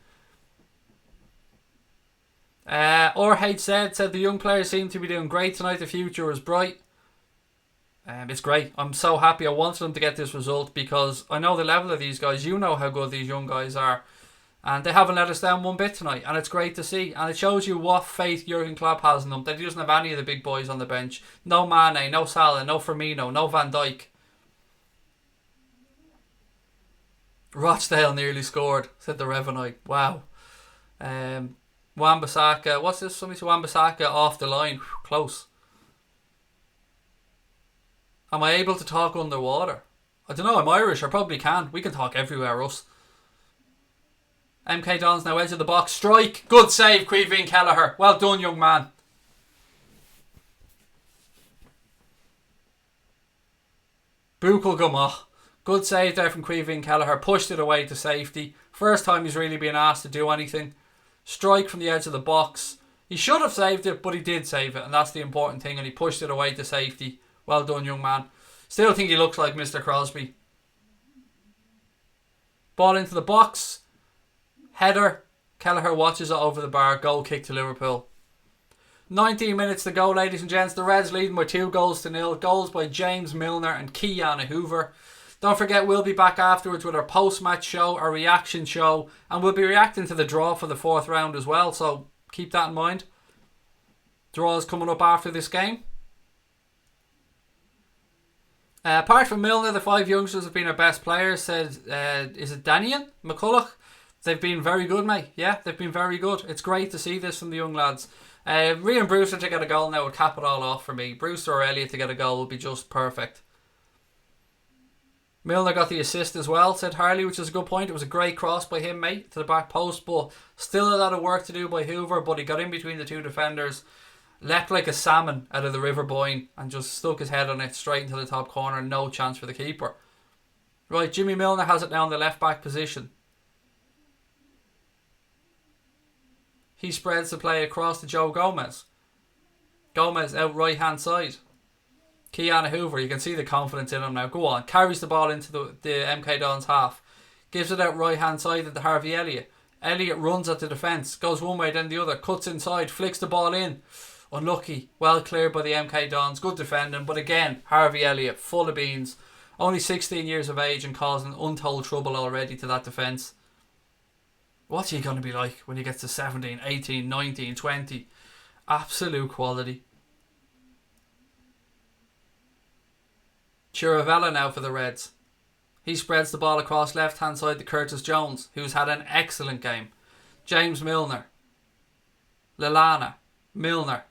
RH said the young players seem to be doing great tonight. The future is bright. It's great. I'm so happy. I wanted them to get this result because I know the level of these guys. You know how good these young guys are. And they haven't let us down one bit tonight. And it's great to see. And it shows you what faith Jurgen Klopp has in them. That he doesn't have any of the big boys on the bench. No Mane, no Salah, no Firmino, no Van Dijk. Rochdale nearly scored, said the Revenite. Wow. Wan-Bissaka. What's this? Somebody said Wan-Bissaka off the line. Whew, close. Am I able to talk underwater? I don't know. I'm Irish. I probably can. We can talk everywhere, us. MK Dons now edge of the box. Strike. Good save, Caoimhín Kelleher. Well done, young man. Buchel Gumach. Good save there from Caoimhín Kelleher. Pushed it away to safety. First time he's really been asked to do anything. Strike from the edge of the box. He should have saved it, but he did save it. And that's the important thing. And he pushed it away to safety. Well done, young man. Still think he looks like Mr. Crosby. Ball into the box. Header. Kelleher watches it over the bar. Goal kick to Liverpool. 19 minutes to go, ladies and gents. The Reds leading by 2-0. Goals by James Milner and Keanu Hoover. Don't forget, we'll be back afterwards with our post-match show, our reaction show, and we'll be reacting to the draw for the 4th round as well, so keep that in mind. Draw is coming up after this game. Apart from Milner, the 5 youngsters have been our best players, said, is it Dejan McCulloch? They've been very good, mate. Yeah, they've been very good. It's great to see this from the young lads. Ryan Brewster to get a goal now would cap it all off for me. Brewster or Elliott to get a goal would be just perfect. Milner got the assist as well, said Harley, which is a good point. It was a great cross by him, mate, to the back post, but still a lot of work to do by Hoover, but he got in between the 2 defenders, leapt like a salmon out of the River Boyne and just stuck his head on it straight into the top corner. No chance for the keeper. Right, Jimmy Milner has it now in the left back position. He spreads the play across to Joe Gomez. Gomez out right hand side. Keanu Hoover, you can see the confidence in him now. Go on, carries the ball into the MK Dons half. Gives it out right hand side to Harvey Elliott. Elliott runs at the defence, goes one way then the other, cuts inside, flicks the ball in. Unlucky, well cleared by the MK Dons. Good defending, but again, Harvey Elliott, full of beans. Only 16 years of age and causing untold trouble already to that defence. What's he going to be like when he gets to 17, 18, 19, 20? Absolute quality. Chiravella now for the Reds. He spreads the ball across left hand side to Curtis Jones, who's had an excellent game. James Milner. Lallana. Milner.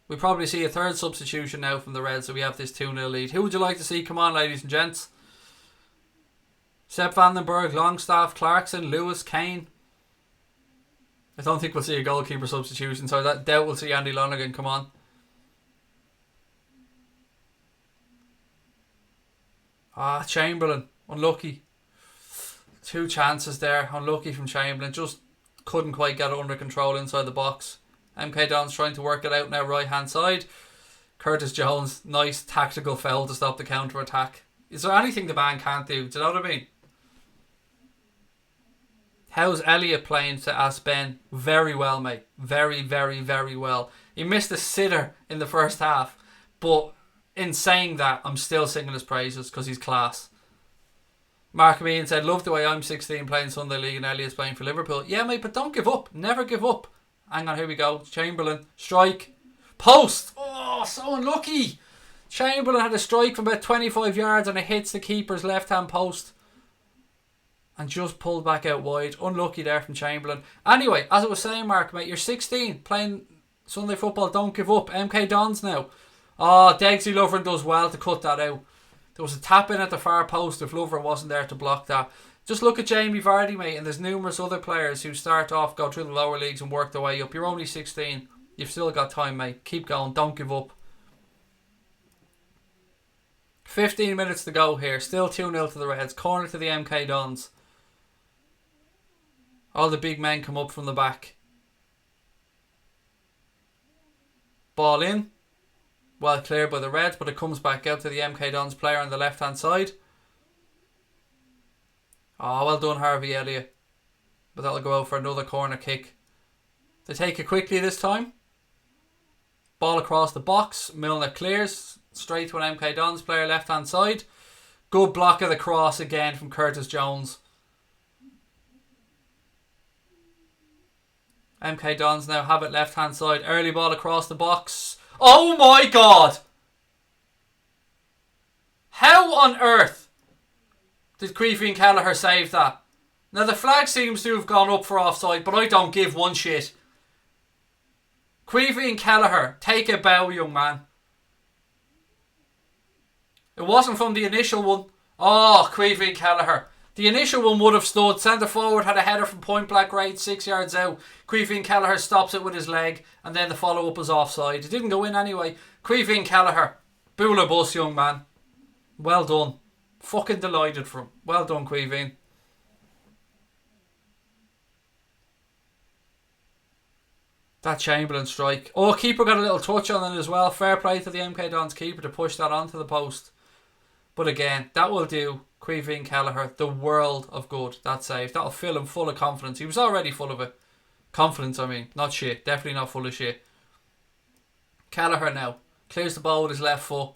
We probably see a 3rd substitution now from the Reds, so we have this 2-0 lead. Who would you like to see? Come on, ladies and gents. Sepp Vandenberg, Longstaff, Clarkson, Lewis, Kane. I don't think we'll see a goalkeeper substitution, so I doubt we'll see Andy Lonergan come on. Chamberlain, unlucky. 2 chances there, unlucky from Chamberlain. Just couldn't quite get it under control inside the box. MK Dons trying to work it out now right hand side. Curtis Jones, nice tactical foul to stop the counter attack. Is there anything the man can't do? Do you know what I mean? How's Elliott playing to ask Ben? Very well, mate. Very, very, very well. He missed a sitter in the first half, but in saying that, I'm still singing his praises because he's class. Mark Meehan said, love the way I'm 16 playing Sunday League and Elliott's playing for Liverpool. Yeah, mate, but don't give up. Never give up. Hang on, here we go. Chamberlain, strike. Post! Oh, so unlucky. Chamberlain had a strike from about 25 yards and it hits the keeper's left-hand post. And just pulled back out wide. Unlucky there from Chamberlain. Anyway, as I was saying, Mark, mate, you're 16 playing Sunday football. Don't give up. MK Dons now. Oh, Degsy Lovren does well to cut that out. There was a tap in at the far post if Lovren wasn't there to block that. Just look at Jamie Vardy, mate, and there's numerous other players who start off, go through the lower leagues and work their way up. You're only 16. You've still got time, mate. Keep going. Don't give up. 15 minutes to go here. Still 2-0 to the Reds. Corner to the MK Dons. All the big men come up from the back. Ball in. Well cleared by the Reds, but it comes back out to the MK Dons player on the left hand side. Oh, well done, Harvey Elliott. But that'll go out for another corner kick. They take it quickly this time. Ball across the box. Milner clears straight to an MK Dons player left hand side. Good block of the cross again from Curtis Jones. MK Dons now have it left hand side. Early ball across the box. Oh my god! How on earth did Creevy and Kelleher save that? Now the flag seems to have gone up for offside, but I don't give one shit. Creevy and Kelleher, take a bow, young man. It wasn't from the initial one. Oh, Creevy and Kelleher. The initial one would have stood. Centre forward had a header from point blank range, 6 yards out. Creevy and Kelleher stops it with his leg, and then the follow up was offside. It didn't go in anyway. Creevy and Kelleher, boola bus, young man. Well done. Fucking delighted for him. Well done, Creevy. That Chamberlain strike. Oh, keeper got a little touch on it as well. Fair play to the MK Dons keeper to push that onto the post. But again, that will do Creevy and Kelleher the world of good. That save. That'll fill him full of confidence. He was already full of it. Confidence, I mean. Not shit. Definitely not full of shit. Kelleher now. Clears the ball with his left foot.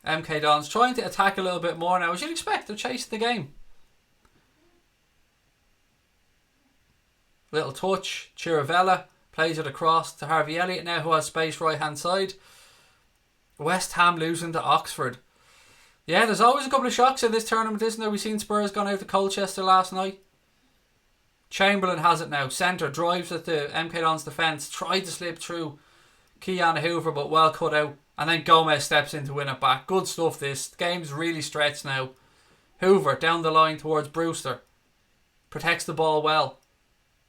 MK Dons trying to attack a little bit more now. As you'd expect, they're chasing the game. Little touch. Chiravella plays it across to Harvey Elliott now, who has space right hand side. West Ham losing to Oxford. Yeah, there's always a couple of shocks in this tournament, isn't there? We've seen Spurs gone out to Colchester last night. Chamberlain has it now. Centre drives at the MK Dons defence. Tried to slip through Keane Hoover, but well cut out. And then Gomez steps in to win it back. Good stuff this. The game's really stretched now. Hoover down the line towards Brewster. Protects the ball well.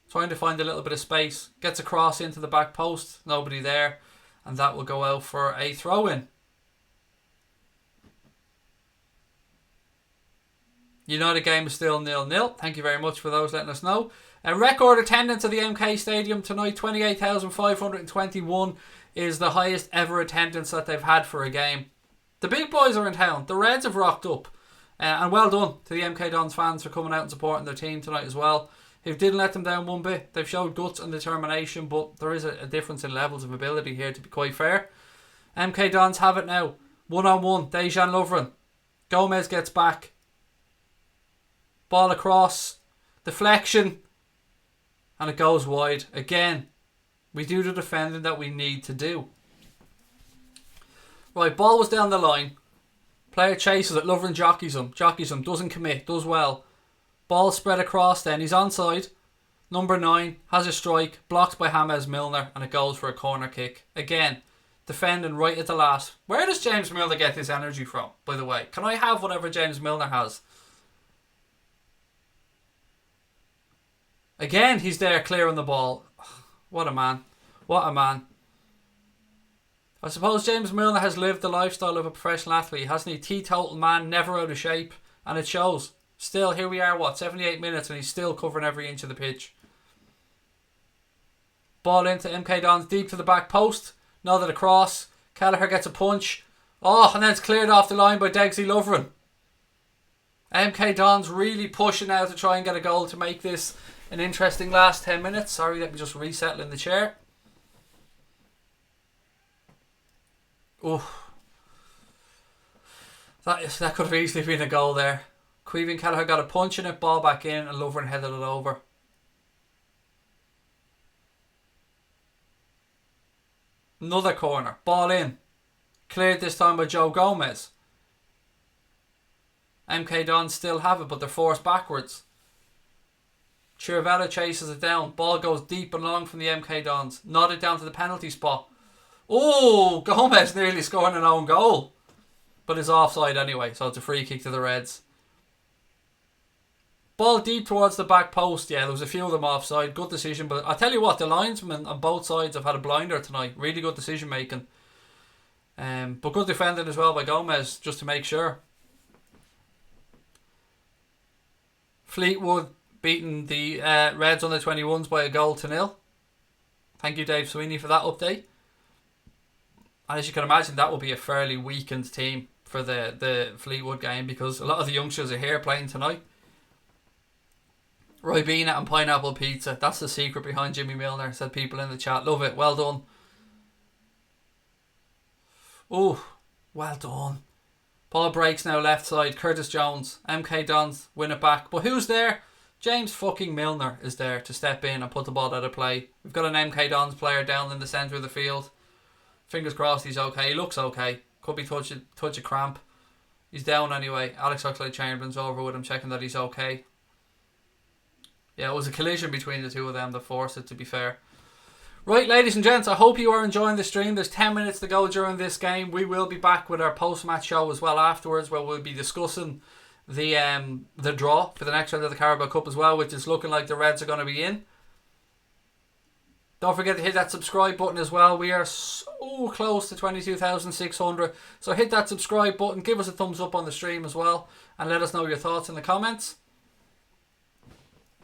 Trying to find a little bit of space. Gets a cross into the back post. Nobody there. And that will go out for a throw-in. You know the game is still 0-0. Thank you very much for those letting us know. A record attendance at the MK Stadium tonight. 28,521 is the highest ever attendance that they've had for a game. The big boys are in town. The Reds have rocked up. And well done to the MK Dons fans for coming out and supporting their team tonight as well. Who didn't let them down one bit. They've showed guts and determination, but there is a difference in levels of ability here, to be quite fair. MK Dons have it now. 1-on-1. Dejan Lovren. Gomez gets back. Ball across. Deflection. And it goes wide. Again, we do the defending that we need to do. Right, ball was down the line. Player chases it. Lovren jockeys him. Doesn't commit. Does well. Ball spread across then. He's onside. Number 9 has a strike. Blocked by James Milner. And it goes for a corner kick. Again, defending right at the last. Where does James Milner get this energy from, by the way? Can I have whatever James Milner has? Again, he's there clearing the ball. What a man. What a man. I suppose James Milner has lived the lifestyle of a professional athlete, hasn't he? Teetotal man, never out of shape. And it shows. Still, here we are, 78 minutes, and he's still covering every inch of the pitch. Ball into MK Dons, deep to the back post. Nodded across. Kelleher gets a punch. Oh, and then it's cleared off the line by Degsy Lovren. MK Dons really pushing now to try and get a goal to make this an interesting last 10 minutes. Sorry, let me just resettle in the chair. Oh, that could have easily been a goal there. Creevy and Kelleher got a punch in it, ball back in, and Lovren headed it over. Another corner, ball in. Cleared this time by Joe Gomez. MK Dons still have it, but they're forced backwards. Chiravella chases it down. Ball goes deep and long from the MK Dons. Nodded down to the penalty spot. Oh, Gomez nearly scoring an own goal. But it's offside anyway, so it's a free kick to the Reds. Ball deep towards the back post. Yeah, there was a few of them offside. Good decision. But I tell you what, the linesmen on both sides have had a blinder tonight. Really good decision making. But good defending as well by Gomez, just to make sure. Fleetwood beating the Reds under 21s by 1-0. Thank you, Dave Sweeney, for that update. And as you can imagine, that will be a fairly weakened team for the Fleetwood game because a lot of the youngsters are here playing tonight. Ribena and pineapple pizza. That's the secret behind Jimmy Milner, said people in the chat. Love it. Well done. Oh, well done. Ball breaks now left side. Curtis Jones. MK Dons win it back. But who's there? James fucking Milner is there to step in and put the ball out of play. We've got an MK Dons player down in the centre of the field. Fingers crossed he's okay. He looks okay. Could be touch of cramp. He's down anyway. Alex Oxlade-Chamberlain's over with him, checking that he's okay. Yeah, it was a collision between the two of them that forced it, to be fair. Right, ladies and gents, I hope you are enjoying the stream. There's 10 minutes to go during this game. We will be back with our post-match show as well afterwards, where we'll be discussing the draw for the next round of the Carabao Cup as well, which is looking like the Reds are going to be in. Don't forget to hit that subscribe button as well. We are so close to 22,600. So hit that subscribe button. Give us a thumbs up on the stream as well. And let us know your thoughts in the comments.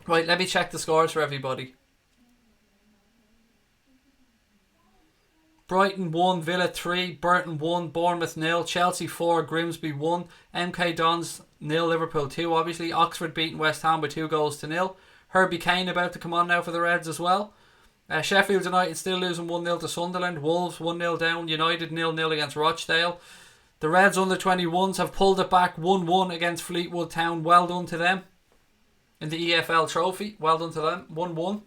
Right, let me check the scores for everybody. Brighton 1, Villa 3, Burton 1, Bournemouth 0, Chelsea 4, Grimsby 1, MK Dons 0, Liverpool 2 obviously. Oxford beating West Ham with 2-0. Herbie Kane about to come on now for the Reds as well. Sheffield United still losing 1-0 to Sunderland. Wolves 1-0 down. United 0-0 against Rochdale. The Reds under 21s have pulled it back 1-1 against Fleetwood Town. Well done to them. In the EFL trophy. Well done to them. 1-1.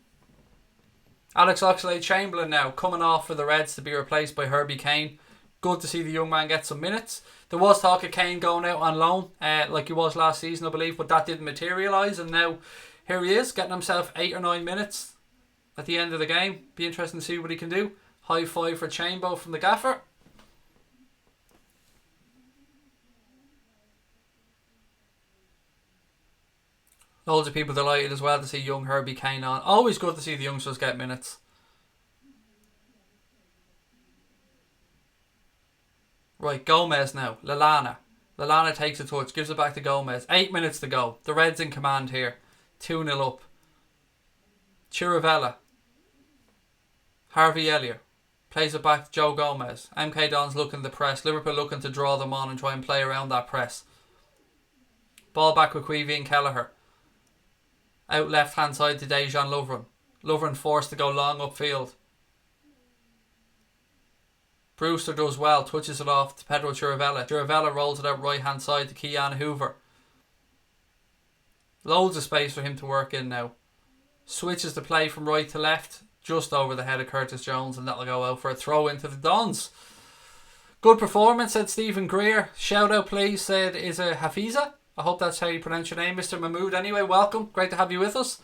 Alex Oxlade-Chamberlain now coming off for the Reds to be replaced by Herbie Kane. Good to see the young man get some minutes. There was talk of Kane going out on loan like he was last season, I believe, but that didn't materialise, and now here he is getting himself 8 or 9 minutes at the end of the game. Be interesting to see what he can do. High five for Chambo from the gaffer. Loads of people delighted as well to see young Herbie Kane on. Always good to see the youngsters get minutes. Right, Gomez now. Lallana takes a touch, gives it back to Gomez. 8 minutes to go. The Reds in command here. 2-0 up. Chirivella. Harvey Elliott plays it back to Joe Gomez. MK Dons looking to press. Liverpool looking to draw them on and try and play around that press. Ball back with Queevy and Kelleher. Out left hand side to Dejan Lovren. Lovren forced to go long upfield. Brewster does well. Touches it off to Pedro Chirivella. Chirivella rolls it out right hand side to Keane Hoover. Loads of space for him to work in now. Switches the play from right to left. Just over the head of Curtis Jones, and that'll go out for a throw into the Dons. Good performance, said Stephen Greer. Shout out please, said is it Hafiza? I hope that's how you pronounce your name, Mr. Mahmood. Anyway, welcome. Great to have you with us.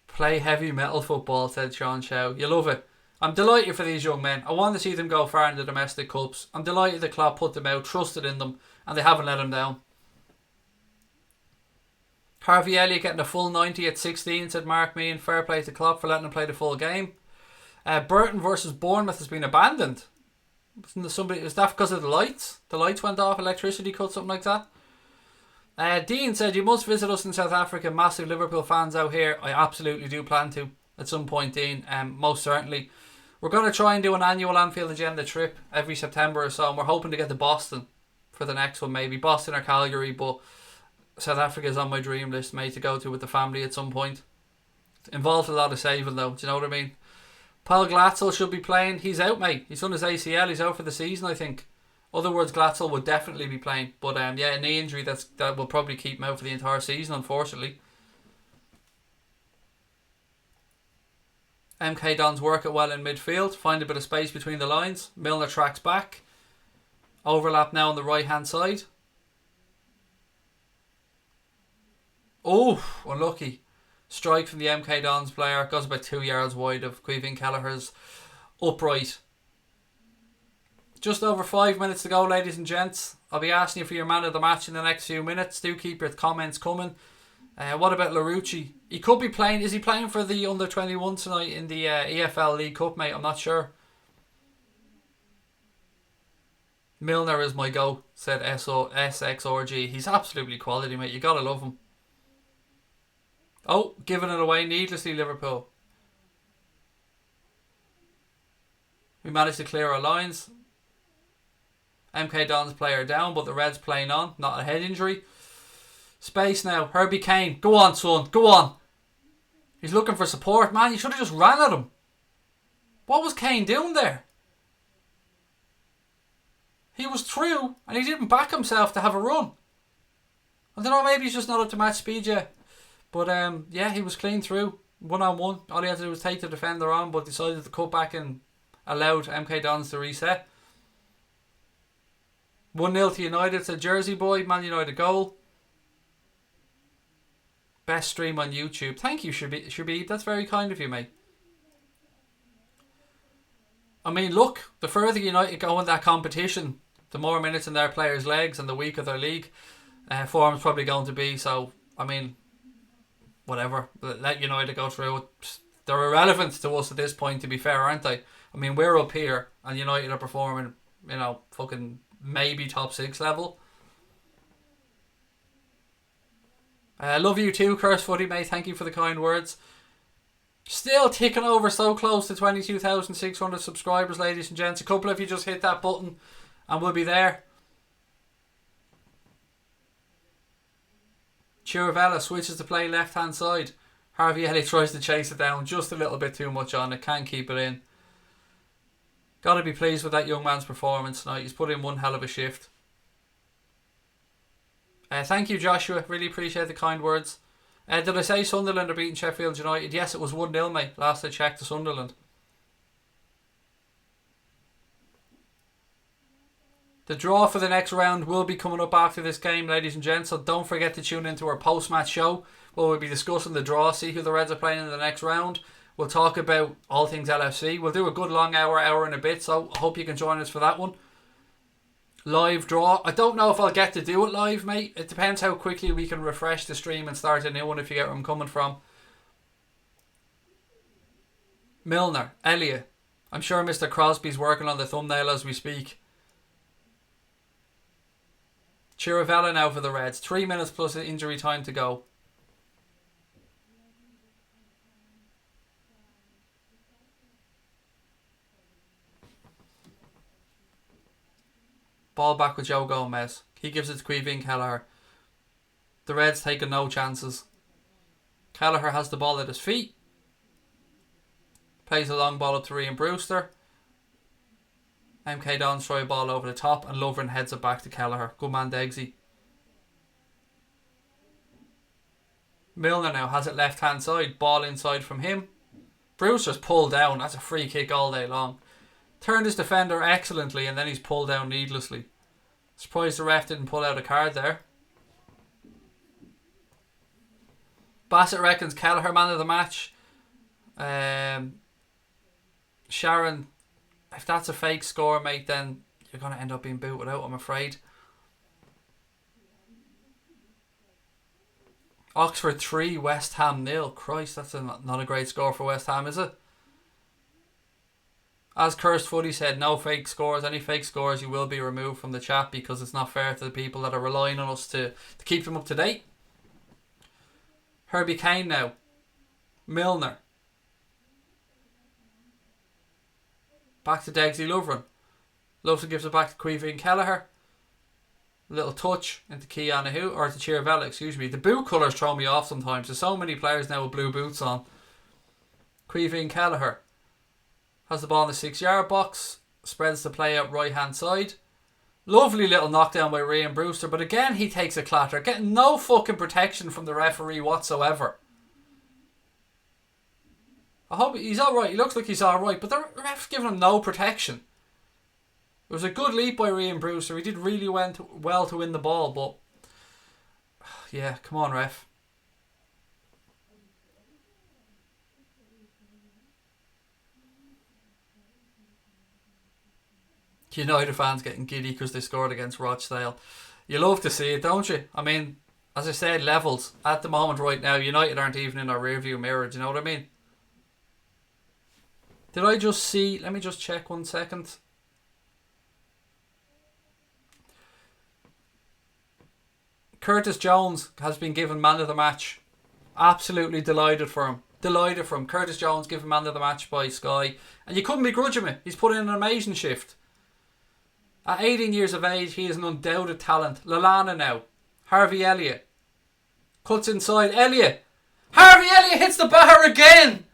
Play heavy metal football, said Sean Shaw. You love it. I'm delighted for these young men. I want to see them go far in the domestic cups. I'm delighted the Klopp put them out, trusted in them, and they haven't let them down. Harvey Elliott getting a full 90 at 16, said Mark Meehan. Fair play to Klopp for letting him play the full game. Burton versus Bournemouth has been abandoned. Is that because of the lights? The lights went off, electricity cut, something like that. Dean said, you must visit us in South Africa. Massive Liverpool fans out here. I absolutely do plan to at some point, Dean. Most certainly. We're going to try and do an annual Anfield Agenda trip every September or so, and we're hoping to get to Boston for the next one, maybe Boston or Calgary, but South Africa is on my dream list, mate, to go to with the family at some point. Involved a lot of saving though, do you know what I mean? Paul Glatzel should be playing. He's out, mate. He's done his ACL. He's out for the season, I think. Other words, Glatzel would definitely be playing. But yeah, a knee injury that will probably keep him out for the entire season, unfortunately. MK Dons work it well in midfield. Find a bit of space between the lines. Milner tracks back. Overlap now on the right hand side. Oh, unlucky. Strike from the MK Dons player. Goes about 2 yards wide of Queevy Kelleher's upright. Just over 5 minutes to go, ladies and gents. I'll be asking you for your man of the match in the next few minutes. Do keep your comments coming. What about Larouci? He could be playing. Is he playing for the under-21 tonight in the EFL League Cup, mate? I'm not sure. Milner is my go, said SXRG. He's absolutely quality, mate. You gotta love him. Oh, giving it away needlessly, Liverpool. We managed to clear our lines. MK Don's player down, but the Reds playing on. Not a head injury. Space now. Herbie Kane. Go on, son. Go on. He's looking for support. Man, you should have just ran at him. What was Kane doing there? He was through and he didn't back himself to have a run. I don't know, maybe he's just not up to match speed yet. But yeah, he was clean through. 1-on-1. All he had to do was take the defender on, but decided to cut back and allowed MK Dons to reset. 1-0 to United. It's a Jersey boy. Man United goal. Best stream on YouTube. Thank you, Shabib. That's very kind of you, mate. I mean, look, the further United go in that competition, the more minutes in their players' legs and the weaker their league form's probably going to be. So, I mean, whatever. Let United go through it. They're irrelevant to us at this point, to be fair, aren't they? I mean, we're up here and United are performing, you know, fucking maybe top 6 level. I love you too, Curse Footy, mate. Thank you for the kind words. Still ticking over so close to 22,600 subscribers, ladies and gents. A couple of you just hit that button and we'll be there. Chiravella switches to play left hand side. Harvey Elliott tries to chase it down just a little bit too much on it. Can't keep it in. Got to be pleased with that young man's performance tonight. He's put in one hell of a shift. Thank you, Joshua. Really appreciate the kind words. Did I say Sunderland are beating Sheffield United? Yes, it was 1-0, mate. Last I checked to Sunderland. The draw for the next round will be coming up after this game, ladies and gents. So don't forget to tune into our post-match show where we'll be discussing the draw, see who the Reds are playing in the next round. We'll talk about all things LFC. We'll do a good long hour and a bit. So I hope you can join us for that one. Live draw. I don't know if I'll get to do it live, mate. It depends how quickly we can refresh the stream and start a new one, if you get where I'm coming from. Milner, Elliot. I'm sure Mr. Crosby's working on the thumbnail as we speak. Chiravella now for the Reds. 3 minutes plus injury time to go. Ball back with Joe Gomez. He gives it to Quivin Kelleher. The Reds taking no chances. Kelleher has the ball at his feet. Plays a long ball up to Ryan Brewster. MK Dons throw a ball over the top and Lovren heads it back to Kelleher. Good man, Degsy. Milner now has it left hand side. Ball inside from him. Brewster's pulled down. That's a free kick all day long. Turned his defender excellently and then he's pulled down needlessly. Surprised the ref didn't pull out a card there. Bassett reckons Kelleher man of the match. Sharon, if that's a fake score, mate, then you're going to end up being booted out, I'm afraid. Oxford 3, West Ham 0. Christ, that's not a great score for West Ham, is it? As Cursed Footy said, no fake scores. Any fake scores you will be removed from the chat because it's not fair to the people that are relying on us to keep them up to date. Herbie Kane now. Milner. Back to Degsy Lovren. Lovren gives it back to Quivin Kelleher. Little touch into Keanu, or to Chiravella, excuse me. The boot colours throw me off sometimes. There's so many players now with blue boots on. Quivin Kelleher has the ball in the 6-yard box. Spreads the play out right hand side. Lovely little knockdown by Ryan Brewster, but again he takes a clatter, getting no fucking protection from the referee whatsoever. I hope he's alright. He looks like he's alright, but the ref's giving him no protection. It was a good leap by Ryan Brewster. He did really well to win the ball, but yeah, come on, ref. United fans getting giddy because they scored against Rochdale. You love to see it, don't you? I mean, as I said, levels. At the moment right now, United aren't even in our rearview mirror. Do you know what I mean? Did I just see... Let me just check 1 second. Curtis Jones has been given man of the match. Absolutely delighted for him. Delighted for him. Curtis Jones given man of the match by Sky. And you couldn't begrudge him. He's put in an amazing shift. At 18 years of age, he is an undoubted talent. Lallana now. Harvey Elliott. Cuts inside. Elliott. Harvey Elliott hits the bar again.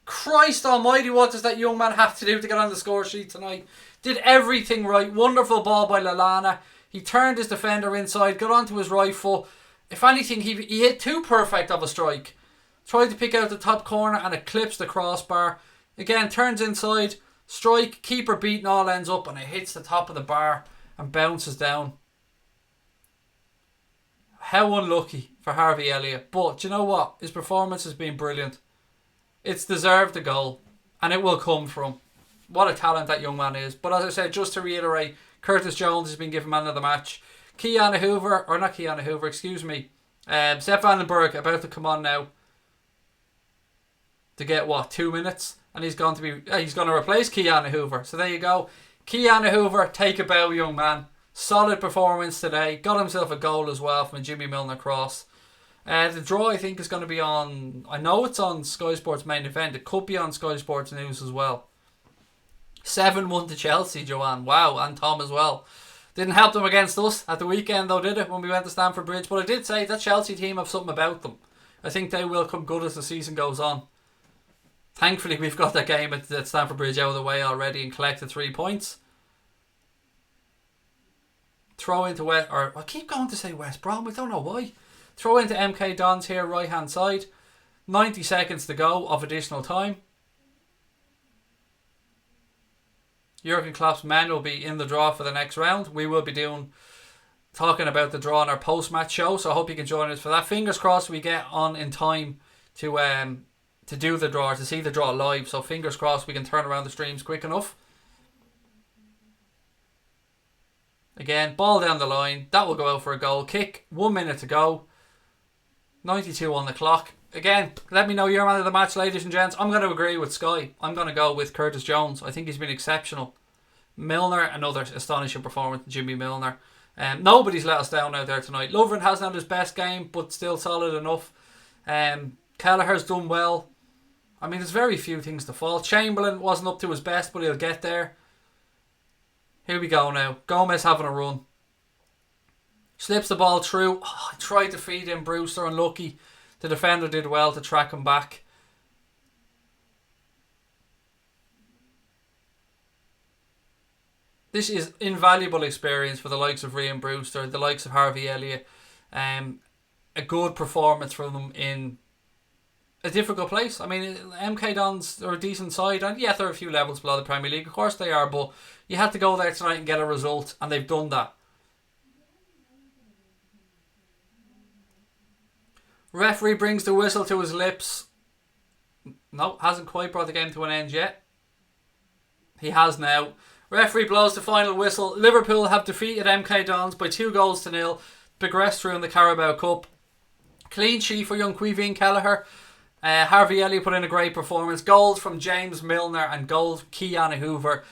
Christ almighty, what does that young man have to do to get on the score sheet tonight? Did everything right. Wonderful ball by Lallana. He turned his defender inside, got onto his right foot. If anything, he hit too perfect of a strike. Tried to pick out the top corner and eclipsed the crossbar. Again, turns inside, strike, keeper beaten, all ends up, and it hits the top of the bar and bounces down. How unlucky for Harvey Elliott. But do you know what? His performance has been brilliant. It's deserved a goal, and it will come from. What a talent that young man is. But as I said, just to reiterate, Curtis Jones has been given man of the match. Sepp Vandenberg about to come on now to get 2 minutes, and he's going to replace Keanu Hoover. So there you go. Keanu Hoover, take a bow, young man. Solid performance today. Got himself a goal as well from a Jimmy Milner cross. The draw, I think, is going to be on... I know it's on Sky Sports main event. It could be on Sky Sports News as well. 7-1 to Chelsea, Joanne. Wow, and Tom as well. Didn't help them against us at the weekend, though, did it? When we went to Stamford Bridge. But I did say that Chelsea team have something about them. I think they will come good as the season goes on. Thankfully, we've got that game at Stamford Bridge out of the way already and collected 3 points. Throw into West... Or I keep going to say West Brom. I don't know why. Throw into MK Dons here, right-hand side. 90 seconds to go of additional time. Jurgen Klopp's men will be in the draw for the next round. We will be talking about the draw on our post-match show, so I hope you can join us for that. Fingers crossed we get on in time to do the draw, to see the draw live. So fingers crossed we can turn around the streams quick enough. Again, ball down the line. That will go out for a goal kick. 1 minute to go. 92 on the clock. Again, let me know your man of the match, ladies and gents. I'm going to agree with Sky. I'm going to go with Curtis Jones. I think he's been exceptional. Milner, another astonishing performance. Jimmy Milner. Nobody's let us down out there tonight. Lovren hasn't had his best game, but still solid enough. Kelleher's done well. I mean, there's very few things to fault. Chamberlain wasn't up to his best, but he'll get there. Here we go now. Gomez having a run. Slips the ball through. Oh, tried to feed in Brewster, unlucky. The defender did well to track him back. This is invaluable experience for the likes of Ryan Brewster, the likes of Harvey Elliott. A good performance from them in a difficult place. I mean, MK Dons are a decent side, and yeah, they're a few levels below the Premier League. Of course they are, but you had to go there tonight and get a result, and they've done that. Referee brings the whistle to his lips. No, hasn't quite brought the game to an end yet. He has now. Referee blows the final whistle. Liverpool have defeated MK Dons by 2-0, progressed through in the Carabao Cup. Clean sheet for young Quiveen Kelleher. Harvey Elliott put in a great performance. Goals from James Milner and goals Keanu Hoover.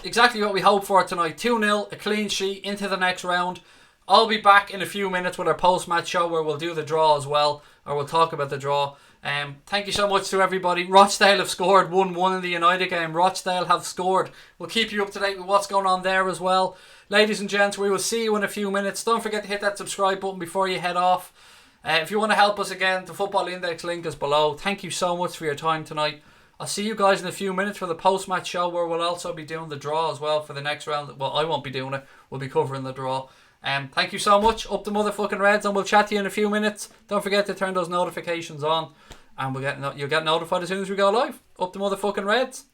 Exactly what we hoped for tonight. 2-0, a clean sheet into the next round. I'll be back in a few minutes with our post-match show where we'll do the draw as well, or we'll talk about the draw. Thank you so much to everybody. Rochdale have scored 1-1 in the United game. Rochdale have scored. We'll keep you up to date with what's going on there as well. Ladies and gents, we will see you in a few minutes. Don't forget to hit that subscribe button before you head off. If you want to help us again, the Football Index link is below. Thank you so much for your time tonight. I'll see you guys in a few minutes for the post-match show where we'll also be doing the draw as well for the next round. Well, I won't be doing it. We'll be covering the draw. Thank you so much. Up the motherfucking Reds, and we'll chat to you in a few minutes. Don't forget to turn those notifications on, and you'll get notified as soon as we go live. Up the motherfucking Reds.